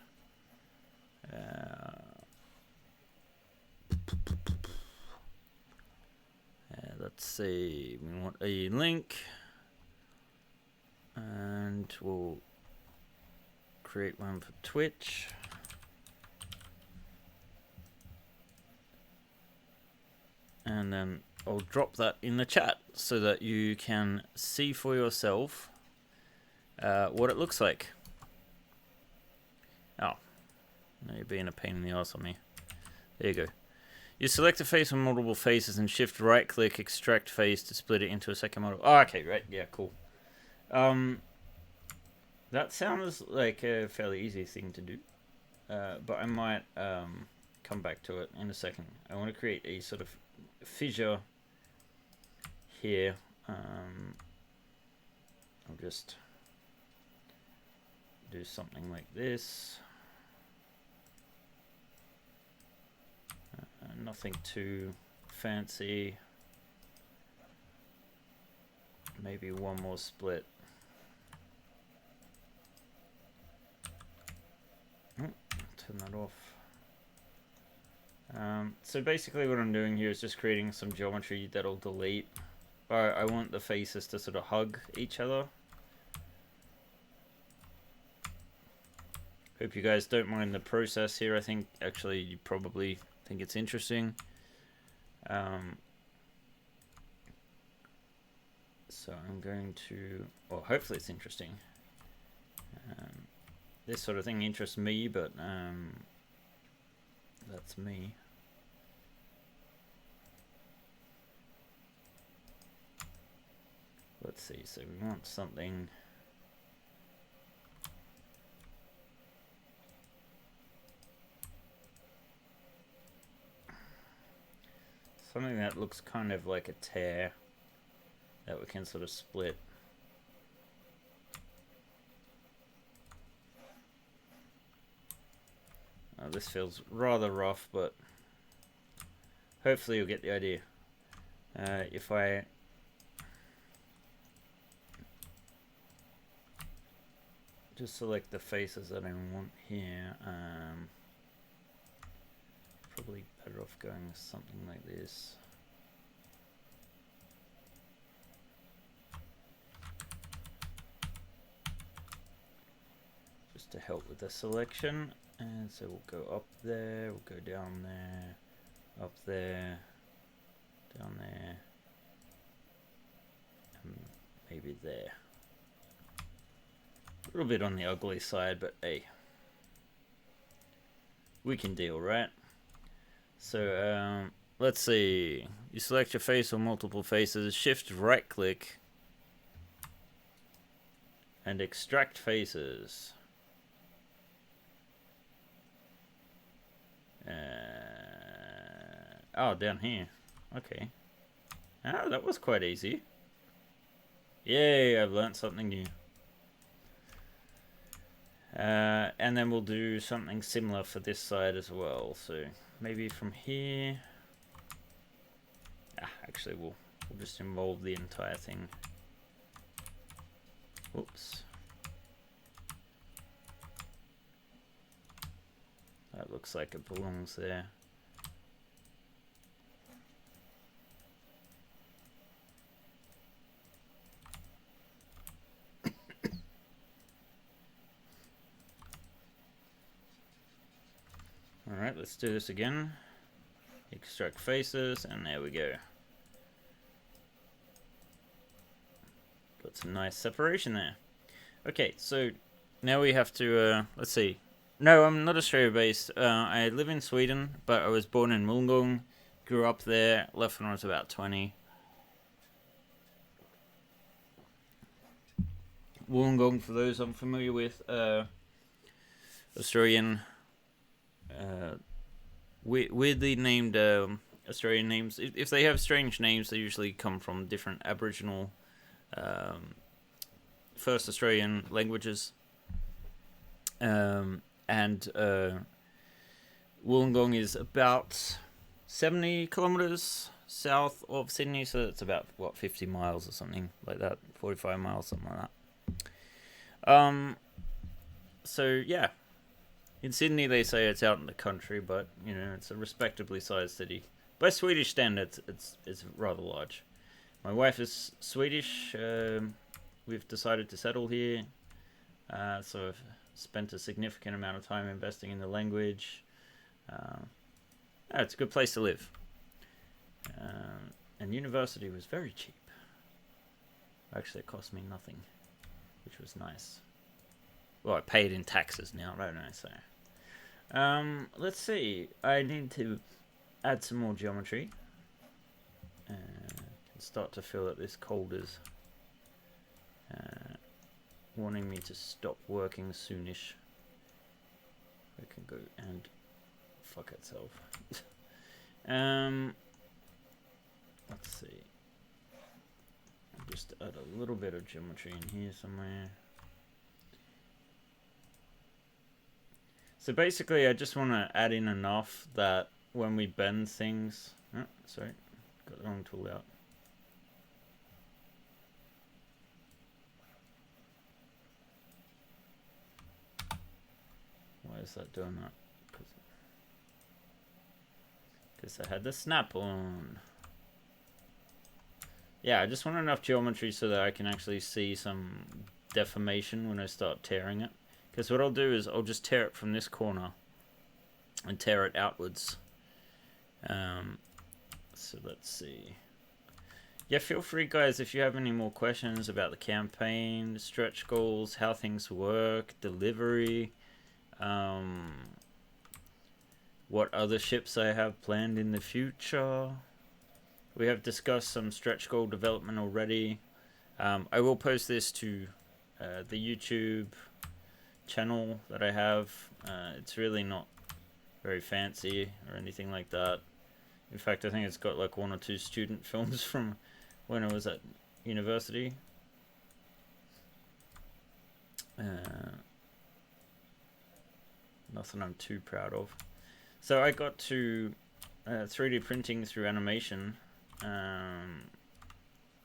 let's see, we want a link. And we'll create one for Twitch. And then I'll drop that in the chat so that you can see for yourself what it looks like. Oh, now you're being a pain in the ass on me. There you go. You select a face from multiple faces and shift right click extract face to split it into a second model. Oh, okay, right, yeah, cool. That sounds like a fairly easy thing to do, but I might come back to it in a second. I want to create a sort of fissure here. I'll just do something like this. Nothing too fancy. Maybe one more split. Turn that off. So basically what I'm doing here is just creating some geometry that'll delete. I want the faces to sort of hug each other. Hope you guys don't mind the process here. I think actually you probably think it's interesting. So I'm going to, well, hopefully it's interesting. This sort of thing interests me, but that's me. Let's see, so we want something. Something that looks kind of like a tear that we can sort of split. This feels rather rough, but hopefully you'll get the idea. If I just select the faces that I want here, probably better off going with something like this. Just to help with the selection. And so we'll go up there, we'll go down there, up there, down there, and maybe there. A little bit on the ugly side, but hey, we can deal, right? So let's see. You select your face or multiple faces, shift right click, and extract faces. Oh, down here. Okay. Ah, that was quite easy. Yay, I've learned something new. And then we'll do something similar for this side as well. So maybe from here. Actually, we'll just involve the entire thing. Whoops. That looks like it belongs there. Alright, let's do this again. Extract faces, and there we go. Got some nice separation there. Okay, so now we have to, let's see. No, I'm not Australia based. I live in Sweden, but I was born in Wollongong, grew up there, left when I was about 20. Wollongong, for those I'm familiar with, Australian, weirdly named Australian names. If they have strange names, they usually come from different Aboriginal, first Australian languages. And Wollongong is about 70 kilometers south of Sydney, so it's about 50 miles or something like that, 45 miles, something like that. So yeah, in Sydney they say it's out in the country, but it's a respectably sized city. By Swedish standards, it's rather large. My wife is Swedish. We've decided to settle here, so I've spent a significant amount of time investing in the language. It's a good place to live. And university was very cheap. Actually, it cost me nothing, which was nice. Well, I pay it in taxes now, don't I? So, let's see. I need to add some more geometry. Can start to feel that this cold is wanting me to stop working soonish. We can go and fuck itself. Let's see. Just add a little bit of geometry in here somewhere. So basically, I just want to add in enough that when we bend things... Oh, sorry, got the wrong tool out. Why is that doing that? Because I had the snap on. Yeah, I just want enough geometry so that I can actually see some deformation when I start tearing it. Because what I'll do is I'll just tear it from this corner and tear it outwards. So let's see. Yeah, feel free, guys, if you have any more questions about the campaign, stretch goals, how things work, delivery, what other ships I have planned in the future. We have discussed some stretch goal development already. I will post this to the YouTube channel that I have. It's really not very fancy or anything like that. In fact, I think it's got like 1 or 2 student films from when I was at university. Nothing I'm too proud of. So I got to 3D printing through animation and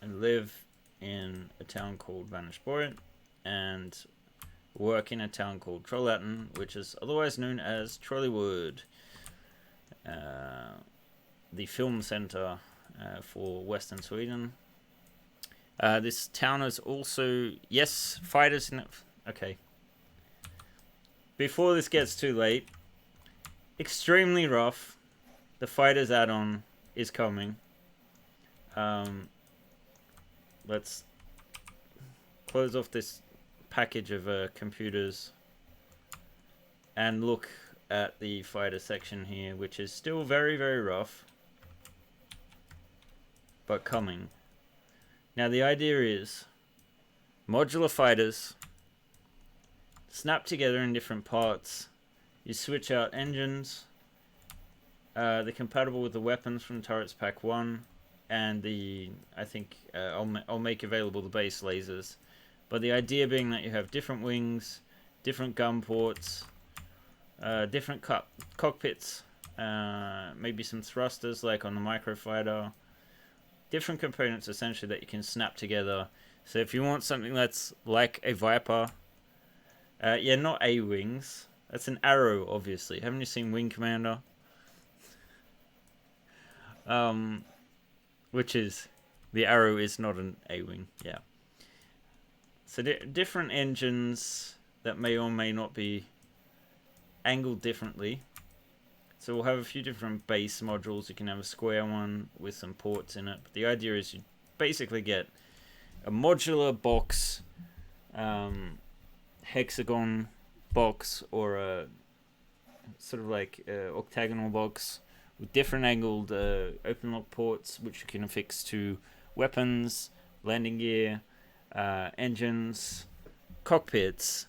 live in a town called Vanishboyant and work in a town called Trollhättan, which is otherwise known as Trollywood, the film center for Western Sweden. This town is also, yes, fighters in it. Okay. Before this gets too late, extremely rough. The fighters add-on is coming. Let's close off this package of computers and look at the fighter section here, which is still very, very rough, but coming. Now the idea is modular fighters snap together in different parts. You switch out engines. They're compatible with the weapons from Turrets Pack 1, and I think I'll make available the base lasers. But the idea being that you have different wings, different gun ports, different cockpits, maybe some thrusters like on the microfighter. Different components essentially that you can snap together. So if you want something that's like a Viper, yeah, not A-wings. That's an arrow, obviously. Haven't you seen Wing Commander? Which is, the arrow is not an A-wing, yeah. So different engines that may or may not be angled differently. So we'll have a few different base modules. You can have a square one with some ports in it. But the idea is you basically get a modular box, hexagon box, or a sort of like octagonal box with different angled open lock ports, which you can affix to weapons, landing gear, engines, cockpits,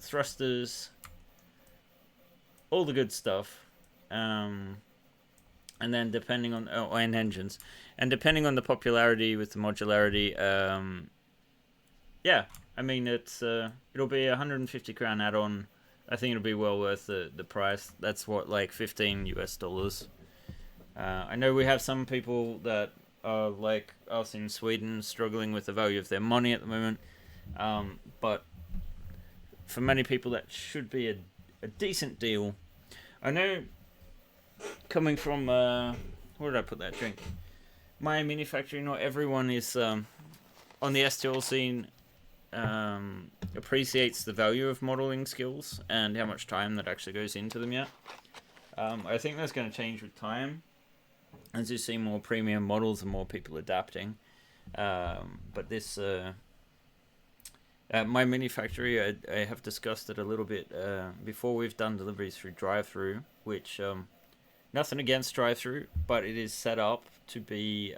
thrusters, all the good stuff. And then depending on and engines, and depending on the popularity with the modularity, yeah, I mean it'll be 150 crown add-on. I think it'll be well worth the price. That's what, like $15 US. I know we have some people that are like us in Sweden struggling with the value of their money at the moment, but for many people that should be a decent deal. I know, coming from where did I put that drink? My Mini Factory. Not everyone is on the STL scene appreciates the value of modeling skills and how much time that actually goes into them yet. I think that's going to change with time as you see more premium models and more people adapting. But this My Mini Factory, I have discussed it a little bit before. We've done deliveries through drive-through, which nothing against drive-through, but it is set up to be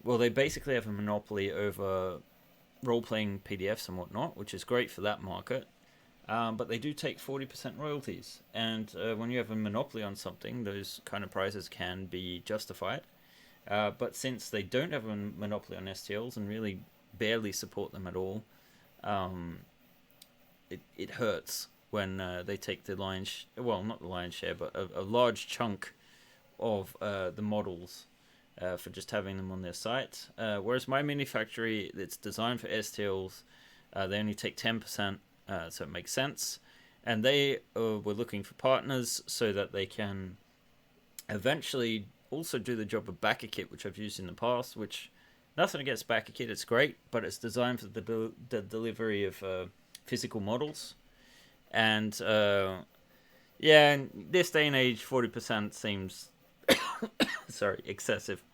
well, they basically have a monopoly over role-playing PDFs and whatnot, which is great for that market. But they do take 40% royalties, and when you have a monopoly on something, those kind of prices can be justified. But since they don't have a monopoly on STLs and really barely support them at all, it hurts when they take the lion's well, not the lion's share, but a large chunk of the models for just having them on their site. Whereas My Mini Factory, it's designed for STLs, they only take 10%. So it makes sense, and they were looking for partners so that they can eventually also do the job of backer kit, which I've used in the past. Which, nothing against backer kit, it's great, but it's designed for the delivery of physical models, and yeah, in this day and age, 40% seems sorry, excessive.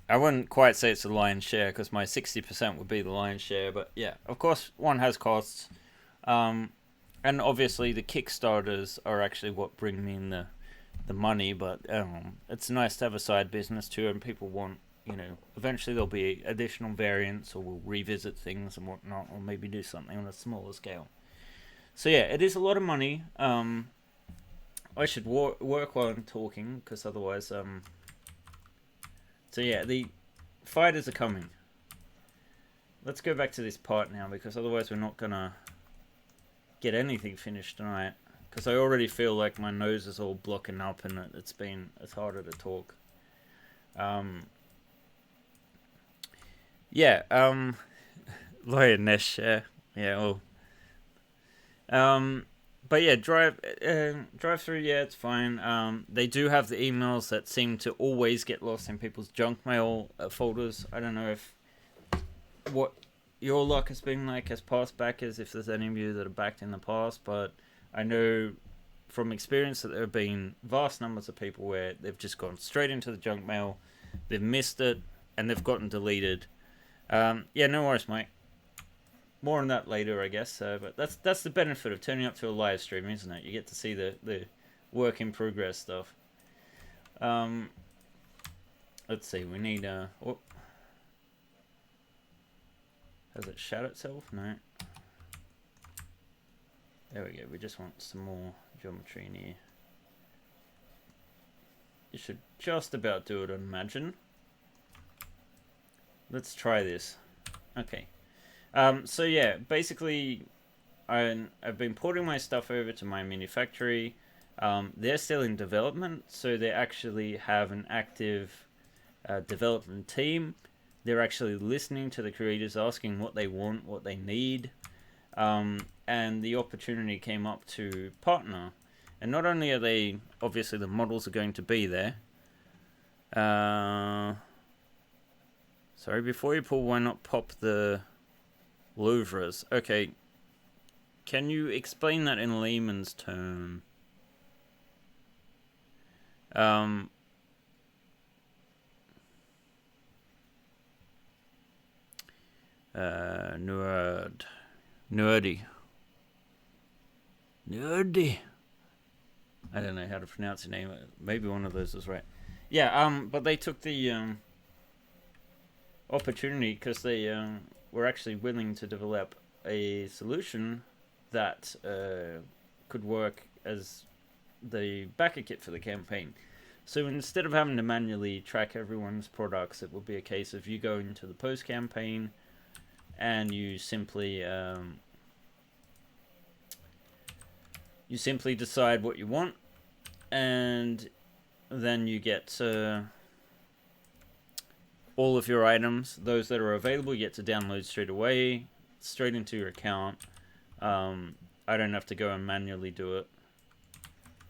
I wouldn't quite say it's the lion's share, because my 60% would be the lion's share. But yeah, of course, one has costs. And obviously the Kickstarters are actually what bring me in the money. But it's nice to have a side business too, and people want, eventually there'll be additional variants, or we'll revisit things and whatnot, or maybe do something on a smaller scale. So yeah, it is a lot of money. I should work while I'm talking, because otherwise... So yeah, the fighters are coming. Let's go back to this part now, because otherwise we're not gonna get anything finished tonight. Because I already feel like my nose is all blocking up and it's harder to talk. Yeah, Lioness, yeah, well. But yeah, drive through. Yeah, it's fine. They do have the emails that seem to always get lost in people's junk mail folders. I don't know what your luck has been like as past backers, if there's any of you that have backed in the past, but I know from experience that there have been vast numbers of people where they've just gone straight into the junk mail, they've missed it, and they've gotten deleted. Yeah, no worries, mate. More on that later, I guess. But that's the benefit of turning up to a live stream, isn't it? You get to see the work in progress stuff. Let's see. We need oh. Has it shut itself? No. There we go. We just want some more geometry in here. You should just about do it, I imagine. Let's try this. Okay. So yeah, basically, I've been porting my stuff over to My Mini Factory. They're still in development, so they actually have an active development team. They're actually listening to the creators, asking what they want, what they need, and the opportunity came up to partner. And not only are they, obviously the models are going to be there. Sorry, before you pull, why not pop the louvres? Okay, can you explain that in layman's term? Nerdy. I don't know how to pronounce your name. Maybe one of those was right. Yeah. But they took the opportunity because they were actually willing to develop a solution that could work as the backer kit for the campaign. So instead of having to manually track everyone's products, it will be a case of you go into the post campaign and you simply decide what you want, and then you get all of your items, those that are available, you get to download straight away, straight into your account. I don't have to go and manually do it.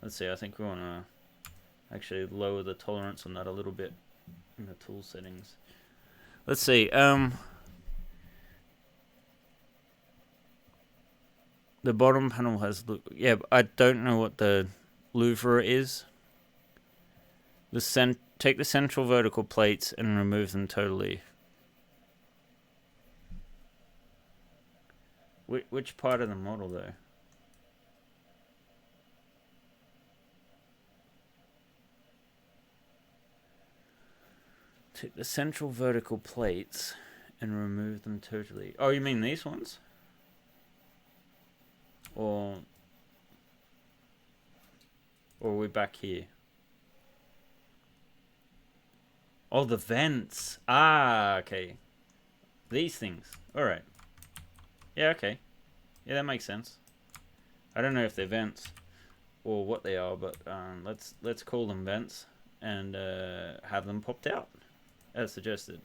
Let's see, I think we want to actually lower the tolerance on that a little bit in the tool settings. Let's see, the bottom panel has, yeah, I don't know what the louver is. Take the central vertical plates and remove them totally. Which part of the model, though? Take the central vertical plates and remove them totally. Oh, you mean these ones? Or are we back here? Oh, the vents. Ah, okay. These things. Alright. Yeah, okay. Yeah, that makes sense. I don't know if they're vents or what they are, but let's call them vents and have them popped out as suggested.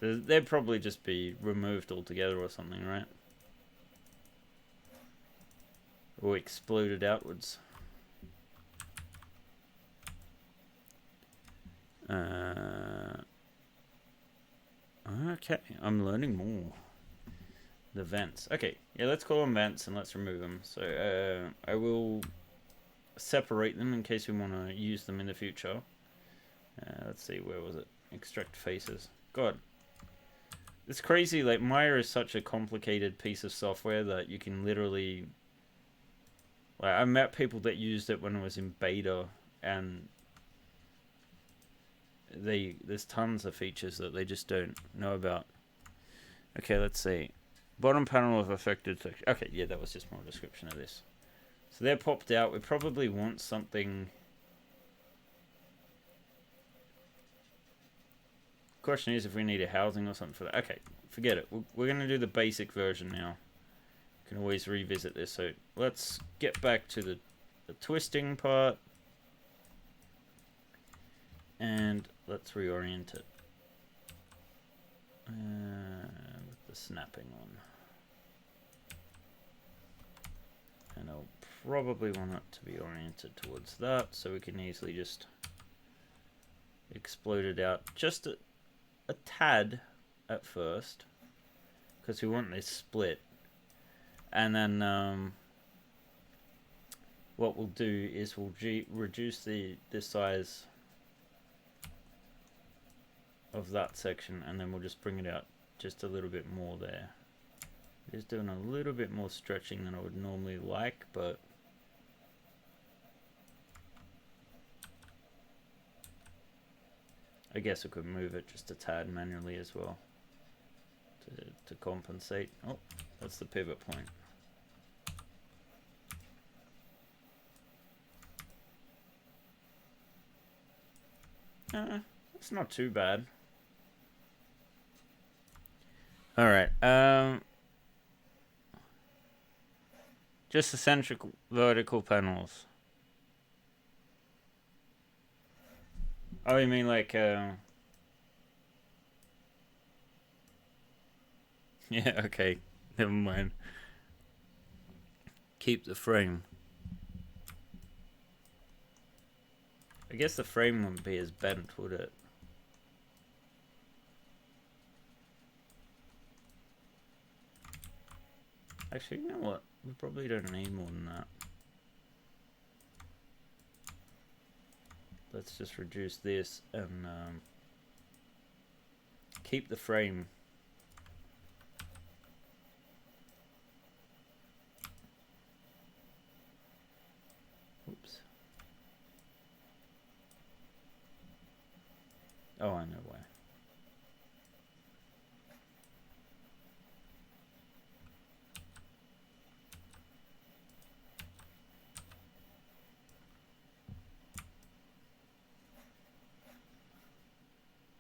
So they'd probably just be removed altogether or something, right? Or exploded outwards. Okay, I'm learning more. The vents. Okay, yeah, let's call them vents and let's remove them. So I will separate them in case we want to use them in the future. Let's see, where was it? Extract faces. God. It's crazy, like Maya is such a complicated piece of software that you can literally... Like, I met people that used it when it was in beta, and there's tons of features that they just don't know about. Okay, let's see. Bottom panel of affected section. Okay, yeah, that was just more description of this. So they're popped out. We probably want something... Question is if we need a housing or something for that. Okay, forget it. We're going to do the basic version now. Can always revisit this. So let's get back to the twisting part. And let's reorient it. With the snapping on. And I'll probably want it to be oriented towards that, so we can easily just explode it out just a tad at first, because we want this split. And then what we'll do is we'll reduce the size of that section, and then we'll just bring it out just a little bit more there. Just doing a little bit more stretching than I would normally like, but I guess we could move it just a tad manually as well to compensate. Oh, that's the pivot point. It's not too bad. Alright, just eccentric vertical panels. Oh, you mean like, yeah, okay, never mind. Keep the frame. I guess the frame wouldn't be as bent, would it? Actually, you know what? We probably don't need more than that. Let's just reduce this and keep the frame. Oops. Oh, I know why.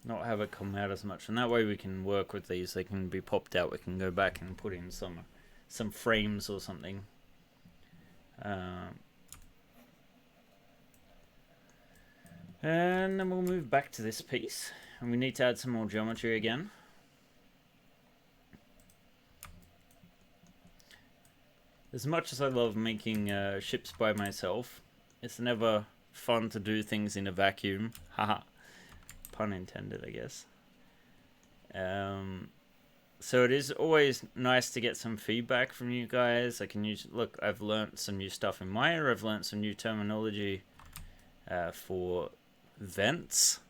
Not have it come out as much, and that way we can work with these. They can be popped out. We can go back and put in some frames or something. And then we'll move back to this piece, and we need to add some more geometry again. As much as I love making ships by myself, it's never fun to do things in a vacuum. Haha. Pun intended, I guess. So it is always nice to get some feedback from you guys. I can use, look, I've learnt some new stuff in Maya. I've learnt some new terminology for vents.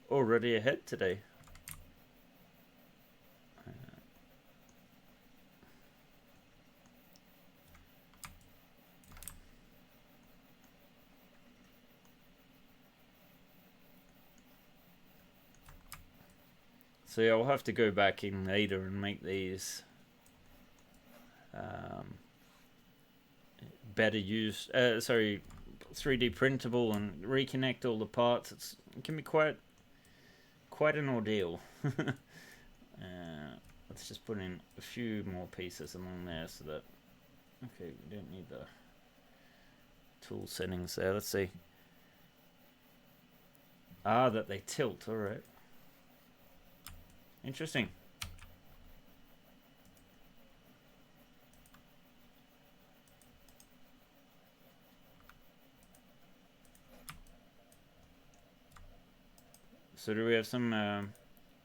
Already ahead today. So yeah, I'll have to go back in later and make these better use. 3D printable and reconnect all the parts. It can be quite an ordeal. Let's just put in a few more pieces along there so that. Okay, we don't need the tool settings there. Let's see. Ah, that they tilt. All right. Interesting. So do we have some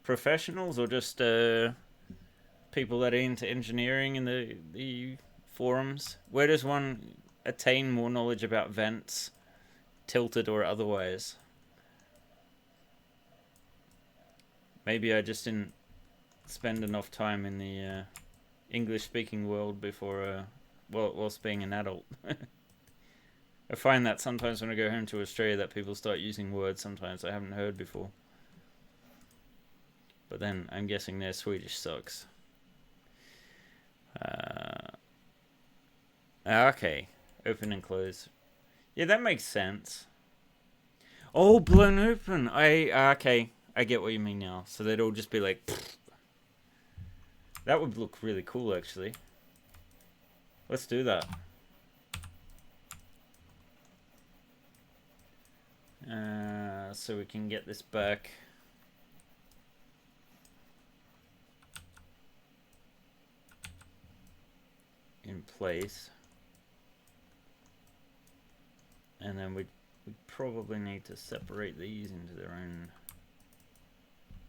professionals or just people that are into engineering in the forums? Where does one attain more knowledge about vents, tilted or otherwise? Maybe I just didn't spend enough time in the English-speaking world before, whilst being an adult. I find that sometimes when I go home to Australia that people start using words sometimes I haven't heard before. But then I'm guessing their Swedish sucks. Okay, open and close. Yeah, that makes sense. Oh, blown open. Okay. I get what you mean now. So they'd all just be like... Pfft. That would look really cool, actually. Let's do that. So we can get this back. In place. And then we'd probably need to separate these into their own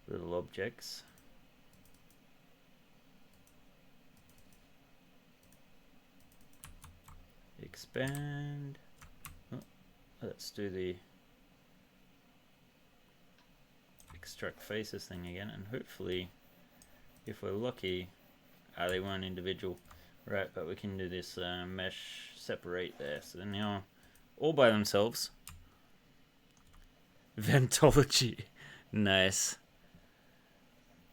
little objects. Expand. Oh, let's do the extract faces thing again, and hopefully, if we're lucky, they weren't individual, right? But we can do this mesh separate there, so they're now all by themselves. Ventology, nice.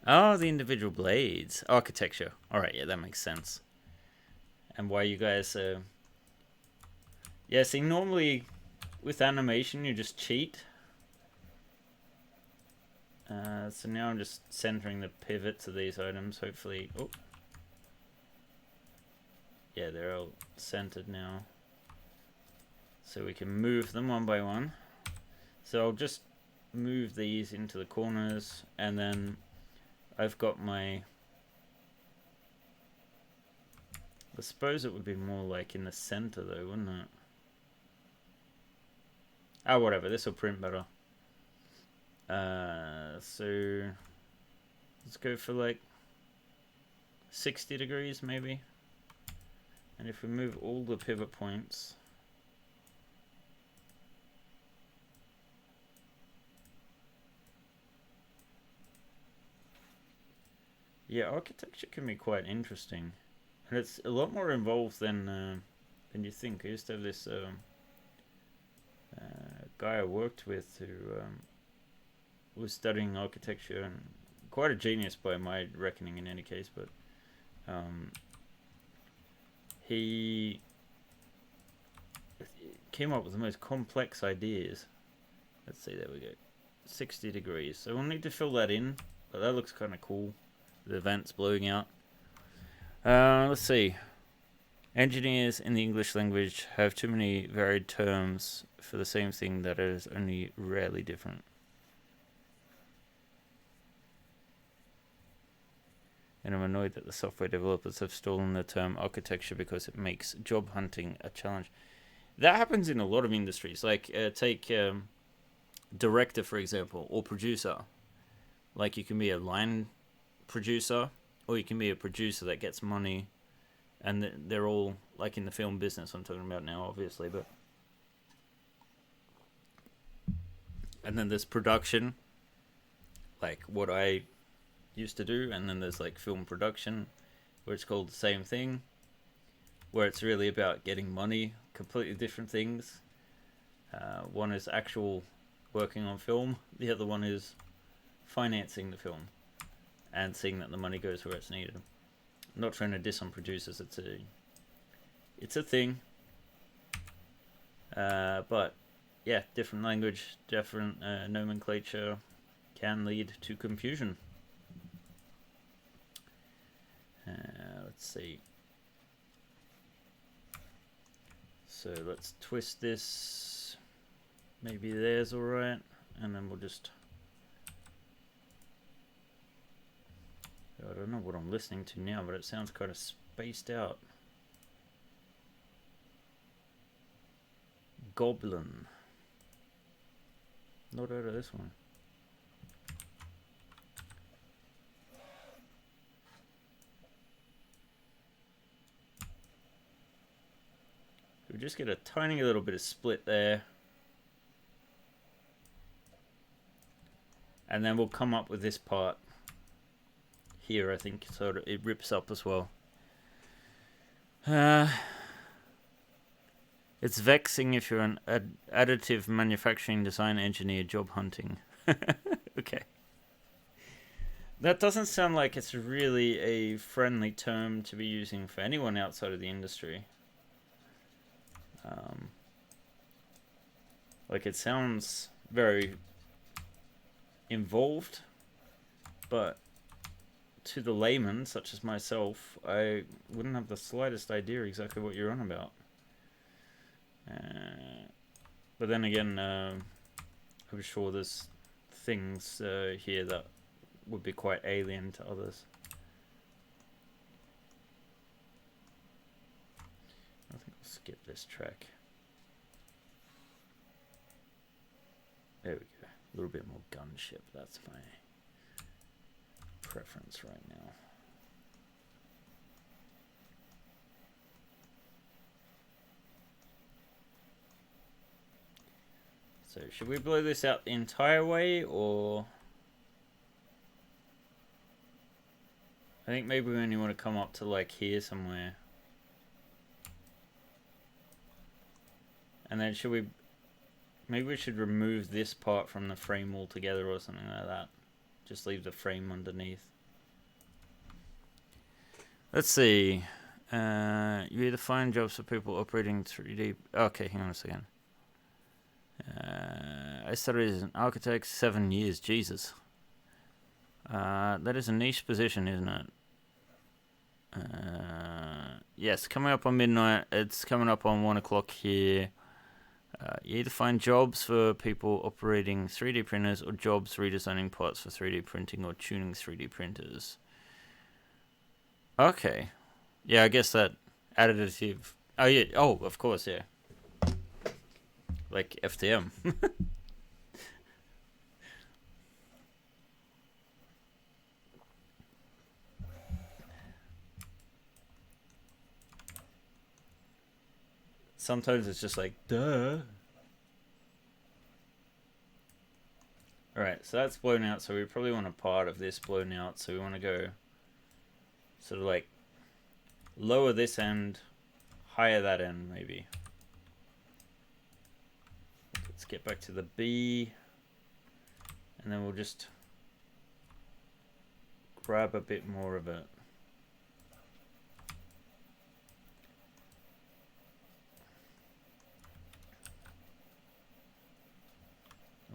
Oh, the individual blades. Architecture. Alright, yeah, that makes sense. And why you guys... Yeah, see, normally with animation you just cheat. So now I'm just centering the pivots of these items, hopefully... Oh. Yeah, they're all centered now. So we can move them one by one. So I'll just move these into the corners, and then I've got my... I suppose it would be more like in the center though, wouldn't it? Ah, whatever, this will print better. So let's go for like 60 degrees maybe. And if we move all the pivot points, Yeah, architecture can be quite interesting, and it's a lot more involved than you think. I used to have this guy I worked with who was studying architecture, and quite a genius by my reckoning in any case, but um, he came up with the most complex ideas. Let's see, there we go. 60 degrees. So we'll need to fill that in, but that looks kind of cool. The vents blowing out. Let's see. Engineers in the English language have too many varied terms for the same thing that is only rarely different. And I'm annoyed that the software developers have stolen the term architecture because it makes job hunting a challenge. That happens in a lot of industries. Like, take director, for example, or producer. Like, you can be a line producer, or you can be a producer that gets money, and they're all, like, in the film business I'm talking about now, obviously, but... And then there's production, like what I used to do, and then there's, like, film production, where it's called the same thing, where it's really about getting money, completely different things. One is actual working on film, the other one is financing the film and seeing that the money goes where it's needed. I'm not trying to diss on producers, it's a thing. But yeah, different language, different nomenclature can lead to confusion. Let's see. So let's twist this. Maybe there's alright. And then we'll just... I don't know what I'm listening to now, but it sounds kind of spaced out. Goblin. Not out of this one. We just get a tiny little bit of split there. And then we'll come up with this part here, I think, so it rips up as well. It's vexing if you're an additive manufacturing design engineer job hunting. Okay. That doesn't sound like it's really a friendly term to be using for anyone outside of the industry. Like, it sounds very involved, but to the layman, such as myself, I wouldn't have the slightest idea exactly what you're on about. But then again, I'm sure there's things here that would be quite alien to others. I think I'll skip this track. There we go. A little bit more gunship. That's my preference right now. So should we blow this out the entire way, or... I think maybe we only want to come up to, like, here somewhere. And then should we... Maybe we should remove this part from the frame altogether or something like that. Just leave the frame underneath. Let's see. You either find jobs for people operating 3D... Okay, hang on a second. I studied as an architect 7 years. Jesus. That is a niche position, isn't it? Yes, coming up on midnight. It's coming up on 1 o'clock here. You either find jobs for people operating 3D printers or jobs redesigning parts for 3D printing or tuning 3D printers. Okay. Yeah, I guess that additive... Oh, yeah. Oh, of course, yeah. Like FTM. Sometimes it's just like, duh. Alright, so that's blown out, so we probably want a part of this blown out, so we want to go sort of like lower this end, higher that end maybe. Let's get back to the B, and then we'll just grab a bit more of it.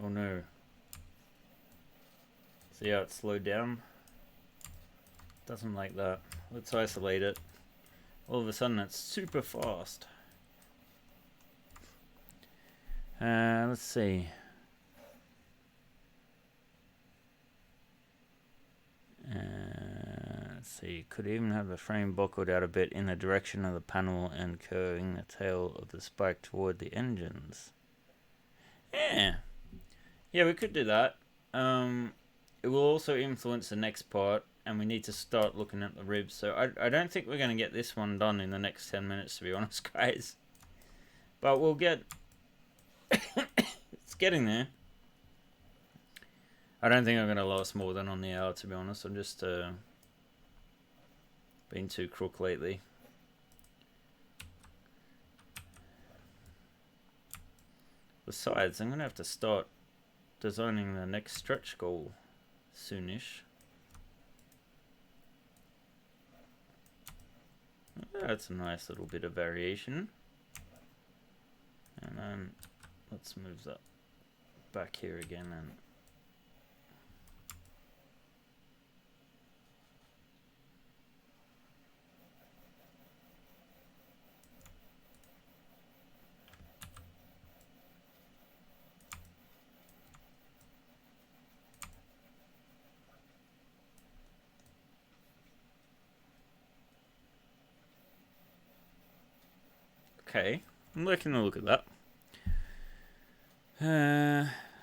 Oh no. See how it slowed down? Doesn't like that. Let's isolate it. All of a sudden it's super fast. Let's see. Let's see. Could even have the frame buckled out a bit in the direction of the panel and curving the tail of the spike toward the engines. Yeah. Yeah, we could do that. It will also influence the next part, and we need to start looking at the ribs. So I don't think we're going to get this one done in the next 10 minutes, to be honest, guys. But we'll get... It's getting there. I don't think I'm going to last more than on the hour, to be honest. I'm just been too crook lately. Besides, I'm going to have to start designing the next stretch goal soonish. That's a nice little bit of variation. And then let's move that back here again and okay, I'm liking the look at that.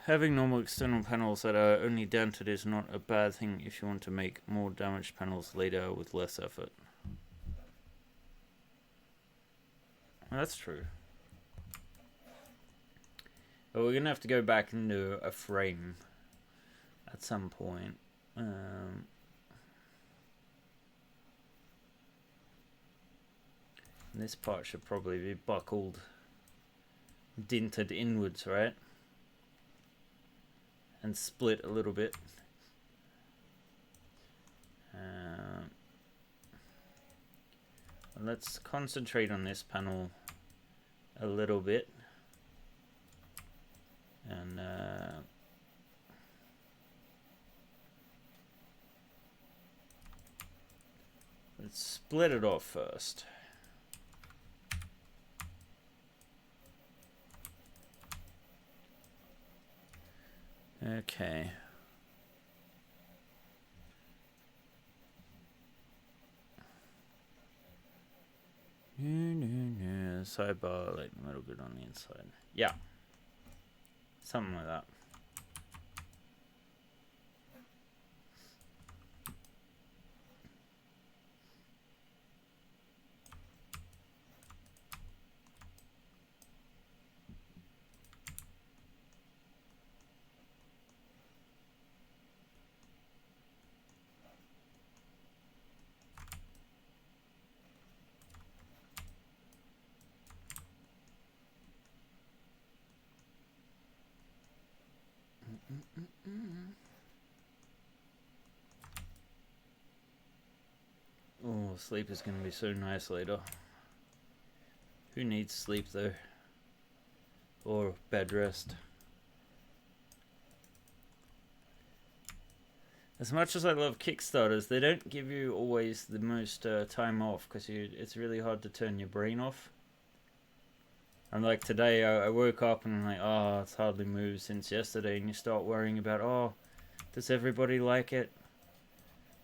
Having normal external panels that are only dented is not a bad thing if you want to make more damaged panels later with less effort. That's true. But we're going to have to go back and do a frame at some point. This part should probably be buckled, dinted inwards, right? And split a little bit. Let's concentrate on this panel a little bit. And let's split it off first. Okay. Sidebar, like a little bit on the inside. Yeah. Something like that. Oh, sleep is going to be so nice later. Who needs sleep though? Or bed rest? As much as I love Kickstarters, they don't give you always the most time off because it's really hard to turn your brain off. And like today, I woke up and I'm like, oh, it's hardly moved since yesterday. And you start worrying about, oh, does everybody like it?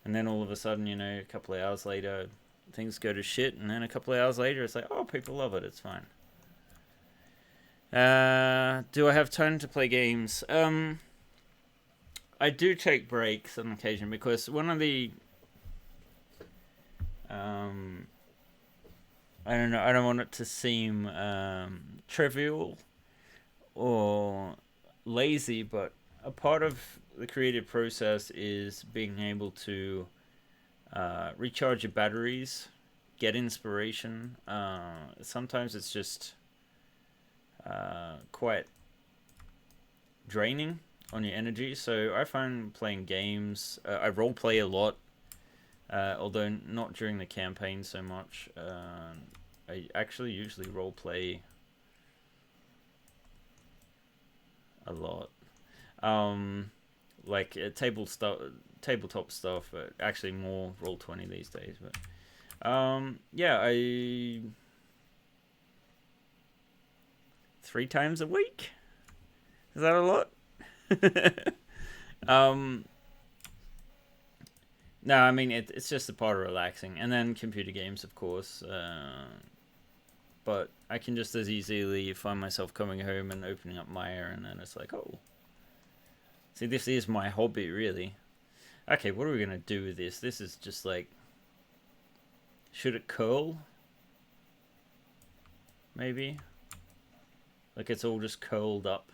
And then all of a sudden, you know, a couple of hours later, things go to shit. And then a couple of hours later, it's like, oh, people love it. It's fine. Do I have time to play games? I do take breaks on occasion because one of the... I don't know, I don't want it to seem trivial or lazy, but a part of the creative process is being able to recharge your batteries, get inspiration. Sometimes it's just quite draining on your energy. So I find playing games, I roleplay a lot, although not during the campaign so much. I actually usually roleplay a lot. Like tabletop stuff, but actually more Roll20 these days. But yeah, 3 times a week. Is that a lot? No, I mean it's just a part of relaxing, and then computer games, of course. But I can just as easily find myself coming home and opening up Maya, and then it's like, oh, see, this is my hobby, really. Okay, what are we gonna do with this? This is just like, should it curl? Maybe. Like it's all just curled up.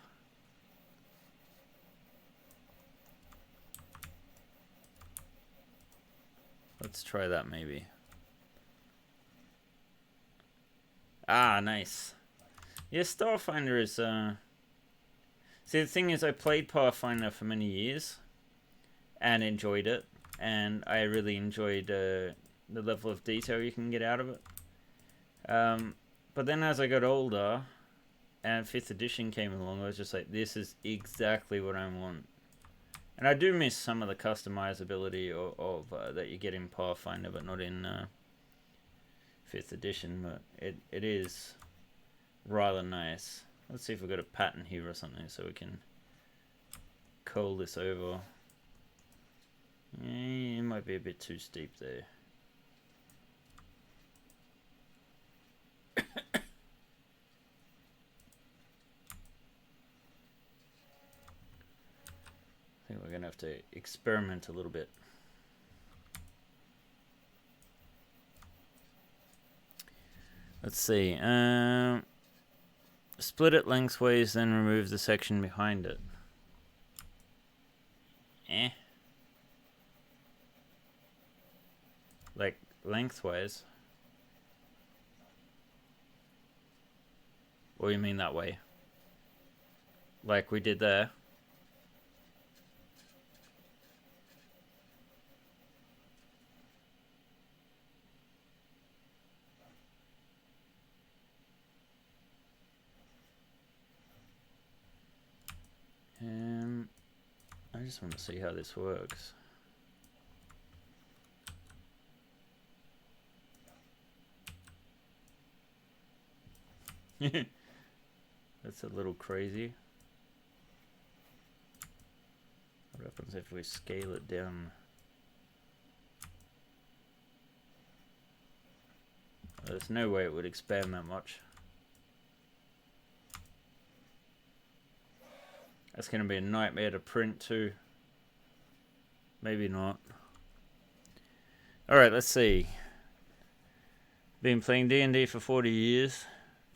Let's try that maybe. Ah, nice. Yeah, Starfinder is, see, the thing is, I played Pathfinder for many years and enjoyed it, and I really enjoyed the level of detail you can get out of it. But then as I got older and 5th edition came along, I was just like, this is exactly what I want. And I do miss some of the customizability of that you get in Pathfinder, but not in 5th edition. But it is rather nice. Let's see if we've got a pattern here or something so we can curl this over. It might be a bit too steep there. I think we're going to have to experiment a little bit. Let's see. Split it lengthways, then remove the section behind it. Like lengthways? What do you mean that way? Like we did there? I just want to see how this works. That's a little crazy. What happens if we scale it down? There's no way it would expand that much. That's going to be a nightmare to print too. Maybe not. Alright, let's see. Been playing D&D for 40 years.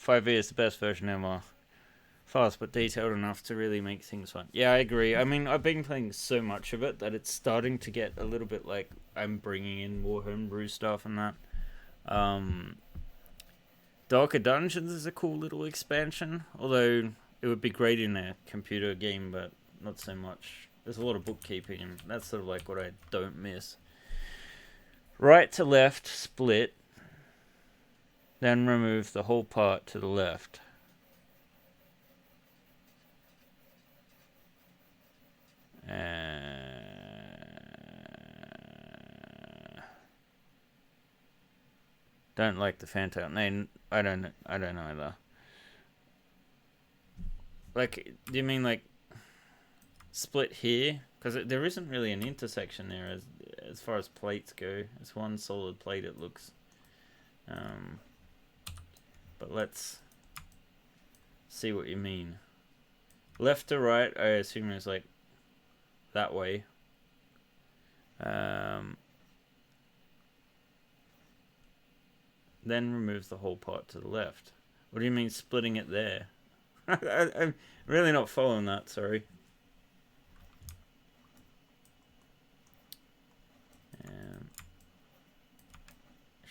5e is the best version ever. Fast but detailed enough to really make things fun. Yeah, I agree. I mean, I've been playing so much of it that it's starting to get a little bit like I'm bringing in more homebrew stuff and that. Darker Dungeons is a cool little expansion, although it would be great in a computer game, but not so much. There's a lot of bookkeeping, and that's sort of like what I don't miss. Right to left, split. Then remove the whole part to the left. Don't like the fantail. No, I don't either. Like, do you mean like split here? Because there isn't really an intersection there as far as plates go. It's one solid plate, it looks. But let's see what you mean. Left to right, I assume it's like that way. Then remove the whole part to the left. What do you mean splitting it there? I'm really not following that, sorry.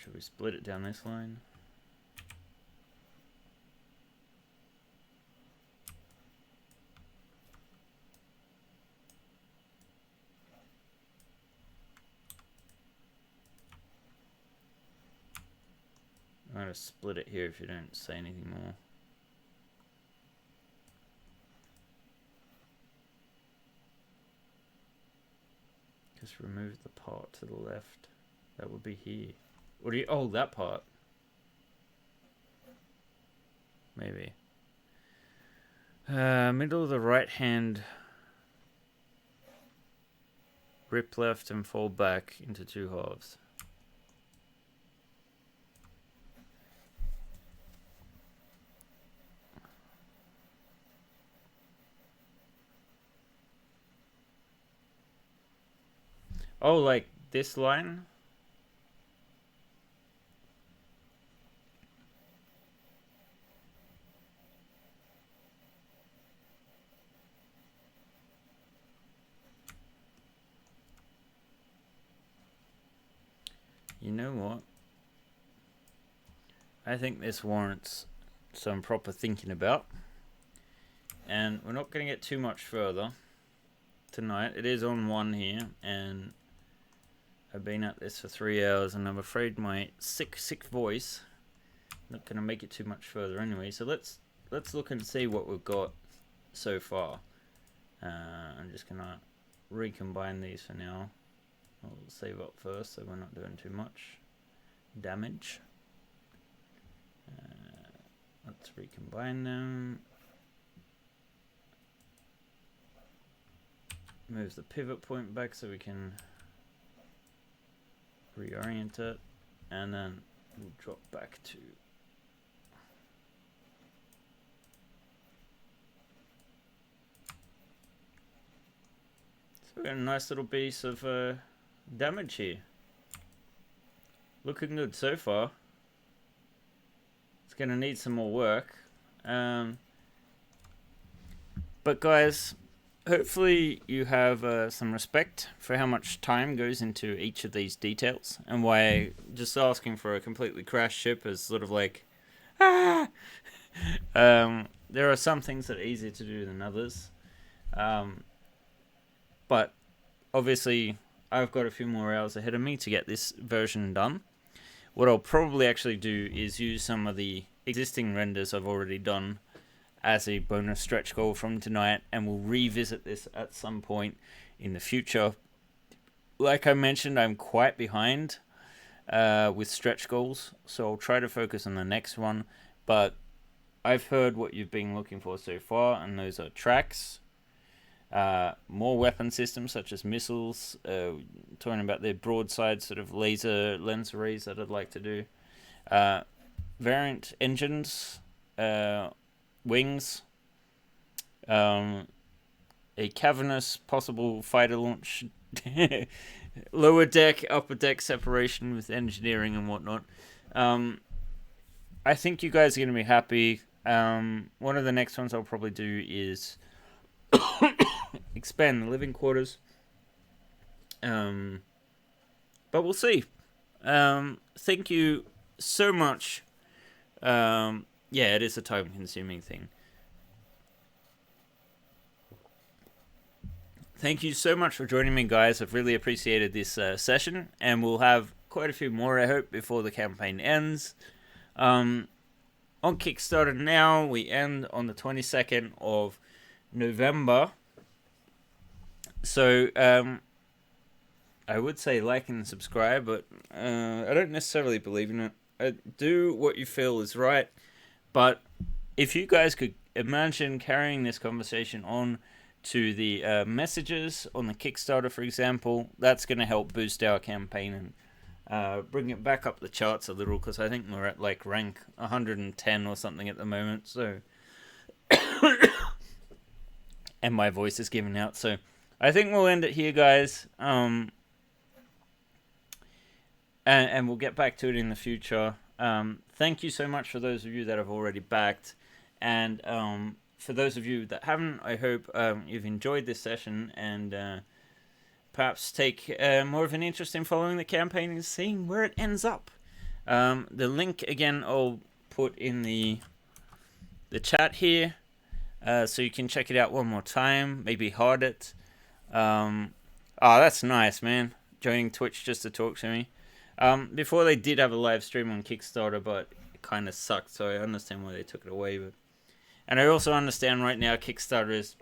Should we split it down this line? I'm going to split it here if you don't say anything more. Just remove the part to the left. That would be here. What do you... Oh, that part. Maybe. Middle of the right hand. Rip left and fold back into 2 halves. Oh, like this line? You know what? I think this warrants some proper thinking about. And we're not going to get too much further tonight. It is on 1 here, and I've been at this for 3 hours, and I'm afraid my sick voice not going to make it too much further anyway. So let's look and see what we've got so far. I'm just going to recombine these for now. I'll save up first so we're not doing too much damage. Let's recombine them. Move the pivot point back so we can reorient it, and then we'll drop back to so we got a nice little piece of damage here. Looking good so far. It's gonna need some more work, but guys, hopefully you have some respect for how much time goes into each of these details, and why just asking for a completely crashed ship is sort of like, ah! There are some things that are easier to do than others, but obviously I've got a few more hours ahead of me to get this version done. What I'll probably actually do is use some of the existing renders I've already done as a bonus stretch goal from tonight, and we'll revisit this at some point in the future. Like I mentioned, I'm quite behind with stretch goals, so I'll try to focus on the next one, but I've heard what you've been looking for so far, and those are tracks, more weapon systems such as missiles, talking about the broadside sort of laser lens arrays that I'd like to do, variant engines, wings, a cavernous possible fighter launch, lower deck, upper deck separation with engineering and whatnot. I think you guys are going to be happy. One of the next ones I'll probably do is expand the living quarters. But we'll see. Thank you so much. Yeah, it is a time-consuming thing. Thank you so much for joining me, guys. I've really appreciated this session, and we'll have quite a few more, I hope, before the campaign ends. On Kickstarter now, we end on the 22nd of November. So, I would say like and subscribe, but I don't necessarily believe in it. Do what you feel is right. But if you guys could imagine carrying this conversation on to the messages on the Kickstarter, for example, that's going to help boost our campaign and bring it back up the charts a little, because I think we're at like rank 110 or something at the moment. So, and my voice is giving out. So I think we'll end it here, guys. And we'll get back to it in the future. Thank you so much for those of you that have already backed, and for those of you that haven't, I hope you've enjoyed this session, and perhaps take more of an interest in following the campaign and seeing where it ends up. The link again I'll put in the chat here, so you can check it out one more time. Maybe hard it. Oh, that's nice, man. Joining Twitch just to talk to me. Before they did have a live stream on Kickstarter, but it kind of sucked, so I understand why they took it away. And I also understand right now Kickstarter is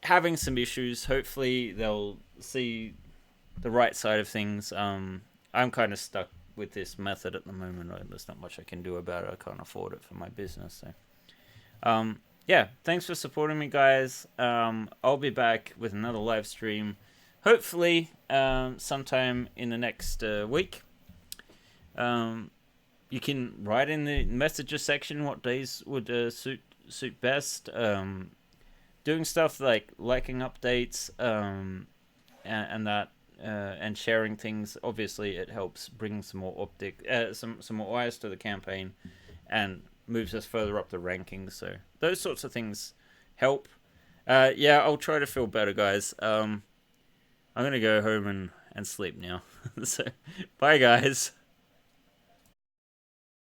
having some issues. Hopefully they'll see the right side of things. I'm kind of stuck with this method at the moment. There's not much I can do about it. I can't afford it for my business. So, yeah, thanks for supporting me, guys. I'll be back with another live stream, hopefully sometime in the next week. You can write in the messages section what days would suit best. Doing stuff like liking updates and that. And sharing things, obviously it helps bring some more some more eyes to the campaign and moves us further up the rankings, so those sorts of things help. Yeah, I'll try to feel better, guys. I'm gonna go home and sleep now. So bye, guys.